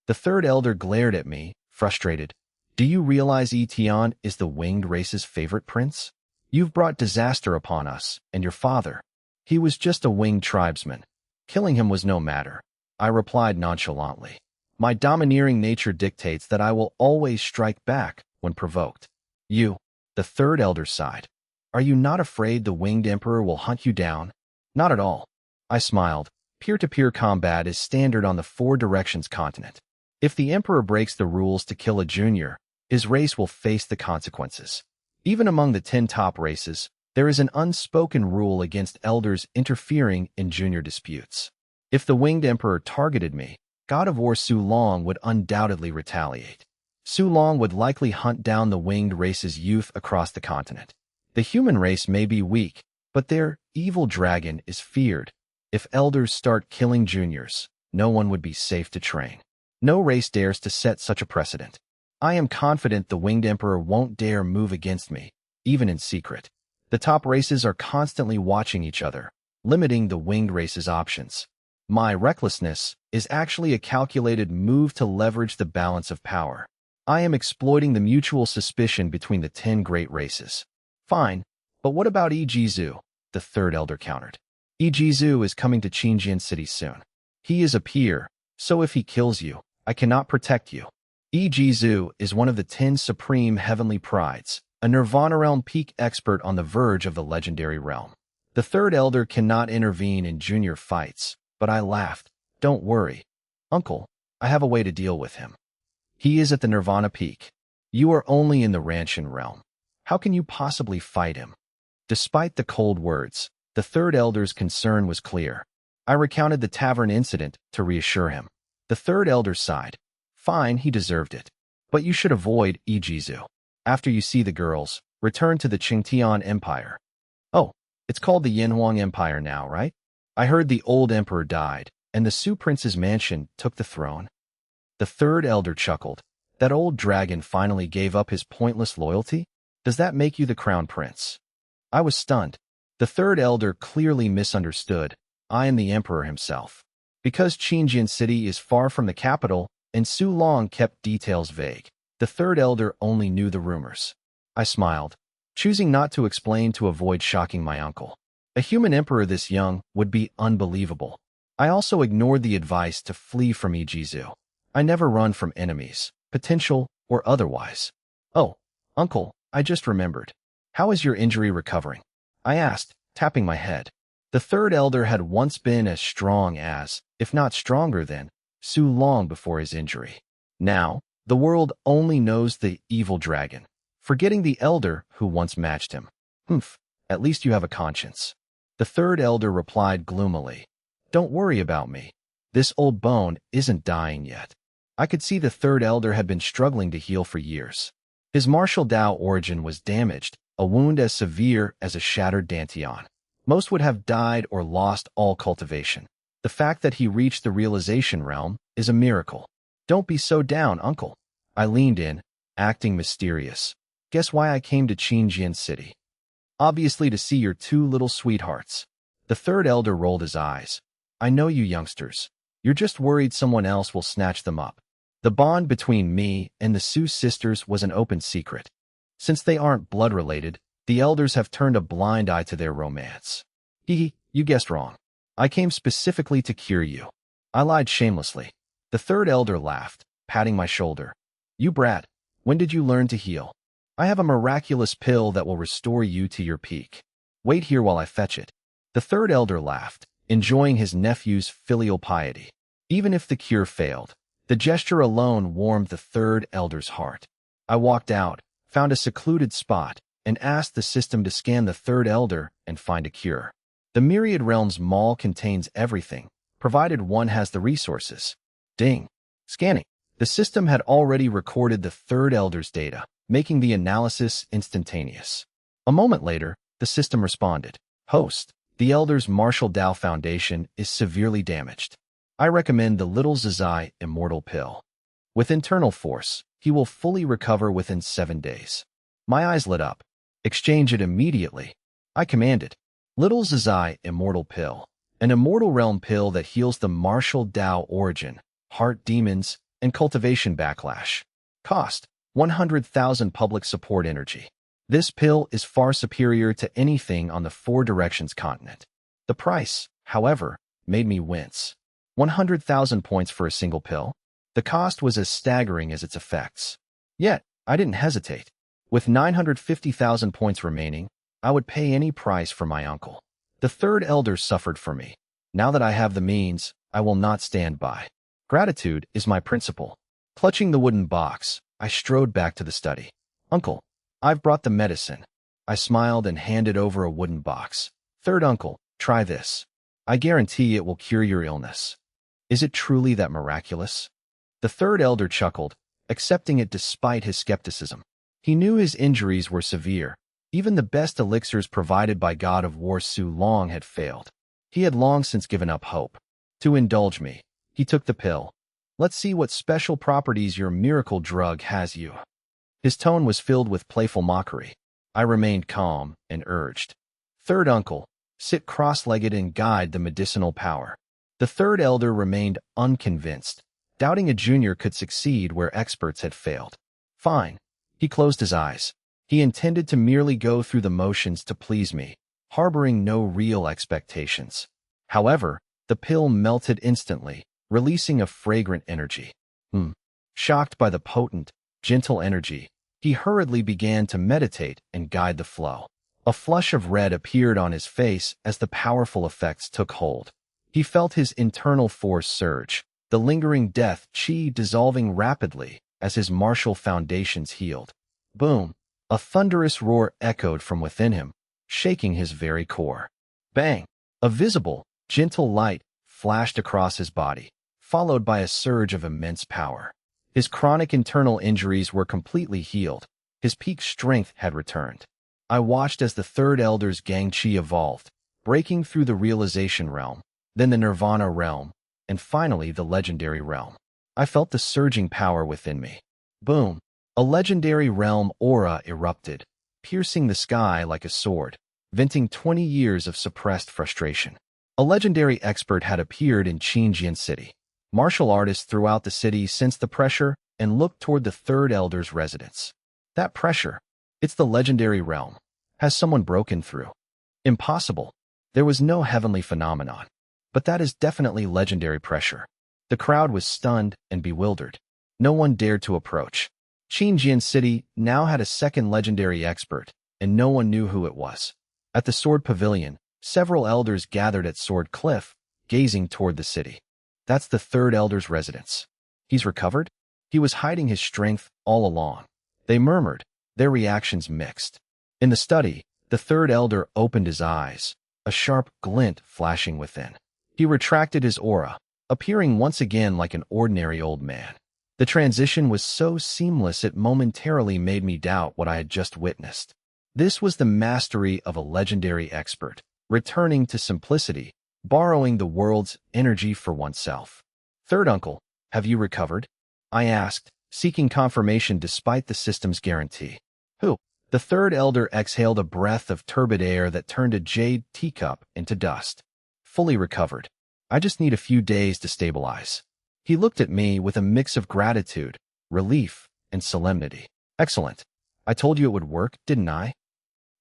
The third elder glared at me, frustrated. Do you realize Yitian is the winged race's favorite prince? You've brought disaster upon us, and your father. He was just a winged tribesman. Killing him was no matter. I replied nonchalantly. My domineering nature dictates that I will always strike back when provoked. You, the third elder sighed. Are you not afraid the winged emperor will hunt you down? Not at all. I smiled. Peer-to-peer combat is standard on the Four Directions continent. If the emperor breaks the rules to kill a junior, his race will face the consequences. Even among the 10 top races, there is an unspoken rule against elders interfering in junior disputes. If the winged emperor targeted me, God of War Su Long would undoubtedly retaliate. Su Long would likely hunt down the winged race's youth across the continent. The human race may be weak, but their evil dragon is feared. If elders start killing juniors, no one would be safe to train. No race dares to set such a precedent. I am confident the winged emperor won't dare move against me, even in secret. The top races are constantly watching each other, limiting the winged race's options. My recklessness is actually a calculated move to leverage the balance of power. I am exploiting the mutual suspicion between the 10 great races. Fine, but what about Yitian? The third elder countered. Yitian is coming to Qingjian City soon. He is a peer, so if he kills you, I cannot protect you. Yitian is one of the 10 supreme heavenly prides, a Nirvana realm peak expert on the verge of the legendary realm. The third elder cannot intervene in junior fights, but I laughed. Don't worry, uncle, I have a way to deal with him. He is at the Nirvana peak. You are only in the Ranshan realm. How can you possibly fight him? Despite the cold words, the third elder's concern was clear. I recounted the tavern incident to reassure him. The third elder sighed. Fine, he deserved it. But you should avoid Yitian. After you see the girls, return to the Qingtian Empire. Oh, it's called the Yanhuang Empire now, right? I heard the old emperor died, and the Su Prince's mansion took the throne. The third elder chuckled. That old dragon finally gave up his pointless loyalty? Does that make you the crown prince? I was stunned. The third elder clearly misunderstood. I am the emperor himself. Because Qingjian City is far from the capital, and Su Long kept details vague, the third elder only knew the rumors. I smiled, choosing not to explain to avoid shocking my uncle. A human emperor this young would be unbelievable. I also ignored the advice to flee from Yitian. I never run from enemies, potential or otherwise. Oh, uncle, I just remembered. How is your injury recovering? I asked, tapping my head. The third elder had once been as strong as, if not stronger than, Su Long before his injury. Now, the world only knows the evil dragon, forgetting the elder who once matched him. Humph, at least you have a conscience. The third elder replied gloomily. Don't worry about me. This old bone isn't dying yet. I could see the third elder had been struggling to heal for years. His martial Dao origin was damaged, a wound as severe as a shattered dantian. Most would have died or lost all cultivation. The fact that he reached the realization realm is a miracle. Don't be so down, uncle. I leaned in, acting mysterious. Guess why I came to Qingjian City? Obviously to see your 2 little sweethearts. The third elder rolled his eyes. I know you youngsters. You're just worried someone else will snatch them up. The bond between me and the Su sisters was an open secret. Since they aren't blood-related, the elders have turned a blind eye to their romance. You guessed wrong. I came specifically to cure you. I lied shamelessly. The third elder laughed, patting my shoulder. You brat, when did you learn to heal? I have a miraculous pill that will restore you to your peak. Wait here while I fetch it. The third elder laughed, enjoying his nephew's filial piety. Even if the cure failed, the gesture alone warmed the third elder's heart. I walked out, found a secluded spot, and asked the system to scan the third elder and find a cure. The Myriad Realms Mall contains everything, provided one has the resources. Ding. Scanning. The system had already recorded the third elder's data, making the analysis instantaneous. A moment later, the system responded. Host, the elder's Martial Dao Foundation is severely damaged. I recommend the Little Zazai Immortal Pill. With internal force, he will fully recover within 7 days. My eyes lit up. Exchange it immediately. I commanded. Little Zazai Immortal Pill. An immortal realm pill that heals the Martial Dao origin, heart demons, and cultivation backlash. Cost, 100,000 public support energy. This pill is far superior to anything on the Four Directions continent. The price, however, made me wince. 100,000 points for a single pill? The cost was as staggering as its effects. Yet, I didn't hesitate. With 950,000 points remaining, I would pay any price for my uncle. The third elder suffered for me. Now that I have the means, I will not stand by. Gratitude is my principle. Clutching the wooden box, I strode back to the study. Uncle, I've brought the medicine. I smiled and handed over a wooden box. Third uncle, try this. I guarantee it will cure your illness. Is it truly that miraculous? The third elder chuckled, accepting it despite his skepticism. He knew his injuries were severe. Even the best elixirs provided by God of War Su Long had failed. He had long since given up hope. To indulge me, he took the pill. Let's see what special properties your miracle drug has you. His tone was filled with playful mockery. I remained calm and urged. Third uncle, sit cross-legged and guide the medicinal power. The third elder remained unconvinced, doubting a junior could succeed where experts had failed. Fine. He closed his eyes. He intended to merely go through the motions to please me, harboring no real expectations. However, the pill melted instantly, releasing a fragrant energy. Shocked by the potent, gentle energy, he hurriedly began to meditate and guide the flow. A flush of red appeared on his face as the powerful effects took hold. He felt his internal force surge, the lingering death chi dissolving rapidly as his martial foundations healed. Boom! A thunderous roar echoed from within him, shaking his very core. Bang! A visible, gentle light flashed across his body, followed by a surge of immense power. His chronic internal injuries were completely healed. His peak strength had returned. I watched as the third elder's Gang Chi evolved, breaking through the realization realm, then the Nirvana realm, and finally the legendary realm. I felt the surging power within me. Boom! A legendary realm aura erupted, piercing the sky like a sword, venting 20 years of suppressed frustration. A legendary expert had appeared in Qingjian City. Martial artists throughout the city sensed the pressure and looked toward the third elder's residence. That pressure, it's the legendary realm. Has someone broken through? Impossible. There was no heavenly phenomenon. But that is definitely legendary pressure. The crowd was stunned and bewildered. No one dared to approach. Qingjian City now had a second legendary expert, and no one knew who it was. At the Sword Pavilion, several elders gathered at Sword Cliff, gazing toward the city. That's the third elder's residence. He's recovered? He was hiding his strength all along. They murmured, their reactions mixed. In the study, the third elder opened his eyes, a sharp glint flashing within. He retracted his aura, appearing once again like an ordinary old man. The transition was so seamless it momentarily made me doubt what I had just witnessed. This was the mastery of a legendary expert, returning to simplicity, borrowing the world's energy for oneself. Third uncle, have you recovered? I asked, seeking confirmation despite the system's guarantee. Who? The third elder exhaled a breath of turbid air that turned a jade teacup into dust. Fully recovered. I just need a few days to stabilize. He looked at me with a mix of gratitude, relief, and solemnity. Excellent. I told you it would work, didn't I?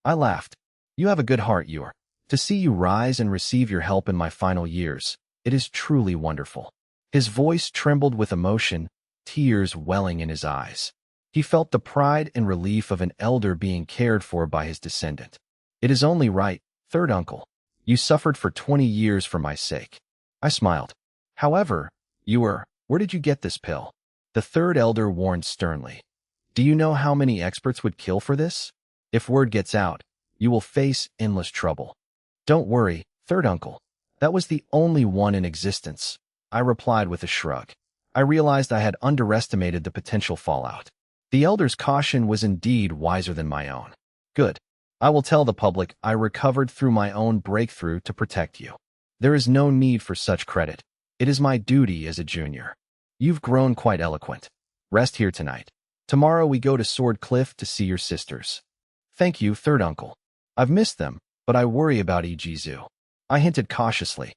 I laughed. You have a good heart, Yor. To see you rise and receive your help in my final years, it is truly wonderful. His voice trembled with emotion, tears welling in his eyes. He felt the pride and relief of an elder being cared for by his descendant. It is only right, third uncle. You suffered for 20 years for my sake. I smiled. However, where did you get this pill? The third elder warned sternly. Do you know how many experts would kill for this? If word gets out, you will face endless trouble. Don't worry, third uncle. That was the only one in existence, I replied with a shrug. I realized I had underestimated the potential fallout. The elder's caution was indeed wiser than my own. Good. I will tell the public I recovered through my own breakthrough to protect you. There is no need for such credit. It is my duty as a junior. You've grown quite eloquent. Rest here tonight. Tomorrow we go to Sword Cliff to see your sisters. Thank you, third uncle. I've missed them, but I worry about Ijizu. I hinted cautiously.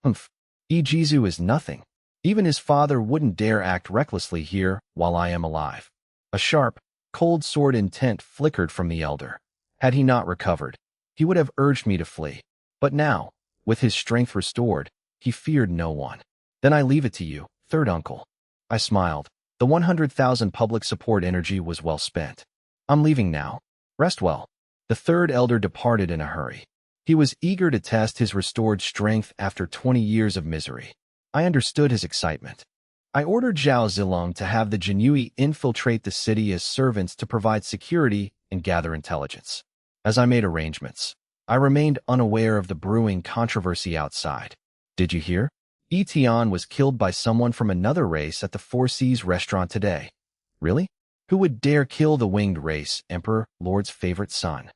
Ijizu is nothing. Even his father wouldn't dare act recklessly here while I am alive. A sharp, cold sword intent flickered from the elder. Had he not recovered, he would have urged me to flee. But now, with his strength restored, he feared no one. Then I leave it to you, third uncle. I smiled. The 100,000 public support energy was well spent. I'm leaving now. Rest well. The third elder departed in a hurry. He was eager to test his restored strength after 20 years of misery. I understood his excitement. I ordered Zhao Zilong to have the Jinui infiltrate the city as servants to provide security and gather intelligence. As I made arrangements, I remained unaware of the brewing controversy outside. Did you hear? Yitian was killed by someone from another race at the Four Seas restaurant today. Really? Who would dare kill the winged race, Emperor Lord's favorite son?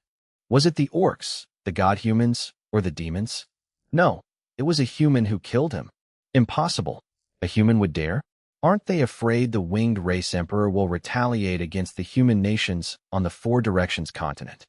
Was it the orcs, the god-humans, or the demons? No, it was a human who killed him. Impossible. A human would dare? Aren't they afraid the winged race emperor will retaliate against the human nations on the Four Directions continent?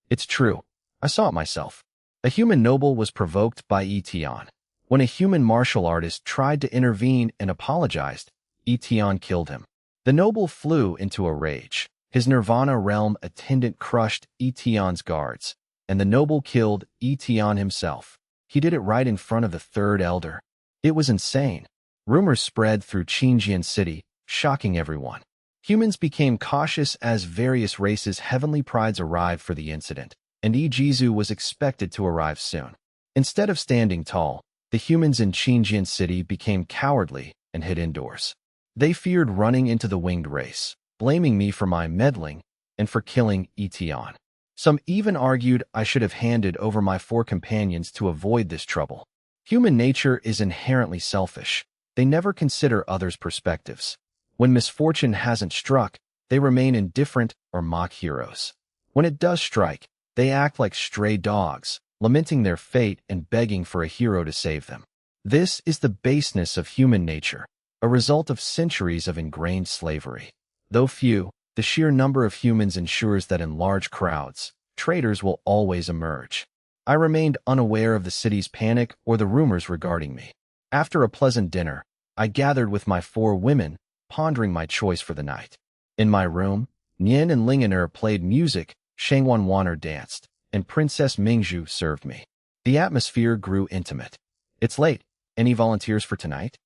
It's true. I saw it myself. A human noble was provoked by Yitian. When a human martial artist tried to intervene and apologized, Yitian killed him. The noble flew into a rage. His Nirvana realm attendant crushed Yitian's guards, and the noble killed Yitian himself. He did it right in front of the third elder. It was insane. Rumors spread through Qingjian City, shocking everyone. Humans became cautious as various races' heavenly prides arrived for the incident, and Ijizu was expected to arrive soon. Instead of standing tall, the humans in Qingjian City became cowardly and hid indoors. They feared running into the winged race, blaming me for my meddling and for killing Yitian. Some even argued I should have handed over my 4 companions to avoid this trouble. Human nature is inherently selfish. They never consider others' perspectives. When misfortune hasn't struck, they remain indifferent or mock heroes. When it does strike, they act like stray dogs, lamenting their fate and begging for a hero to save them. This is the baseness of human nature, a result of centuries of ingrained slavery. Though few, the sheer number of humans ensures that in large crowds, traitors will always emerge. I remained unaware of the city's panic or the rumors regarding me. After a pleasant dinner, I gathered with my 4 women, pondering my choice for the night. In my room, Nian and Lingener played music, Shangwan Waner danced, and Princess Mingzhu served me. The atmosphere grew intimate. It's late. Any volunteers for tonight?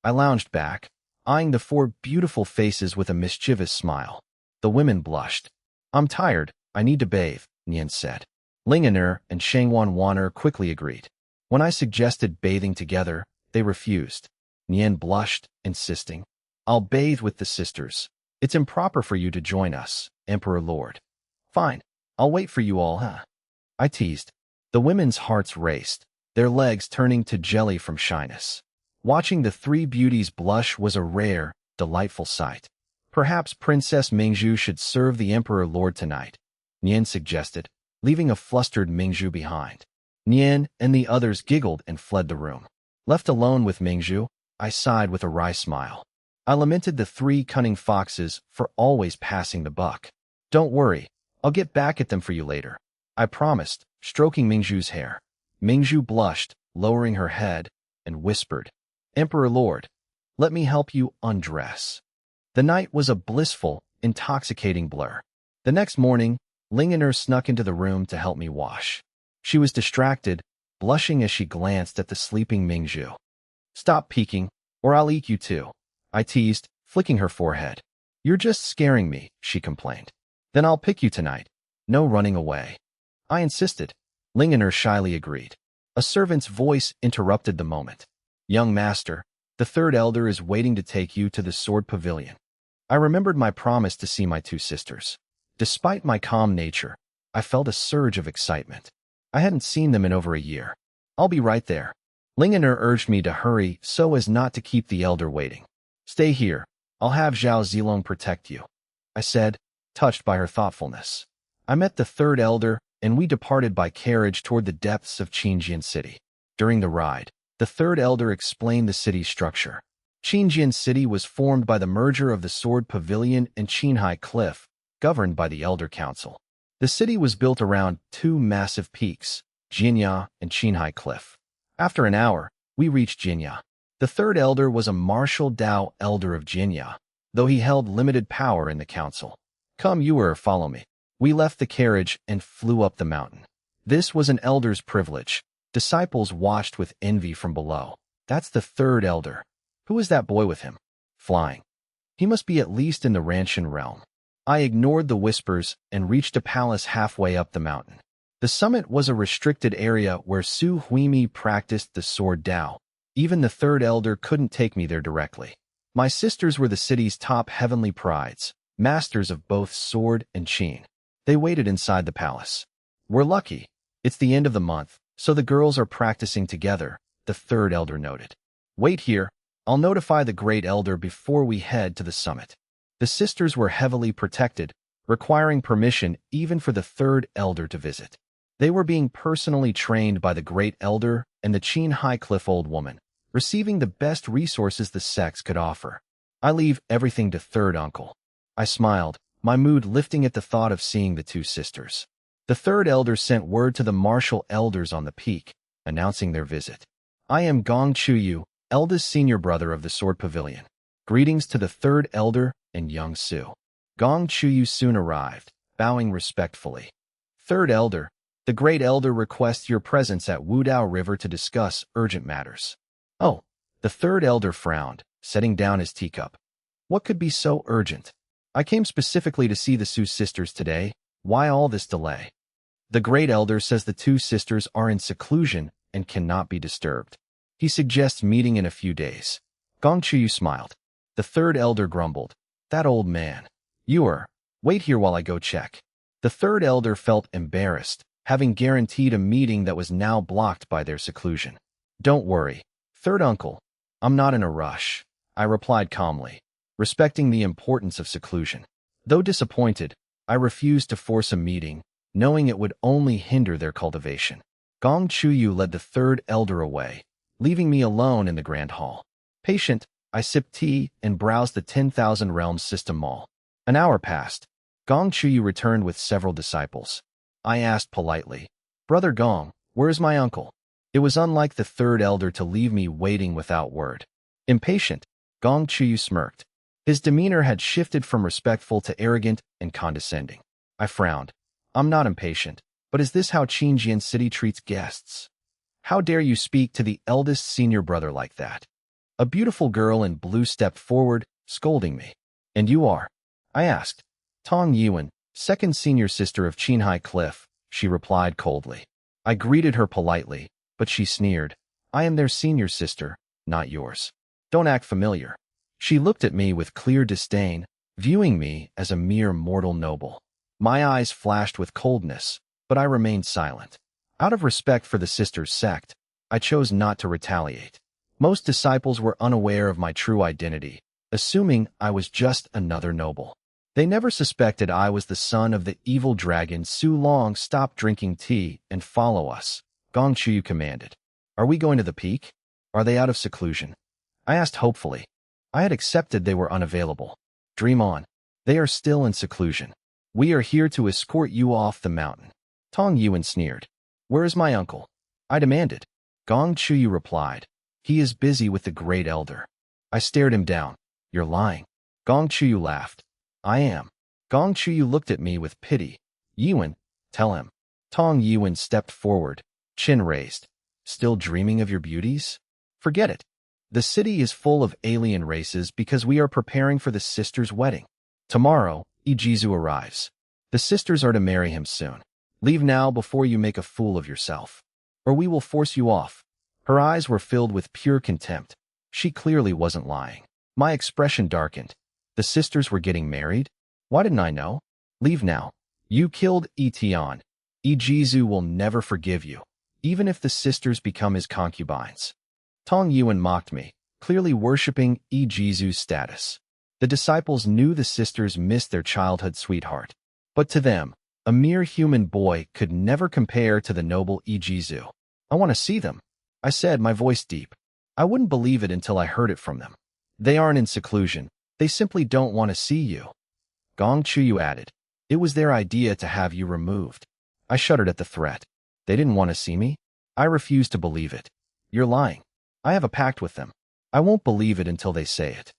I lounged back, eyeing the 4 beautiful faces with a mischievous smile. The women blushed. I'm tired. I need to bathe, Nian said. Lingener and Shangwan Waner quickly agreed. When I suggested bathing together, they refused. Nian blushed, insisting, I'll bathe with the sisters. It's improper for you to join us, Emperor Lord. Fine, I'll wait for you all, huh? I teased. The women's hearts raced, their legs turning to jelly from shyness. Watching the 3 beauties blush was a rare, delightful sight. Perhaps Princess Mingzhu should serve the Emperor Lord tonight, Nian suggested, leaving a flustered Mingzhu behind. Nian and the others giggled and fled the room. Left alone with Mingzhu, I sighed with a wry smile. I lamented the 3 cunning foxes for always passing the buck. Don't worry, I'll get back at them for you later, I promised, stroking Mingzhu's hair. Mingzhu blushed, lowering her head, and whispered, Emperor Lord, let me help you undress. The night was a blissful, intoxicating blur. The next morning, Lingener snuck into the room to help me wash. She was distracted, blushing as she glanced at the sleeping Mingzhu. Stop peeking, Or I'll eat you too, I teased, flicking her forehead. You're just scaring me, she complained. Then I'll pick you tonight. No running away. I insisted. Lingener shyly agreed. A servant's voice interrupted the moment. Young master, the third elder is waiting to take you to the sword pavilion. I remembered my promise to see my two sisters. Despite my calm nature, I felt a surge of excitement. I hadn't seen them in over a year. I'll be right there. Lingener urged me to hurry so as not to keep the elder waiting. Stay here. I'll have Zhao Zilong protect you, I said, touched by her thoughtfulness. I met the third elder, and we departed by carriage toward the depths of Qingjian City. During the ride, the third elder explained the city's structure. Qingjian City was formed by the merger of the Sword Pavilion and Qinghai Cliff, governed by the Elder Council. The city was built around two massive peaks, Jinya and Qinghai Cliff. After an hour, we reached Jinya. The third elder was a martial Dao elder of Jinya, though he held limited power in the council. Come, you follow me. We left the carriage and flew up the mountain. This was an elder's privilege. Disciples watched with envy from below. That's the third elder. Who is that boy with him? Flying. He must be at least in the Ranshan realm. I ignored the whispers and reached a palace halfway up the mountain. The summit was a restricted area where Su Huimi practiced the sword Dao. Even the third elder couldn't take me there directly. My sisters were the city's top heavenly prides, masters of both sword and qin. They waited inside the palace. We're lucky. It's the end of the month, so the girls are practicing together, the third elder noted. Wait here. I'll notify the great elder before we head to the summit. The sisters were heavily protected, requiring permission even for the third elder to visit. They were being personally trained by the great elder and the Qinghai Cliff old woman, receiving the best resources the sex could offer. I leave everything to third uncle. I smiled, my mood lifting at the thought of seeing the two sisters. The third elder sent word to the martial elders on the peak, announcing their visit. I am Gong Chuyu, eldest senior brother of the Sword Pavilion. Greetings to the third elder and young Su. Gong Chuyu soon arrived, bowing respectfully. Third elder, the great elder requests your presence at Wudao River to discuss urgent matters. Oh, the third elder frowned, setting down his teacup. What could be so urgent? I came specifically to see the Su sisters today. Why all this delay? The great elder says the two sisters are in seclusion and cannot be disturbed. He suggests meeting in a few days. Gong Chuyu smiled. The third elder grumbled. That old man. Wait here while I go check. The third elder felt embarrassed, having guaranteed a meeting that was now blocked by their seclusion. Don't worry, third uncle. I'm not in a rush, I replied calmly, respecting the importance of seclusion. Though disappointed, I refused to force a meeting, knowing it would only hinder their cultivation. Gong Chuyu led the third elder away, leaving me alone in the grand hall. Patient, I sipped tea and browsed the 10,000 Realms system mall. An hour passed. Gong Chuyu returned with several disciples. I asked politely, Brother Gong, where is my uncle? It was unlike the third elder to leave me waiting without word. Impatient, Gong Chuyu smirked. His demeanor had shifted from respectful to arrogant and condescending. I frowned. I'm not impatient, but is this how Qingjian City treats guests? How dare you speak to the eldest senior brother like that? A beautiful girl in blue stepped forward, scolding me. And you are? I asked. Tong Yuan, second senior sister of Qinghai Cliff, she replied coldly. I greeted her politely, but she sneered. I am their senior sister, not yours. Don't act familiar. She looked at me with clear disdain, viewing me as a mere mortal noble. My eyes flashed with coldness, but I remained silent. Out of respect for the sisters' sect, I chose not to retaliate. Most disciples were unaware of my true identity, assuming I was just another noble. They never suspected I was the son of the evil dragon Su Long. Stop drinking tea and follow us, Gong Chuyu commanded. Are we going to the peak? Are they out of seclusion? I asked hopefully. I had accepted they were unavailable. Dream on. They are still in seclusion. We are here to escort you off the mountain. Tong Yuan sneered. Where is my uncle? I demanded. Gong Chuyu replied. He is busy with the great elder. I stared him down. You're lying. Gong Chuyu laughed. I am. Gong Chuyu looked at me with pity. Yuan, tell him. Tong Yuan stepped forward, chin raised. Still dreaming of your beauties? Forget it. The city is full of alien races because we are preparing for the sister's wedding. Tomorrow, Ijizu arrives. The sisters are to marry him soon. Leave now before you make a fool of yourself, or we will force you off. Her eyes were filled with pure contempt. She clearly wasn't lying. My expression darkened. The sisters were getting married? Why didn't I know? Leave now. You killed Etiquette. Ijizu will never forgive you, even if the sisters become his concubines. Tong Yuan mocked me, clearly worshipping Ijizu's status. The disciples knew the sisters missed their childhood sweetheart, but to them, a mere human boy could never compare to the noble Ijizu. I want to see them, I said, my voice deep. I wouldn't believe it until I heard it from them. They aren't in seclusion. They simply don't want to see you. Gong Chuyu added. It was their idea to have you removed. I shuddered at the threat. They didn't want to see me? I refused to believe it. You're lying. I have a pact with them. I won't believe it until they say it.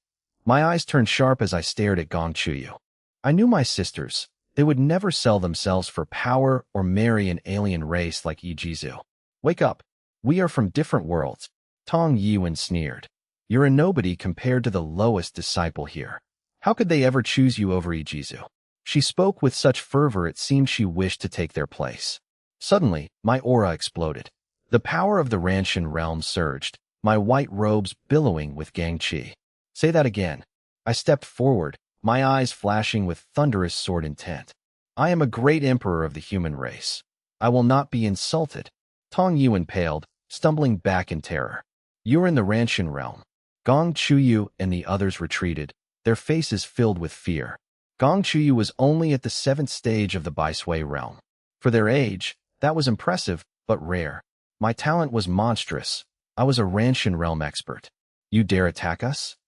My eyes turned sharp as I stared at Gong Chuyu. I knew my sisters. They would never sell themselves for power or marry an alien race like Ijizu. Wake up. We are from different worlds. Tong Yuan sneered. You're a nobody compared to the lowest disciple here. How could they ever choose you over Ijizu? She spoke with such fervor it seemed she wished to take their place. Suddenly, my aura exploded. The power of the Ranshan realm surged, my white robes billowing with gang chi. Say that again. I stepped forward, my eyes flashing with thunderous sword intent. I am a great emperor of the human race. I will not be insulted. Tong Yuan paled, stumbling back in terror. You're in the Ranshan realm. Gong Chuyu and the others retreated, their faces filled with fear. Gong Chuyu was only at the 7th stage of the Baishui realm. For their age, that was impressive, but rare. My talent was monstrous. I was a Ranshan realm expert. You dare attack us?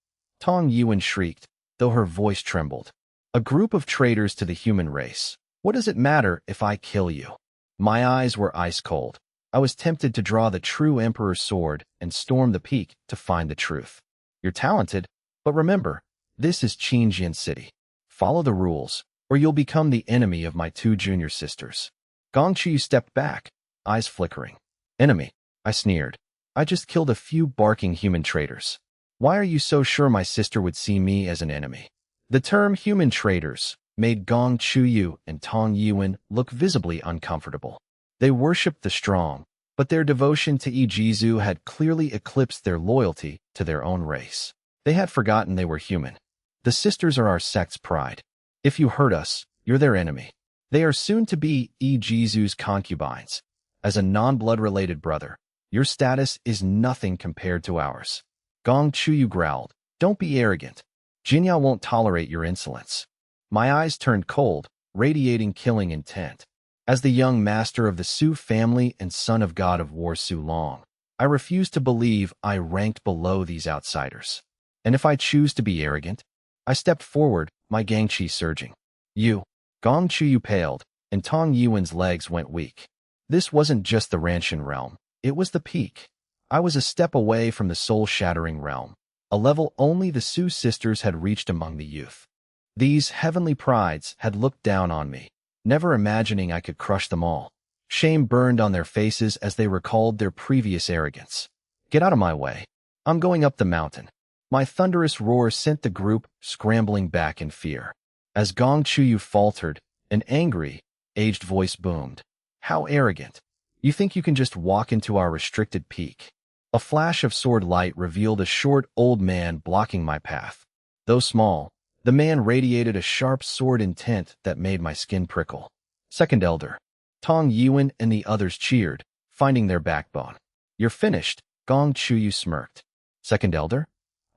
Tong Yuan shrieked, though her voice trembled. A group of traitors to the human race. What does it matter if I kill you? My eyes were ice cold. I was tempted to draw the true emperor's sword and storm the peak to find the truth. You're talented, but remember, this is Qingjian City. Follow the rules, or you'll become the enemy of my 2 junior sisters. Gong Chu stepped back, eyes flickering. Enemy, I sneered. I just killed a few barking human traitors. Why are you so sure my sister would see me as an enemy? The term human traitors made Gong Chuyu and Tong Yuan look visibly uncomfortable. They worshipped the strong, but their devotion to Ijizu had clearly eclipsed their loyalty to their own race. They had forgotten they were human. The sisters are our sect's pride. If you hurt us, you're their enemy. They are soon to be Ijizu's concubines. As a non-blood-related brother, your status is nothing compared to ours. Gong Chuyu growled, don't be arrogant. Jinya won't tolerate your insolence. My eyes turned cold, radiating killing intent. As the young master of the Su family and son of God of War Su Long, I refuse to believe I ranked below these outsiders. And if I choose to be arrogant, I stepped forward, my gangchi surging. You. Gong Chuyu paled, and Tong Yuan's legs went weak. This wasn't just the Ranshan realm, it was the peak. I was a step away from the soul-shattering realm, a level only the Su sisters had reached among the youth. These heavenly prides had looked down on me, never imagining I could crush them all. Shame burned on their faces as they recalled their previous arrogance. Get out of my way. I'm going up the mountain. My thunderous roar sent the group scrambling back in fear. As Gong Chuyu faltered, an angry, aged voice boomed. How arrogant. You think you can just walk into our restricted peak? A flash of sword light revealed a short, old man blocking my path. Though small, the man radiated a sharp sword intent that made my skin prickle. Second Elder. Tong Yuan and the others cheered, finding their backbone. You're finished, Gong Chuyu smirked. Second Elder?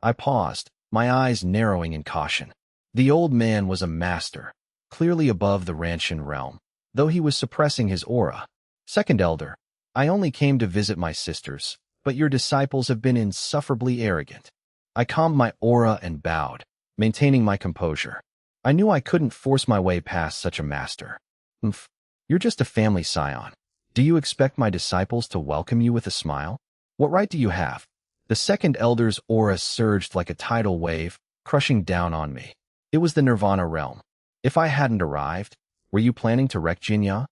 I paused, my eyes narrowing in caution. The old man was a master, clearly above the Ranshan realm, though he was suppressing his aura. Second Elder, I only came to visit my sisters, but your disciples have been insufferably arrogant. I calmed my aura and bowed, maintaining my composure. I knew I couldn't force my way past such a master. You're just a family scion. Do you expect my disciples to welcome you with a smile? What right do you have? The Second Elder's aura surged like a tidal wave, crushing down on me. It was the Nirvana realm. If I hadn't arrived, were you planning to wreck Jinya?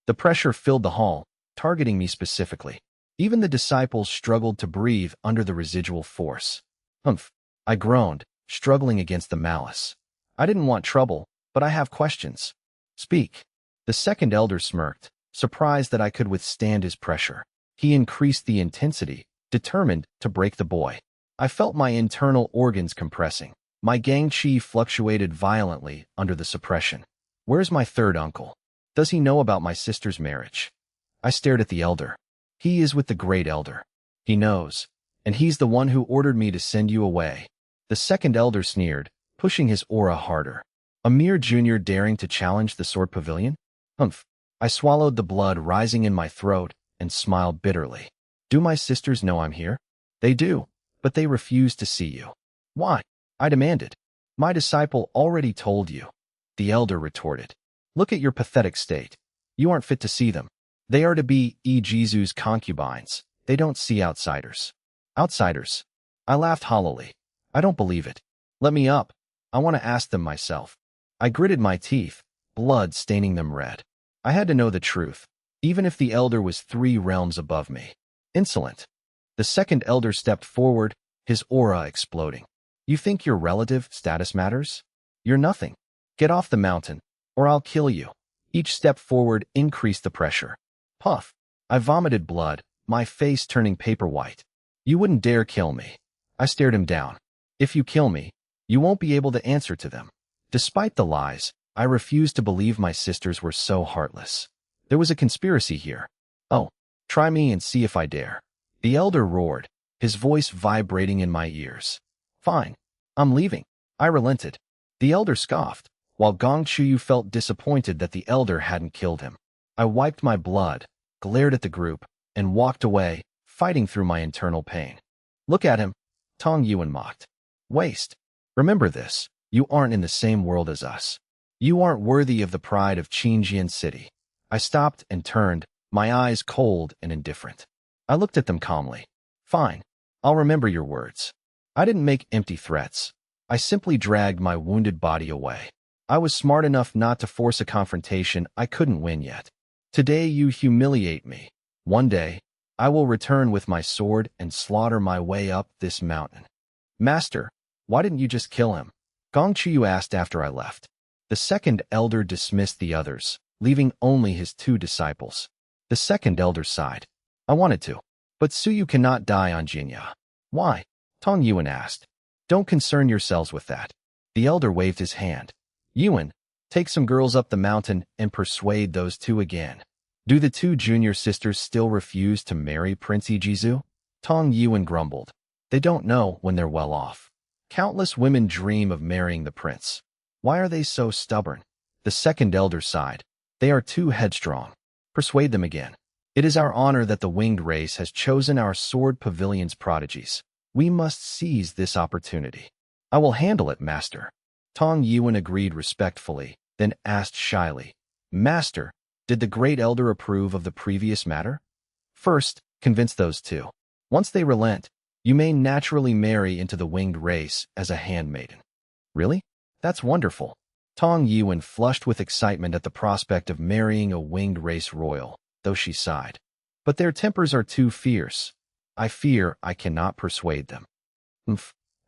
The pressure filled the hall, targeting me specifically. Even the disciples struggled to breathe under the residual force. Humph, I groaned, struggling against the malice. I didn't want trouble, but I have questions. Speak. The second elder smirked, surprised that I could withstand his pressure. He increased the intensity, determined to break the boy. I felt my internal organs compressing. My gang chi fluctuated violently under the suppression. Where's my third uncle? Does he know about my sister's marriage? I stared at the elder. He is with the great elder. He knows, and he's the one who ordered me to send you away. The second elder sneered, pushing his aura harder. A mere junior daring to challenge the sword pavilion? Humph. I swallowed the blood rising in my throat and smiled bitterly. Do my sisters know I'm here? They do, but they refuse to see you. Why? I demanded. My disciple already told you. The elder retorted. Look at your pathetic state. You aren't fit to see them. They are to be Ijizu's concubines. They don't see outsiders. Outsiders? I laughed hollowly. I don't believe it. Let me up. I want to ask them myself. I gritted my teeth, blood staining them red. I had to know the truth, even if the elder was 3 realms above me. Insolent. The second elder stepped forward, his aura exploding. You think your relative status matters? You're nothing. Get off the mountain, or I'll kill you. Each step forward increased the pressure. Puff. I vomited blood, my face turning paper white. You wouldn't dare kill me. I stared him down. If you kill me, you won't be able to answer to them. Despite the lies, I refused to believe my sisters were so heartless. There was a conspiracy here. Oh, try me and see if I dare. The elder roared, his voice vibrating in my ears. Fine. I'm leaving. I relented. The elder scoffed, while Gong Chuyu felt disappointed that the elder hadn't killed him. I wiped my blood, glared at the group, and walked away, fighting through my internal pain. Look at him, Tong Yuan mocked. Waste. Remember this, you aren't in the same world as us. You aren't worthy of the pride of Qingjian City. I stopped and turned, my eyes cold and indifferent. I looked at them calmly. Fine. I'll remember your words. I didn't make empty threats. I simply dragged my wounded body away. I was smart enough not to force a confrontation I couldn't win yet. Today you humiliate me. One day, I will return with my sword and slaughter my way up this mountain. Master, why didn't you just kill him? Gong Chuyu asked after I left. The second elder dismissed the others, leaving only his 2 disciples. The second elder sighed. I wanted to, but Suyu cannot die on Jinya. Why? Tong Yuan asked. Don't concern yourselves with that. The elder waved his hand. Yuan, take some girls up the mountain and persuade those 2 again. Do the 2 junior sisters still refuse to marry Prince Ijizu? Tong Yuan grumbled. They don't know when they're well off. Countless women dream of marrying the prince. Why are they so stubborn? The second elder sighed. They are too headstrong. Persuade them again. It is our honor that the winged race has chosen our sword pavilion's prodigies. We must seize this opportunity. I will handle it, Master. Tong Yuan agreed respectfully, then asked shyly, Master, did the great elder approve of the previous matter? First, convince those 2. Once they relent, you may naturally marry into the winged race as a handmaiden. Really? That's wonderful. Tong Yuan flushed with excitement at the prospect of marrying a winged race royal, though she sighed. But their tempers are too fierce. I fear I cannot persuade them.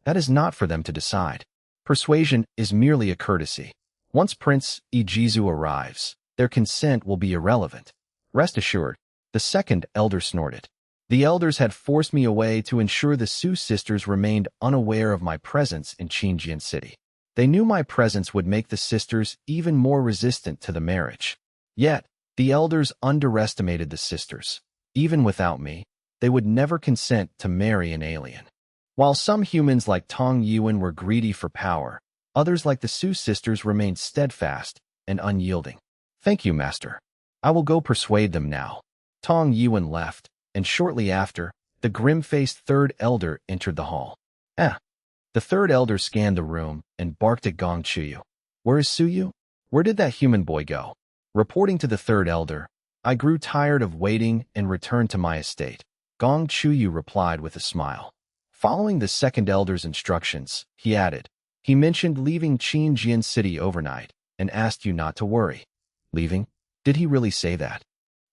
That is not for them to decide. Persuasion is merely a courtesy. Once Prince Ijizu arrives, their consent will be irrelevant. Rest assured, the second elder snorted. The elders had forced me away to ensure the Su sisters remained unaware of my presence in Qingjian City. They knew my presence would make the sisters even more resistant to the marriage. Yet, the elders underestimated the sisters. Even without me, they would never consent to marry an alien. While some humans like Tong Yuan were greedy for power, others like the Su sisters remained steadfast and unyielding. Thank you, Master. I will go persuade them now. Tong Yuan left, and shortly after, the grim-faced third elder entered the hall. The third elder scanned the room and barked at Gong Chuyu. Where is Suyu? Where did that human boy go? Reporting to the third elder, I grew tired of waiting and returned to my estate. Gong Chuyu replied with a smile. Following the second elder's instructions, he added, he mentioned leaving Qingjian City overnight and asked you not to worry. Leaving? Did he really say that?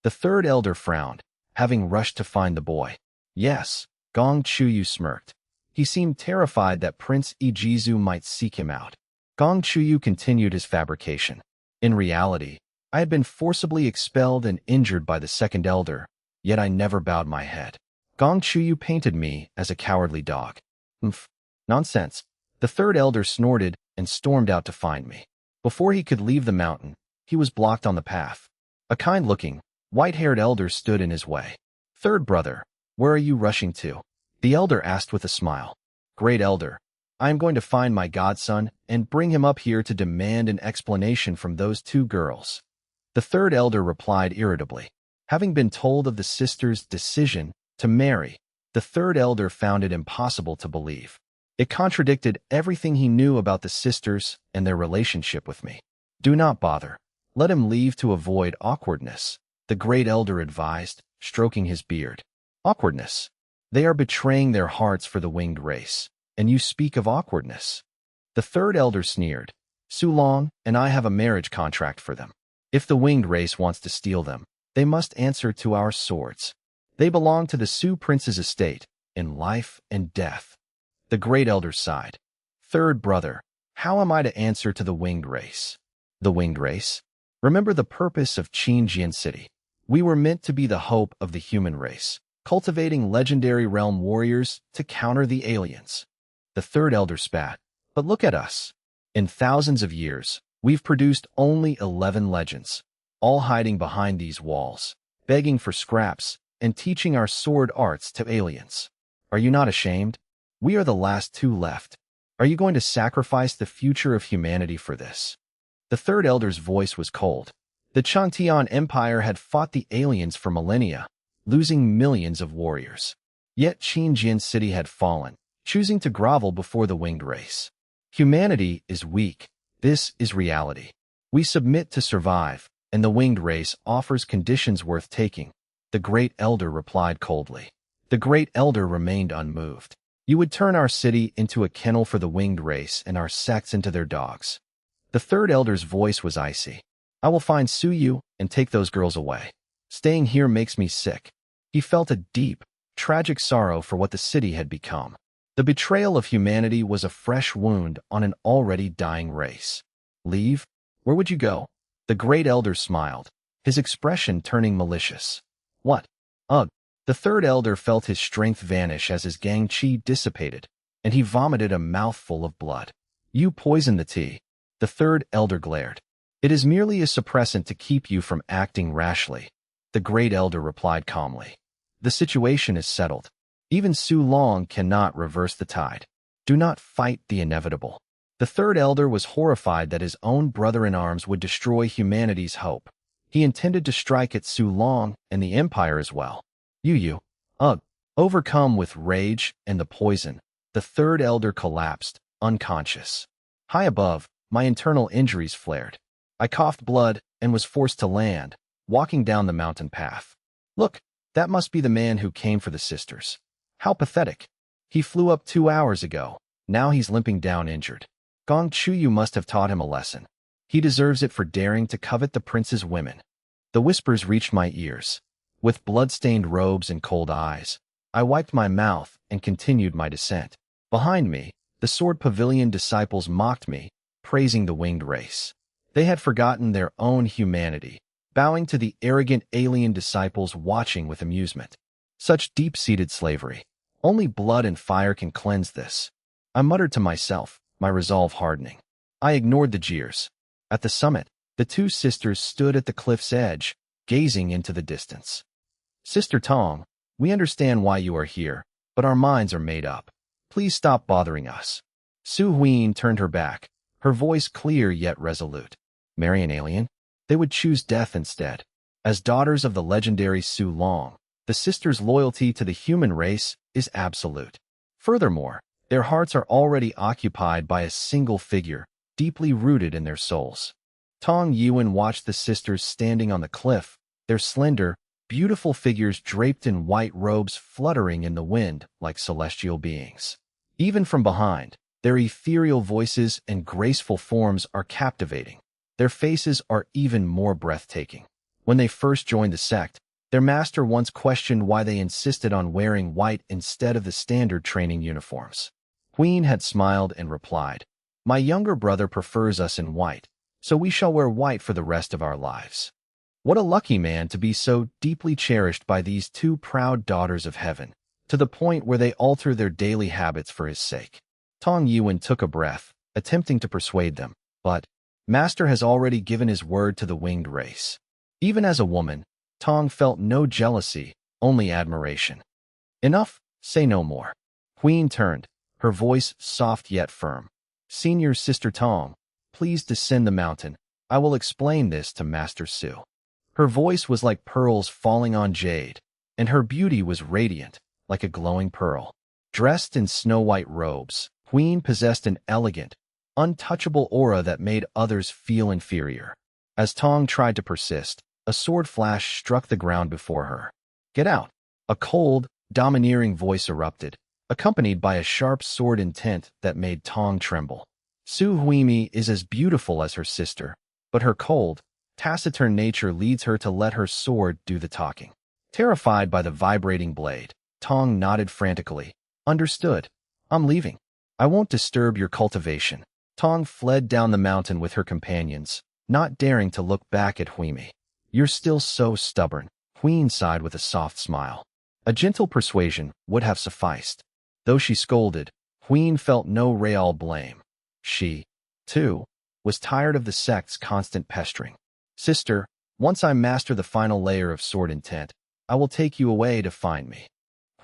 The third elder frowned. having rushed to find the boy. Yes, Gong Chuyu smirked. He seemed terrified that Prince Ijizu might seek him out. Gong Chuyu continued his fabrication. In reality, I had been forcibly expelled and injured by the second elder, yet I never bowed my head. Gong Chuyu painted me as a cowardly dog. Umph. Nonsense. The third elder snorted and stormed out to find me. Before he could leave the mountain, he was blocked on the path. A kind-looking, white-haired elder stood in his way. Third brother, where are you rushing to? The elder asked with a smile. Great elder, I am going to find my godson and bring him up here to demand an explanation from those two girls. The third elder replied irritably. Having been told of the sister's decision to marry, the third elder found it impossible to believe. It contradicted everything he knew about the sisters and their relationship with me. Do not bother. Let him leave to avoid awkwardness, the great elder advised, stroking his beard. Awkwardness. They are betraying their hearts for the winged race, and you speak of awkwardness. The third elder sneered. Sulong and I have a marriage contract for them. If the winged race wants to steal them, they must answer to our swords. They belong to the Su prince's estate, in life and death. The great elder sighed. Third brother, how am I to answer to the winged race? The winged race? Remember the purpose of Qingjian City. We were meant to be the hope of the human race, cultivating legendary realm warriors to counter the aliens. The third elder spat. But look at us. In thousands of years, we've produced only 11 legends, all hiding behind these walls, begging for scraps, and teaching our sword arts to aliens. Are you not ashamed? We are the last two left. Are you going to sacrifice the future of humanity for this? The third elder's voice was cold. The Changtian Empire had fought the aliens for millennia, losing millions of warriors. Yet Qingjian City had fallen, choosing to grovel before the winged race. Humanity is weak. This is reality. We submit to survive, and the winged race offers conditions worth taking. The great elder replied coldly. The great elder remained unmoved. You would turn our city into a kennel for the winged race and our sects into their dogs. The third elder's voice was icy. I will find Suyu and take those girls away. Staying here makes me sick. He felt a deep, tragic sorrow for what the city had become. The betrayal of humanity was a fresh wound on an already dying race. Leave? Where would you go? The great elder smiled, his expression turning malicious. What? Ugh. The third elder felt his strength vanish as his gang chi dissipated, and he vomited a mouthful of blood. You poisoned the tea. The third elder glared. It is merely a suppressant to keep you from acting rashly. The great elder replied calmly. The situation is settled. Even Su Long cannot reverse the tide. Do not fight the inevitable. The third elder was horrified that his own brother-in-arms would destroy humanity's hope. He intended to strike at Su Long and the Empire as well. Ugh. Overcome with rage and the poison, the third elder collapsed, unconscious. High above, my internal injuries flared. I coughed blood and was forced to land, walking down the mountain path. Look, that must be the man who came for the sisters. How pathetic. He flew up 2 hours ago. Now he's limping down injured. Gong Chuyu must have taught him a lesson. He deserves it for daring to covet the prince's women. The whispers reached my ears. With blood-stained robes and cold eyes, I wiped my mouth and continued my descent. Behind me, the sword pavilion disciples mocked me, praising the winged race. They had forgotten their own humanity, bowing to the arrogant alien disciples watching with amusement. Such deep-seated slavery. Only blood and fire can cleanse this. I muttered to myself, my resolve hardening. I ignored the jeers. At the summit, the two sisters stood at the cliff's edge, gazing into the distance. Sister Tong, we understand why you are here, but our minds are made up. Please stop bothering us. Su Huyen turned her back, her voice clear yet resolute. Marry an alien? They would choose death instead. As daughters of the legendary Su Long, the sisters' loyalty to the human race is absolute. Furthermore, their hearts are already occupied by a single figure, deeply rooted in their souls. Tong Yuan watched the sisters standing on the cliff, their slender, beautiful figures draped in white robes fluttering in the wind like celestial beings. Even from behind, their ethereal voices and graceful forms are captivating. Their faces are even more breathtaking. When they first joined the sect, Their master once questioned why they insisted on wearing white instead of the standard training uniforms. Queen had smiled and replied, "My younger brother prefers us in white, so we shall wear white for the rest of our lives." What a lucky man to be so deeply cherished by these two proud daughters of heaven, to the point where they alter their daily habits for his sake. Tong Yuan took a breath, attempting to persuade them, but Master has already given his word to the winged race. Even as a woman, Tong felt no jealousy, only admiration. Enough, say no more. Queen turned, her voice soft yet firm. Senior Sister Tong, please descend the mountain. I will explain this to Master Su. Her voice was like pearls falling on jade, and her beauty was radiant, like a glowing pearl. Dressed in snow-white robes, Queen possessed an elegant, untouchable aura that made others feel inferior. As Tong tried to persist, a sword flash struck the ground before her. "Get out!" A cold, domineering voice erupted, accompanied by a sharp sword intent that made Tong tremble. Su Huimi is as beautiful as her sister, but her cold, taciturn nature leads her to let her sword do the talking. Terrified by the vibrating blade, Tong nodded frantically. "Understood. I'm leaving. I won't disturb your cultivation." Tong fled down the mountain with her companions, not daring to look back at Huimi. "You're still so stubborn," Queen sighed with a soft smile. A gentle persuasion would have sufficed. Though she scolded, Queen felt no real blame. She, too, was tired of the sect's constant pestering. "Sister, once I master the final layer of sword intent, I will take you away to find me."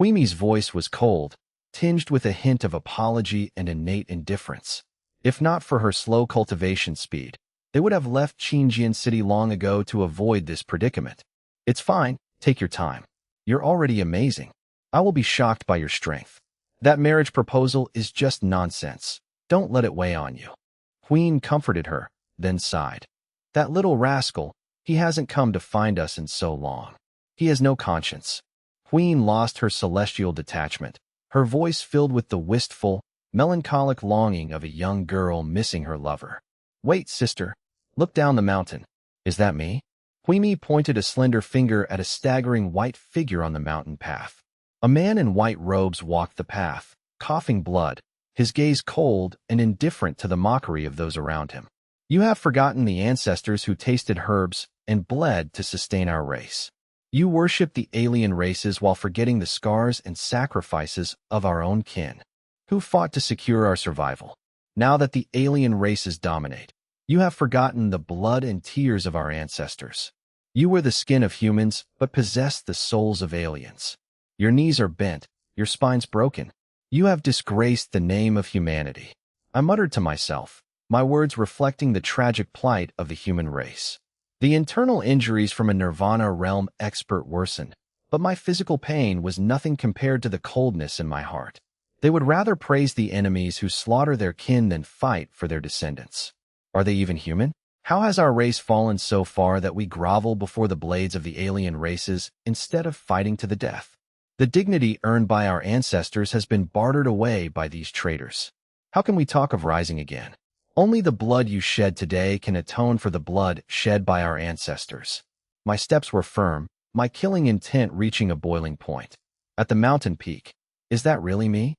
Huimi's voice was cold, tinged with a hint of apology and innate indifference. If not for her slow cultivation speed, they would have left Qingjian City long ago to avoid this predicament. "It's fine, take your time. You're already amazing. I will be shocked by your strength. That marriage proposal is just nonsense. Don't let it weigh on you." Queen comforted her, then sighed. "That little rascal, he hasn't come to find us in so long. He has no conscience." Queen lost her celestial detachment, her voice filled with the wistful, melancholic longing of a young girl missing her lover. "Wait, sister. Look down the mountain. Is that me?" Huimi pointed a slender finger at a staggering white figure on the mountain path. A man in white robes walked the path, coughing blood, his gaze cold and indifferent to the mockery of those around him. "You have forgotten the ancestors who tasted herbs and bled to sustain our race. You worship the alien races while forgetting the scars and sacrifices of our own kin, who fought to secure our survival. Now that the alien races dominate, you have forgotten the blood and tears of our ancestors. You wear the skin of humans, but possess the souls of aliens. Your knees are bent, your spines broken. You have disgraced the name of humanity." I muttered to myself, my words reflecting the tragic plight of the human race. The internal injuries from a Nirvana realm expert worsened, but my physical pain was nothing compared to the coldness in my heart. They would rather praise the enemies who slaughter their kin than fight for their descendants. Are they even human? How has our race fallen so far that we grovel before the blades of the alien races instead of fighting to the death? The dignity earned by our ancestors has been bartered away by these traitors. How can we talk of rising again? Only the blood you shed today can atone for the blood shed by our ancestors. My steps were firm, my killing intent reaching a boiling point. At the mountain peak, is that really me?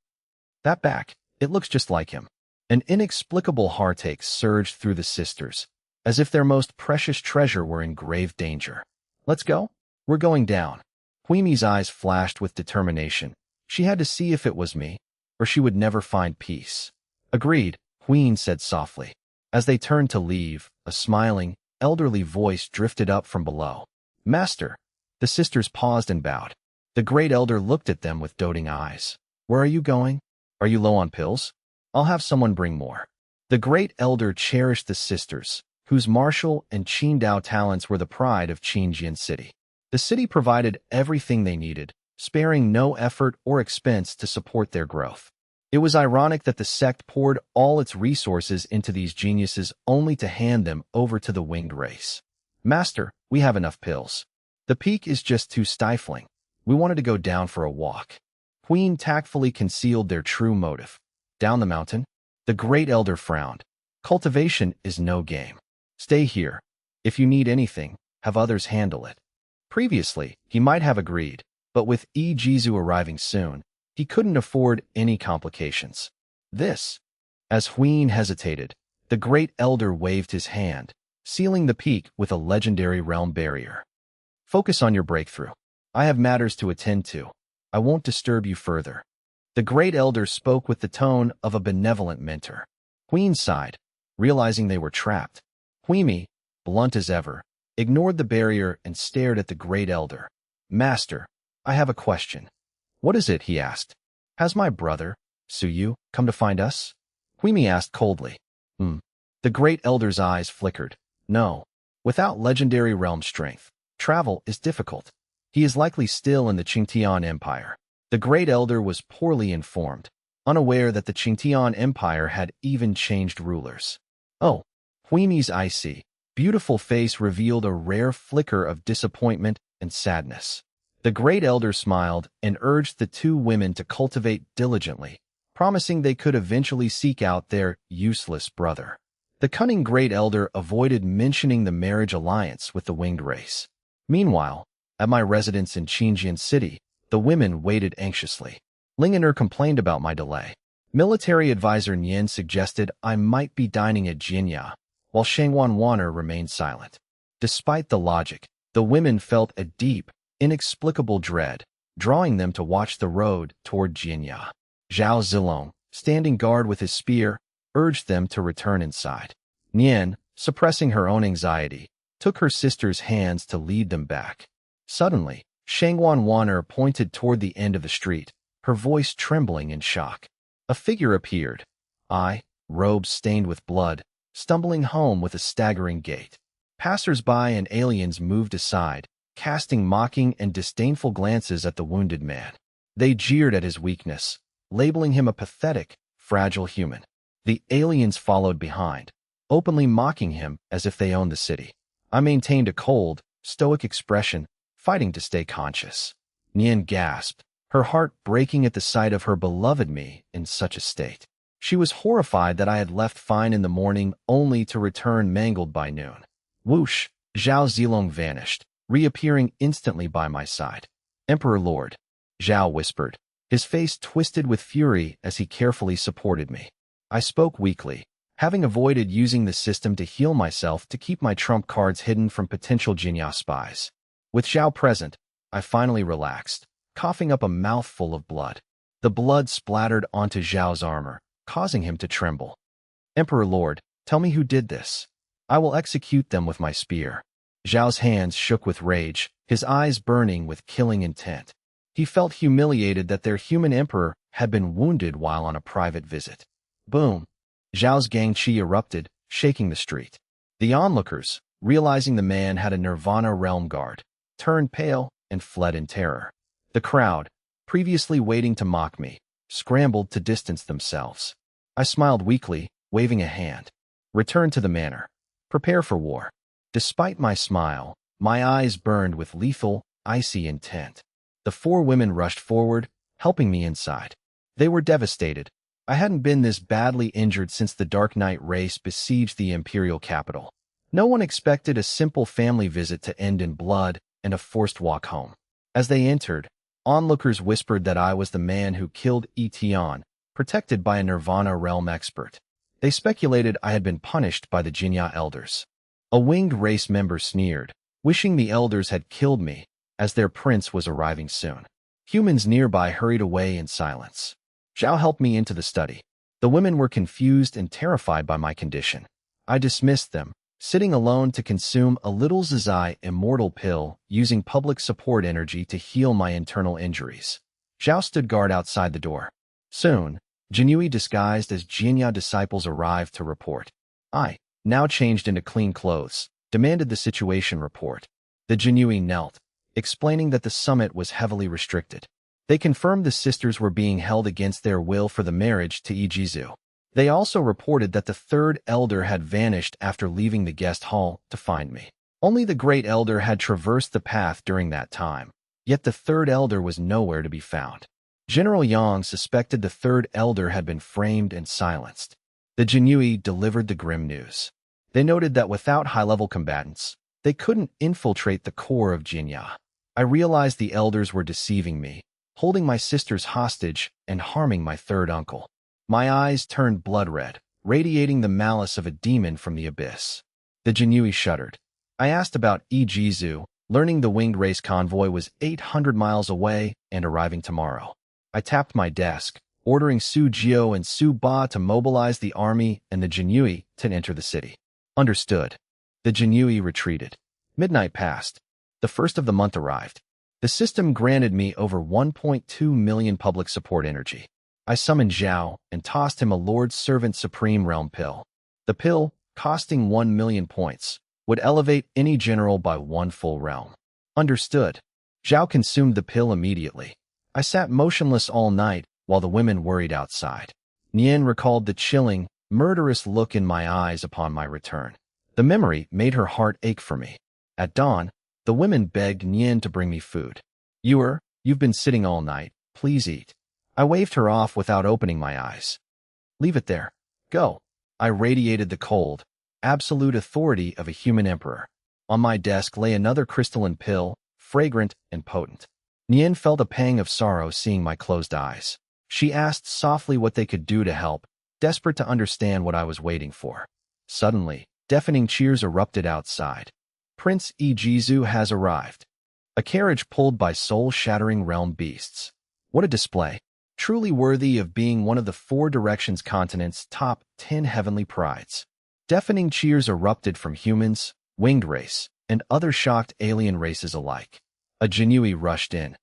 That back, it looks just like him. An inexplicable heartache surged through the sisters, as if their most precious treasure were in grave danger. "Let's go? We're going down." Huimi's eyes flashed with determination. She had to see if it was me, or she would never find peace. "Agreed," Huimi said softly. As they turned to leave, a smiling, elderly voice drifted up from below. "Master." The sisters paused and bowed. The great elder looked at them with doting eyes. "Where are you going? Are you low on pills? I'll have someone bring more." The great elder cherished the sisters, whose martial and Qingdao talents were the pride of Qingjian City. The city provided everything they needed, sparing no effort or expense to support their growth. It was ironic that the sect poured all its resources into these geniuses only to hand them over to the winged race. "Master, we have enough pills. The peak is just too stifling. We wanted to go down for a walk." Queen tactfully concealed their true motive. "Down the mountain?" The great elder frowned. "Cultivation is no game. Stay here. If you need anything, have others handle it." Previously, he might have agreed, but with Jizu arriving soon, he couldn't afford any complications. As Huyen hesitated, the Great Elder waved his hand, sealing the peak with a legendary realm barrier. Focus on your breakthrough. I have matters to attend to. I won't disturb you further. The Great Elder spoke with the tone of a benevolent mentor. Huyen sighed, realizing they were trapped. Huimi, blunt as ever, ignored the barrier and stared at the Great Elder. Master, I have a question. What is it? He asked. Has my brother, Suyu, come to find us? Huimi asked coldly. The Great Elder's eyes flickered. No. Without legendary realm strength, travel is difficult. He is likely still in the Qingtian Empire. The Great Elder was poorly informed, unaware that the Qingtian Empire had even changed rulers. Oh, Huimi's icy, beautiful face revealed a rare flicker of disappointment and sadness. The Great Elder smiled and urged the two women to cultivate diligently, promising they could eventually seek out their useless brother. The cunning Great Elder avoided mentioning the marriage alliance with the winged race. Meanwhile, at my residence in Qingjian City, the women waited anxiously. Lingener complained about my delay. Military advisor Nian suggested I might be dining at Jinya, while Shangwan Wanner remained silent. Despite the logic, the women felt a deep, inexplicable dread, drawing them to watch the road toward Jinya. Zhao Zilong, standing guard with his spear, urged them to return inside. Nian, suppressing her own anxiety, took her sister's hands to lead them back. Suddenly, Shangwan Wanner pointed toward the end of the street, her voice trembling in shock. A figure appeared. Robes stained with blood, stumbling home with a staggering gait. Passers-by and aliens moved aside, casting mocking and disdainful glances at the wounded man. They jeered at his weakness, labeling him a pathetic, fragile human. The aliens followed behind, openly mocking him as if they owned the city. I maintained a cold, stoic expression, fighting to stay conscious. Nian gasped, her heart breaking at the sight of her beloved me in such a state. She was horrified that I had left fine in the morning only to return mangled by noon. Whoosh! Zhao Zilong vanished, reappearing instantly by my side. Emperor Lord, Zhao whispered, his face twisted with fury as he carefully supported me. I spoke weakly, having avoided using the system to heal myself to keep my trump cards hidden from potential Jinya spies. With Zhao present, I finally relaxed, coughing up a mouthful of blood. The blood splattered onto Zhao's armor, causing him to tremble. Emperor Lord, tell me who did this. I will execute them with my spear. Zhao's hands shook with rage, his eyes burning with killing intent. He felt humiliated that their human emperor had been wounded while on a private visit. Boom! Zhao's Gangqi erupted, shaking the street. The onlookers, realizing the man had a Nirvana realm guard, turned pale and fled in terror. The crowd, previously waiting to mock me, scrambled to distance themselves. I smiled weakly, waving a hand. Return to the manor. Prepare for war. Despite my smile, my eyes burned with lethal, icy intent. The four women rushed forward, helping me inside. They were devastated. I hadn't been this badly injured since the Dark Knight race besieged the Imperial capital. No one expected a simple family visit to end in blood and a forced walk home. As they entered, onlookers whispered that I was the man who killed Yitian, protected by a Nirvana realm expert. They speculated I had been punished by the Jinya elders. A winged race member sneered, wishing the elders had killed me, as their prince was arriving soon. Humans nearby hurried away in silence. Zhao helped me into the study. The women were confused and terrified by my condition. I dismissed them, sitting alone to consume a little Zizai Immortal pill using public support energy to heal my internal injuries. Zhao stood guard outside the door. Soon, Jinui disguised as Jinya disciples arrived to report. I, now changed into clean clothes, demanded the situation report. The Jinui knelt, explaining that the summit was heavily restricted. They confirmed the sisters were being held against their will for the marriage to Ijizu. They also reported that the third elder had vanished after leaving the guest hall to find me. Only the great elder had traversed the path during that time, yet the third elder was nowhere to be found. General Yang suspected the third elder had been framed and silenced. The Jinui delivered the grim news. They noted that without high-level combatants, They couldn't infiltrate the core of Jinya. I realized the elders were deceiving me, holding my sisters hostage and harming my third uncle. My eyes turned blood red, radiating the malice of a demon from the abyss. The Jinui shuddered. I asked about Ijizu, learning the winged race convoy was 800 miles away and arriving tomorrow. I tapped my desk, ordering Su Jio and Su Ba to mobilize the army and the Jinui to enter the city. Understood. The Jinui retreated. Midnight passed. The first of the month arrived. The system granted me over 1.2 million public support energy. I summoned Zhao and tossed him a Lord Servant Supreme Realm pill. The pill, costing 1 million points, would elevate any general by 1 full realm. Understood. Zhao consumed the pill immediately. I sat motionless all night while the women worried outside. Nian recalled the chilling, murderous look in my eyes upon my return. The memory made her heart ache for me. At dawn, the women begged Nian to bring me food. You've been sitting all night. Please eat. I waved her off without opening my eyes. Leave it there. Go. I radiated the cold, absolute authority of a human emperor. On my desk lay another crystalline pill, fragrant and potent. Nian felt a pang of sorrow seeing my closed eyes. She asked softly what they could do to help, desperate to understand what I was waiting for. Suddenly, deafening cheers erupted outside. Prince Ijizu has arrived. A carriage pulled by soul-shattering realm beasts. What a display. Truly worthy of being one of the 4 Directions continent's top 10 heavenly prides. Deafening cheers erupted from humans, winged race, and other shocked alien races alike. A Jinui rushed in.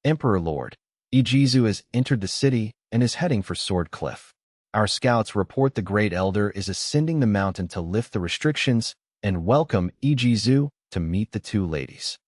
Emperor Lord, Ijizu has entered the city and is heading for Sword Cliff. Our scouts report the Great Elder is ascending the mountain to lift the restrictions and welcome Ijizu to meet the 2 ladies.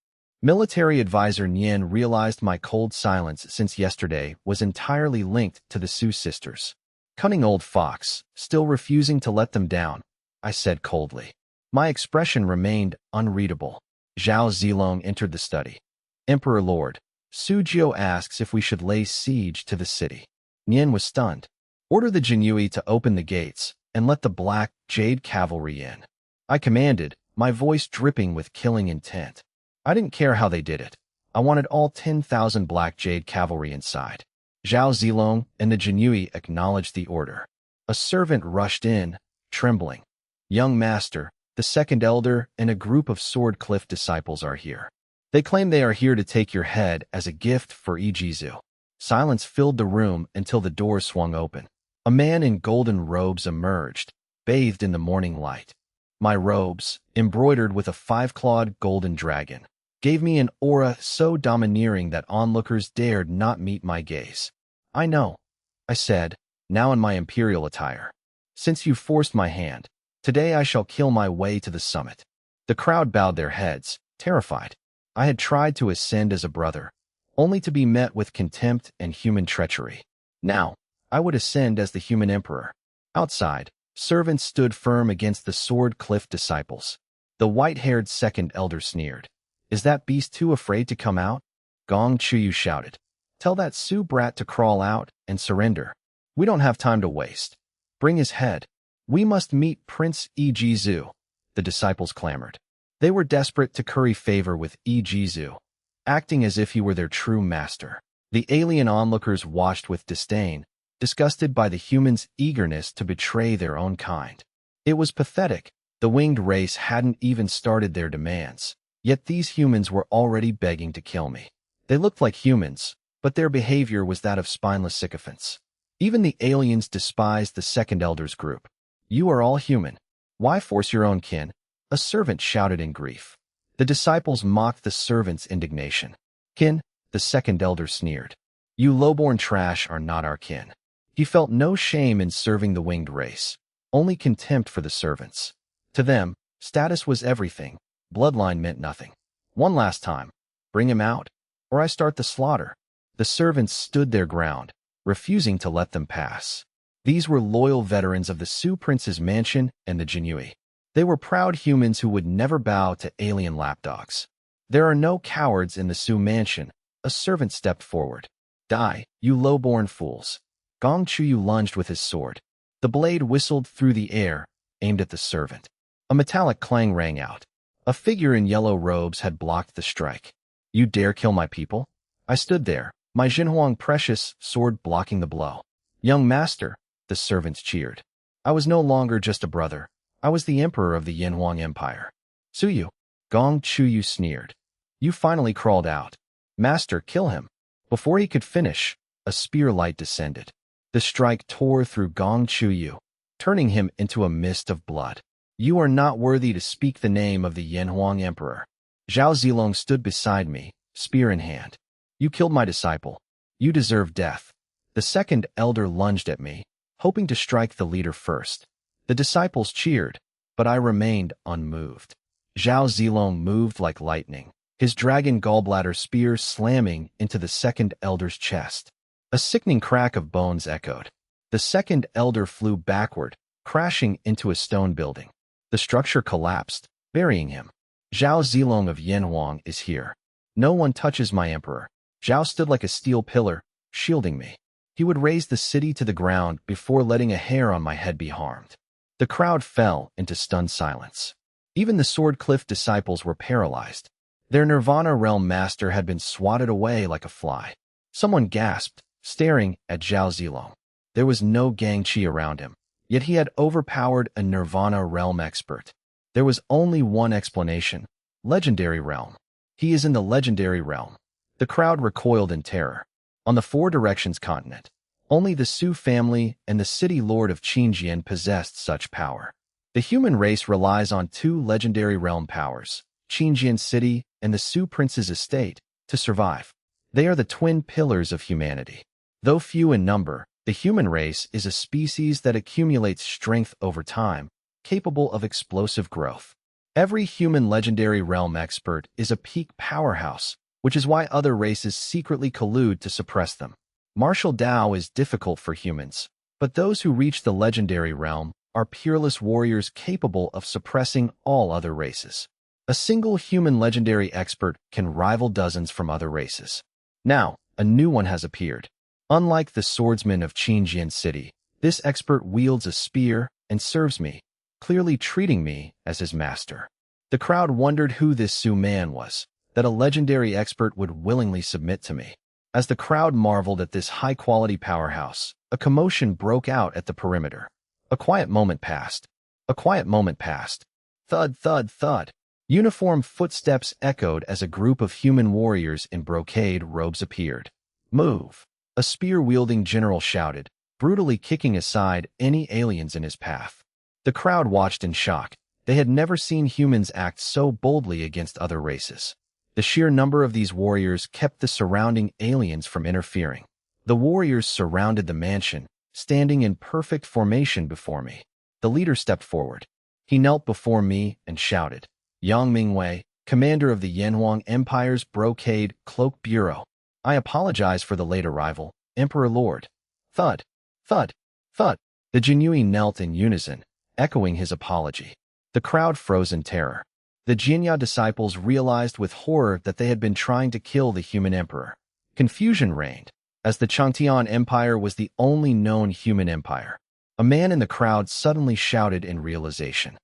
Military advisor Nian realized my cold silence since yesterday was entirely linked to the Su sisters. Cunning old fox, still refusing to let them down, I said coldly. My expression remained unreadable. Zhao Zilong entered the study. Emperor Lord, Su Jio asks if we should lay siege to the city. Nian was stunned. Order the Jinui to open the gates and let the black Jade cavalry in. I commanded, my voice dripping with killing intent. I didn't care how they did it. I wanted all 10,000 black Jade cavalry inside. Zhao Zilong and the Jinui acknowledged the order. A servant rushed in, trembling. Young master, the second elder and a group of Sword Cliff disciples are here. They claim they are here to take your head as a gift for Ijizu. Silence filled the room until the door swung open. A man in golden robes emerged, bathed in the morning light. My robes, embroidered with a 5-clawed golden dragon, gave me an aura so domineering that onlookers dared not meet my gaze. I know, I said, now in my Imperial attire. Since you forced my hand, today I shall kill my way to the summit. The crowd bowed their heads, terrified. I had tried to ascend as a brother, only to be met with contempt and human treachery. Now, I would ascend as the human emperor. Outside, servants stood firm against the Sword Cliff disciples. The white-haired second elder sneered. Is that beast too afraid to come out? Gong Chuyu shouted. Tell that Su brat to crawl out and surrender. We don't have time to waste. Bring his head. We must meet Prince Ijizu, the disciples clamored. They were desperate to curry favor with Ijizu, acting as if he were their true master. The alien onlookers watched with disdain, disgusted by the humans' eagerness to betray their own kind. It was pathetic. The winged race hadn't even started their demands, yet these humans were already begging to kill me. They looked like humans, but their behavior was that of spineless sycophants. Even the aliens despised the second elders group. You are all human. Why force your own kin? A servant shouted in grief. The disciples mocked the servant's indignation. Kin, the second elder sneered. You lowborn trash are not our kin. He felt no shame in serving the winged race, only contempt for the servants. To them, status was everything. Bloodline meant nothing. One last time. Bring him out, or I start the slaughter. The servants stood their ground, refusing to let them pass. These were loyal veterans of the Su Prince's mansion and the Jinui. They were proud humans who would never bow to alien lapdogs. There are no cowards in the Su mansion. A servant stepped forward. Die, you low-born fools. Gong Chuyu lunged with his sword. The blade whistled through the air, aimed at the servant. A metallic clang rang out. A figure in yellow robes had blocked the strike. You dare kill my people? I stood there, my Jinhuang precious sword blocking the blow. Young master, the servants cheered. I was no longer just a brother. I was the emperor of the Yinhuang Empire. Suyu, Gong Chuyu sneered. You finally crawled out. Master, kill him. Before he could finish, a spear light descended. The strike tore through Gong Chuyu, turning him into a mist of blood. You are not worthy to speak the name of the Yinhuang Emperor. Zhao Zilong stood beside me, spear in hand. You killed my disciple. You deserve death. The second elder lunged at me, hoping to strike the leader first. The disciples cheered, but I remained unmoved. Zhao Zilong moved like lightning, his dragon gallbladder spear slamming into the second elder's chest. A sickening crack of bones echoed. The second elder flew backward, crashing into a stone building. The structure collapsed, burying him. Zhao Zilong of Yinhuang is here. No one touches my emperor. Zhao stood like a steel pillar, shielding me. He would raise the city to the ground before letting a hair on my head be harmed. The crowd fell into stunned silence. Even the Sword Cliff disciples were paralyzed. Their Nirvana Realm master had been swatted away like a fly. Someone gasped, staring at Zhao Zilong. There was no Gangqi around him, yet he had overpowered a Nirvana Realm expert. There was only one explanation: Legendary Realm. He is in the Legendary Realm. The crowd recoiled in terror. On the Four Directions continent, only the Su family and the city lord of Qingjian possessed such power. The human race relies on two legendary realm powers, Qingjian City and the Su Prince's estate, to survive. They are the twin pillars of humanity. Though few in number, the human race is a species that accumulates strength over time, capable of explosive growth. Every human legendary realm expert is a peak powerhouse, which is why other races secretly collude to suppress them. Martial Dao is difficult for humans, but those who reach the legendary realm are peerless warriors capable of suppressing all other races. A single human legendary expert can rival dozens from other races. Now, a new one has appeared. Unlike the swordsman of Qingjian City, this expert wields a spear and serves me, clearly treating me as his master. The crowd wondered who this Su man was, that a legendary expert would willingly submit to me. As the crowd marveled at this high-quality powerhouse, a commotion broke out at the perimeter. A quiet moment passed. A quiet moment passed. Thud, thud, thud. Uniform footsteps echoed as a group of human warriors in brocade robes appeared. Move! A spear-wielding general shouted, brutally kicking aside any aliens in his path. The crowd watched in shock. They had never seen humans act so boldly against other races. The sheer number of these warriors kept the surrounding aliens from interfering. The warriors surrounded the mansion, standing in perfect formation before me. The leader stepped forward. He knelt before me and shouted, Yang Mingwei, commander of the Yinhuang Empire's Brocade Cloak Bureau. I apologize for the late arrival, Emperor Lord. Thud, thud, thud. The Jinyui knelt in unison, echoing his apology. The crowd froze in terror. The Jinya disciples realized with horror that they had been trying to kill the human emperor. Confusion reigned, as the Changtian Empire was the only known human empire. A man in the crowd suddenly shouted in realization.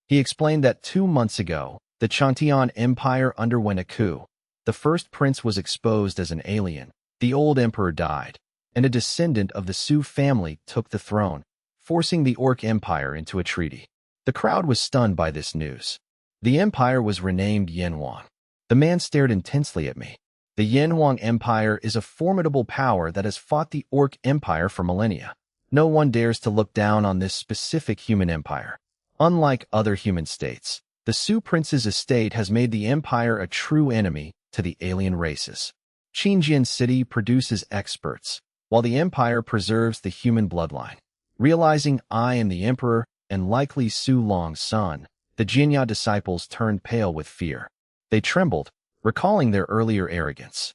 He explained that 2 months ago, the Changtian Empire underwent a coup. The first prince was exposed as an alien, the old emperor died, and a descendant of the Su family took the throne, forcing the Orc Empire into a treaty. The crowd was stunned by this news. The empire was renamed Yinhuang. The man stared intensely at me. The Yinhuang Empire is a formidable power that has fought the Orc Empire for millennia. No one dares to look down on this specific human empire. Unlike other human states, the Su Prince's estate has made the empire a true enemy to the alien races. Qingjian City produces experts, while the empire preserves the human bloodline. Realizing I am the emperor and likely Su Long's son, the Jinya disciples turned pale with fear. They trembled, recalling their earlier arrogance.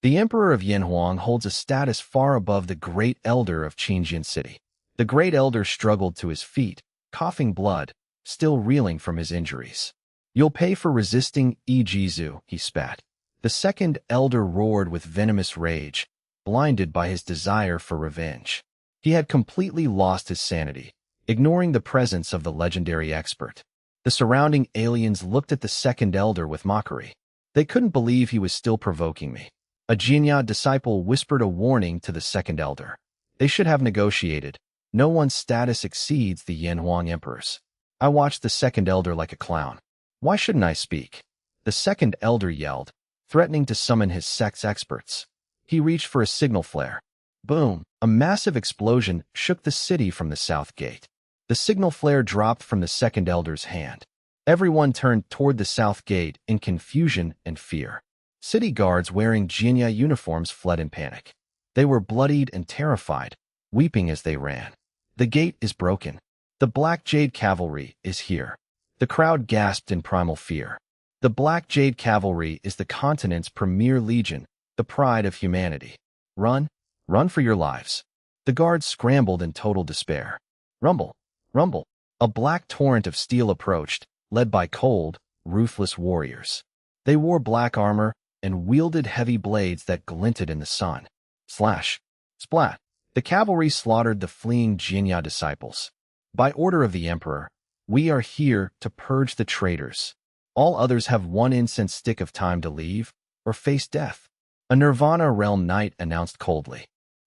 The Emperor of Yinhuang holds a status far above the Great Elder of Qingjian City. The Great Elder struggled to his feet, coughing blood, still reeling from his injuries. You'll pay for resisting Ijizu, he spat. The second elder roared with venomous rage, blinded by his desire for revenge. He had completely lost his sanity, ignoring the presence of the legendary expert. The The surrounding aliens looked at the second elder with mockery. They couldn't believe he was still provoking me. A Jinya disciple whispered a warning to the second elder. They should have negotiated. No one's status exceeds the Yanhuang Emperor's. I watched the second elder like a clown. Why shouldn't I speak? The second elder yelled, threatening to summon his sect's experts. He reached for a signal flare. Boom! A massive explosion shook the city from the south gate. The signal flare dropped from the second elder's hand. Everyone turned toward the south gate in confusion and fear. City guards wearing Jinya uniforms fled in panic. They were bloodied and terrified, weeping as they ran. The gate is broken. The Black Jade Cavalry is here. The crowd gasped in primal fear. The Black Jade Cavalry is the continent's premier legion, the pride of humanity. Run, run for your lives. The guards scrambled in total despair. Rumble, rumble. A black torrent of steel approached, led by cold, ruthless warriors. They wore black armor and wielded heavy blades that glinted in the sun. Slash, splat. The cavalry slaughtered the fleeing Jinya disciples. By order of the Emperor, we are here to purge the traitors. All others have one incense stick of time to leave or face death. A Nirvana realm knight announced coldly.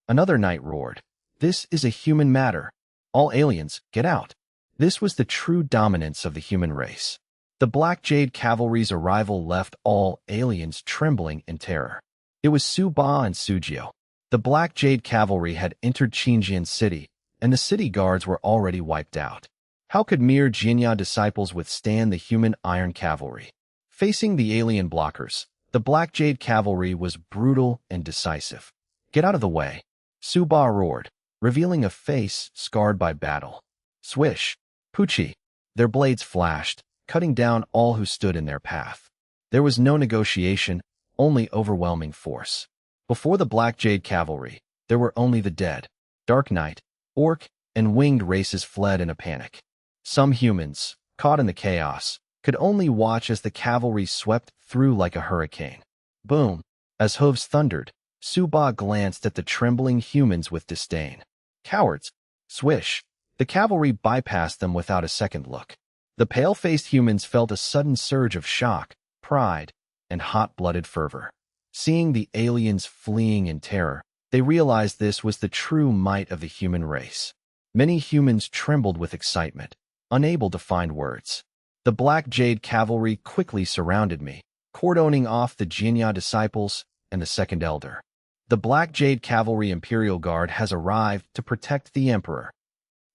Another knight roared, "This is a human matter. All aliens, get out." This was the true dominance of the human race. The Black Jade Cavalry's arrival left all aliens trembling in terror. It was Su Ba and Sujio. The Black Jade Cavalry had entered Qingjian City, and the city guards were already wiped out. How could mere Jinya disciples withstand the human Iron Cavalry? Facing the alien blockers, the Black Jade Cavalry was brutal and decisive. "Get out of the way," Su Ba roared, revealing a face scarred by battle. Swish, Pucci. Their blades flashed, cutting down all who stood in their path. There was no negotiation, only overwhelming force. Before the Black Jade Cavalry, there were only the dead. Dark Knight, Orc, and winged races fled in a panic. Some humans, caught in the chaos, could only watch as the cavalry swept through like a hurricane. Boom! As hooves thundered, Su Ba glanced at the trembling humans with disdain. Cowards! Swish! The cavalry bypassed them without a second look. The pale-faced humans felt a sudden surge of shock, pride, and hot-blooded fervor. Seeing the aliens fleeing in terror, they realized this was the true might of the human race. Many humans trembled with excitement, unable to find words. The Black Jade Cavalry quickly surrounded me, cordoning off the Jinya disciples and the second elder. The Black Jade Cavalry Imperial Guard has arrived to protect the Emperor.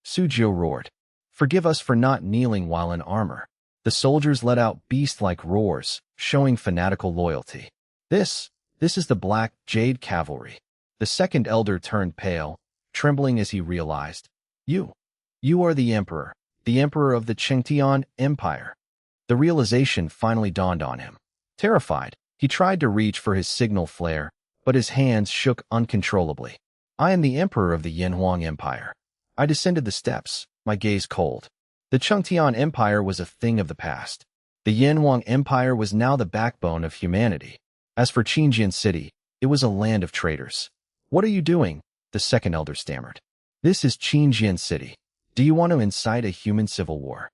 Sujio roared, "Forgive us for not kneeling while in armor." The soldiers let out beast-like roars, showing fanatical loyalty. This is the Black Jade Cavalry. The second elder turned pale, trembling as he realized, You are the Emperor of the Qingtian Empire." The realization finally dawned on him. Terrified, he tried to reach for his signal flare, but his hands shook uncontrollably. "I am the Emperor of the Yanhuang Empire." I descended the steps, my gaze cold. The Qingtian Empire was a thing of the past. The Yanhuang Empire was now the backbone of humanity. As for Qingjian City, it was a land of traitors. "What are you doing?" the second elder stammered. "This is Qingjian City. Do you want to incite a human civil war?"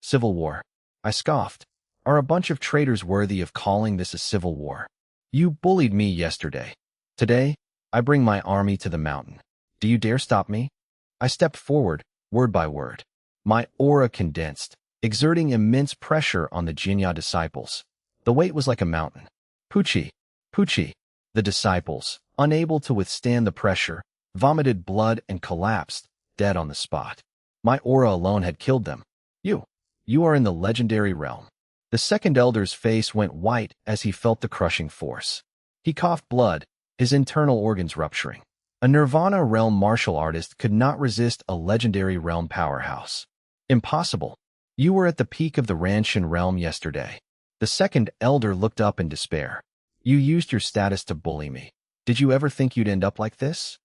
"Civil war?" I scoffed. "Are a bunch of traitors worthy of calling this a civil war? You bullied me yesterday. Today, I bring my army to the mountain. Do you dare stop me?" I stepped forward, word by word. My aura condensed, exerting immense pressure on the Jinya disciples. The weight was like a mountain. Pucci, Pucci. The disciples, unable to withstand the pressure, vomited blood and collapsed, dead on the spot. My aura alone had killed them. You are in the legendary realm." The second elder's face went white as he felt the crushing force. He coughed blood, his internal organs rupturing. A Nirvana realm martial artist could not resist a legendary realm powerhouse. "Impossible. You were at the peak of the Ranshan realm yesterday." The second elder looked up in despair. "You used your status to bully me. Did you ever think you'd end up like this?"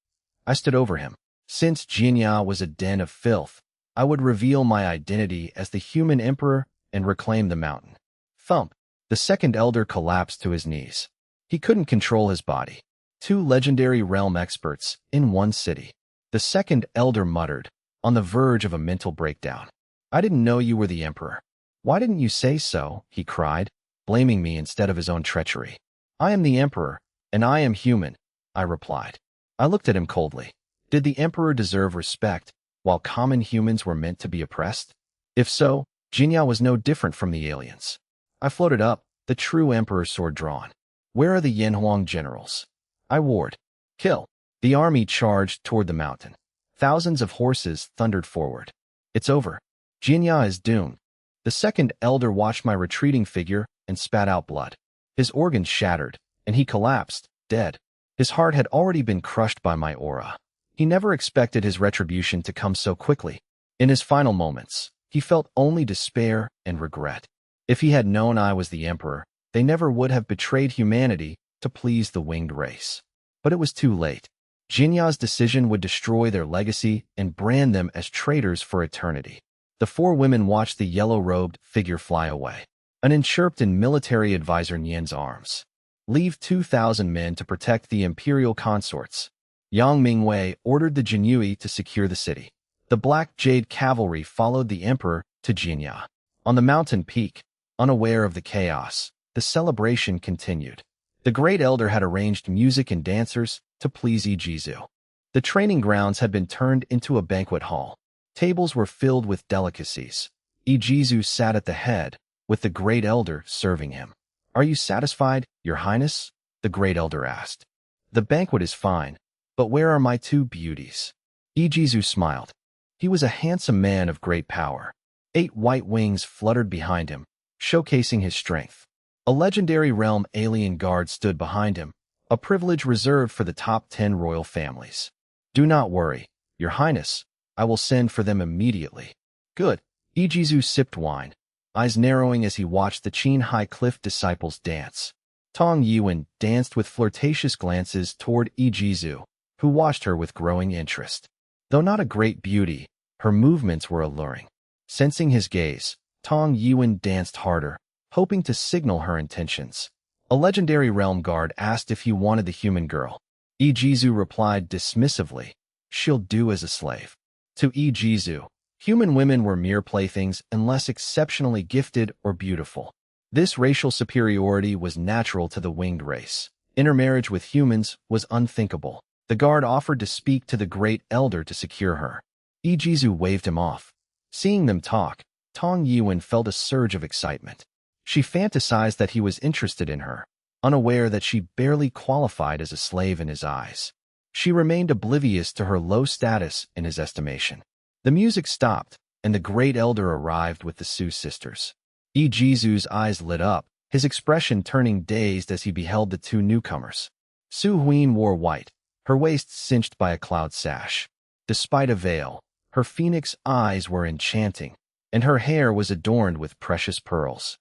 I stood over him. Since Jinya was a den of filth, I would reveal my identity as the human emperor and reclaim the mountain. Thump! The second elder collapsed to his knees. He couldn't control his body. Two legendary realm experts in one city. The second elder muttered, on the verge of a mental breakdown. "I didn't know you were the emperor." Why didn't you say so? He cried, blaming me instead of his own treachery. I am the emperor, and I am human, I replied. I looked at him coldly. Did the emperor deserve respect, while common humans were meant to be oppressed? If so, Jinya was no different from the aliens. I floated up, the true emperor's sword drawn. Where are the Yanhuang generals? I warred. Kill. The army charged toward the mountain. Thousands of horses thundered forward. It's over. Jinya is doomed. The second elder watched my retreating figure and spat out blood. His organs shattered, and he collapsed, dead. His heart had already been crushed by my aura. He never expected his retribution to come so quickly. In his final moments, he felt only despair and regret. If he had known I was the emperor, they never would have betrayed humanity to please the winged race. But it was too late. Jinya's decision would destroy their legacy and brand them as traitors for eternity. The four women watched the yellow-robed figure fly away. An enchirped and military advisor Nian's arms. Leave 2,000 men to protect the Imperial consorts. Yang Mingwei ordered the Jinyui to secure the city. The Black Jade cavalry followed the emperor to Jinya. On the mountain peak, unaware of the chaos, the celebration continued. The Great Elder had arranged music and dancers to please Ijizu. The training grounds had been turned into a banquet hall. Tables were filled with delicacies. Ijizu sat at the head, with the Great Elder serving him. Are you satisfied, Your Highness? The Great Elder asked. The banquet is fine, but where are my two beauties? Ijizu smiled. He was a handsome man of great power. 8 white wings fluttered behind him, showcasing his strength. A legendary realm alien guard stood behind him, a privilege reserved for the top 10 royal families. Do not worry, Your Highness. I will send for them immediately. Good. Ijizu sipped wine, eyes narrowing as he watched the Qin High Cliff disciples dance. Tong Yuan danced with flirtatious glances toward Ijizu, who watched her with growing interest. Though not a great beauty, her movements were alluring. Sensing his gaze, Tong Yuan danced harder, hoping to signal her intentions. A legendary realm guard asked if he wanted the human girl. Ijizu replied dismissively, "She'll do as a slave." To Ijizu, human women were mere playthings unless exceptionally gifted or beautiful. This racial superiority was natural to the winged race. Intermarriage with humans was unthinkable. The guard offered to speak to the Great Elder to secure her. Ijizu waved him off. Seeing them talk, Tong Yuan felt a surge of excitement. She fantasized that he was interested in her, unaware that she barely qualified as a slave in his eyes. She remained oblivious to her low status in his estimation. The music stopped, and the Great Elder arrived with the Su sisters. Ijizu's eyes lit up, his expression turning dazed as he beheld the two newcomers. Su Huin wore white, her waist cinched by a cloud sash. Despite a veil, her phoenix eyes were enchanting, and her hair was adorned with precious pearls.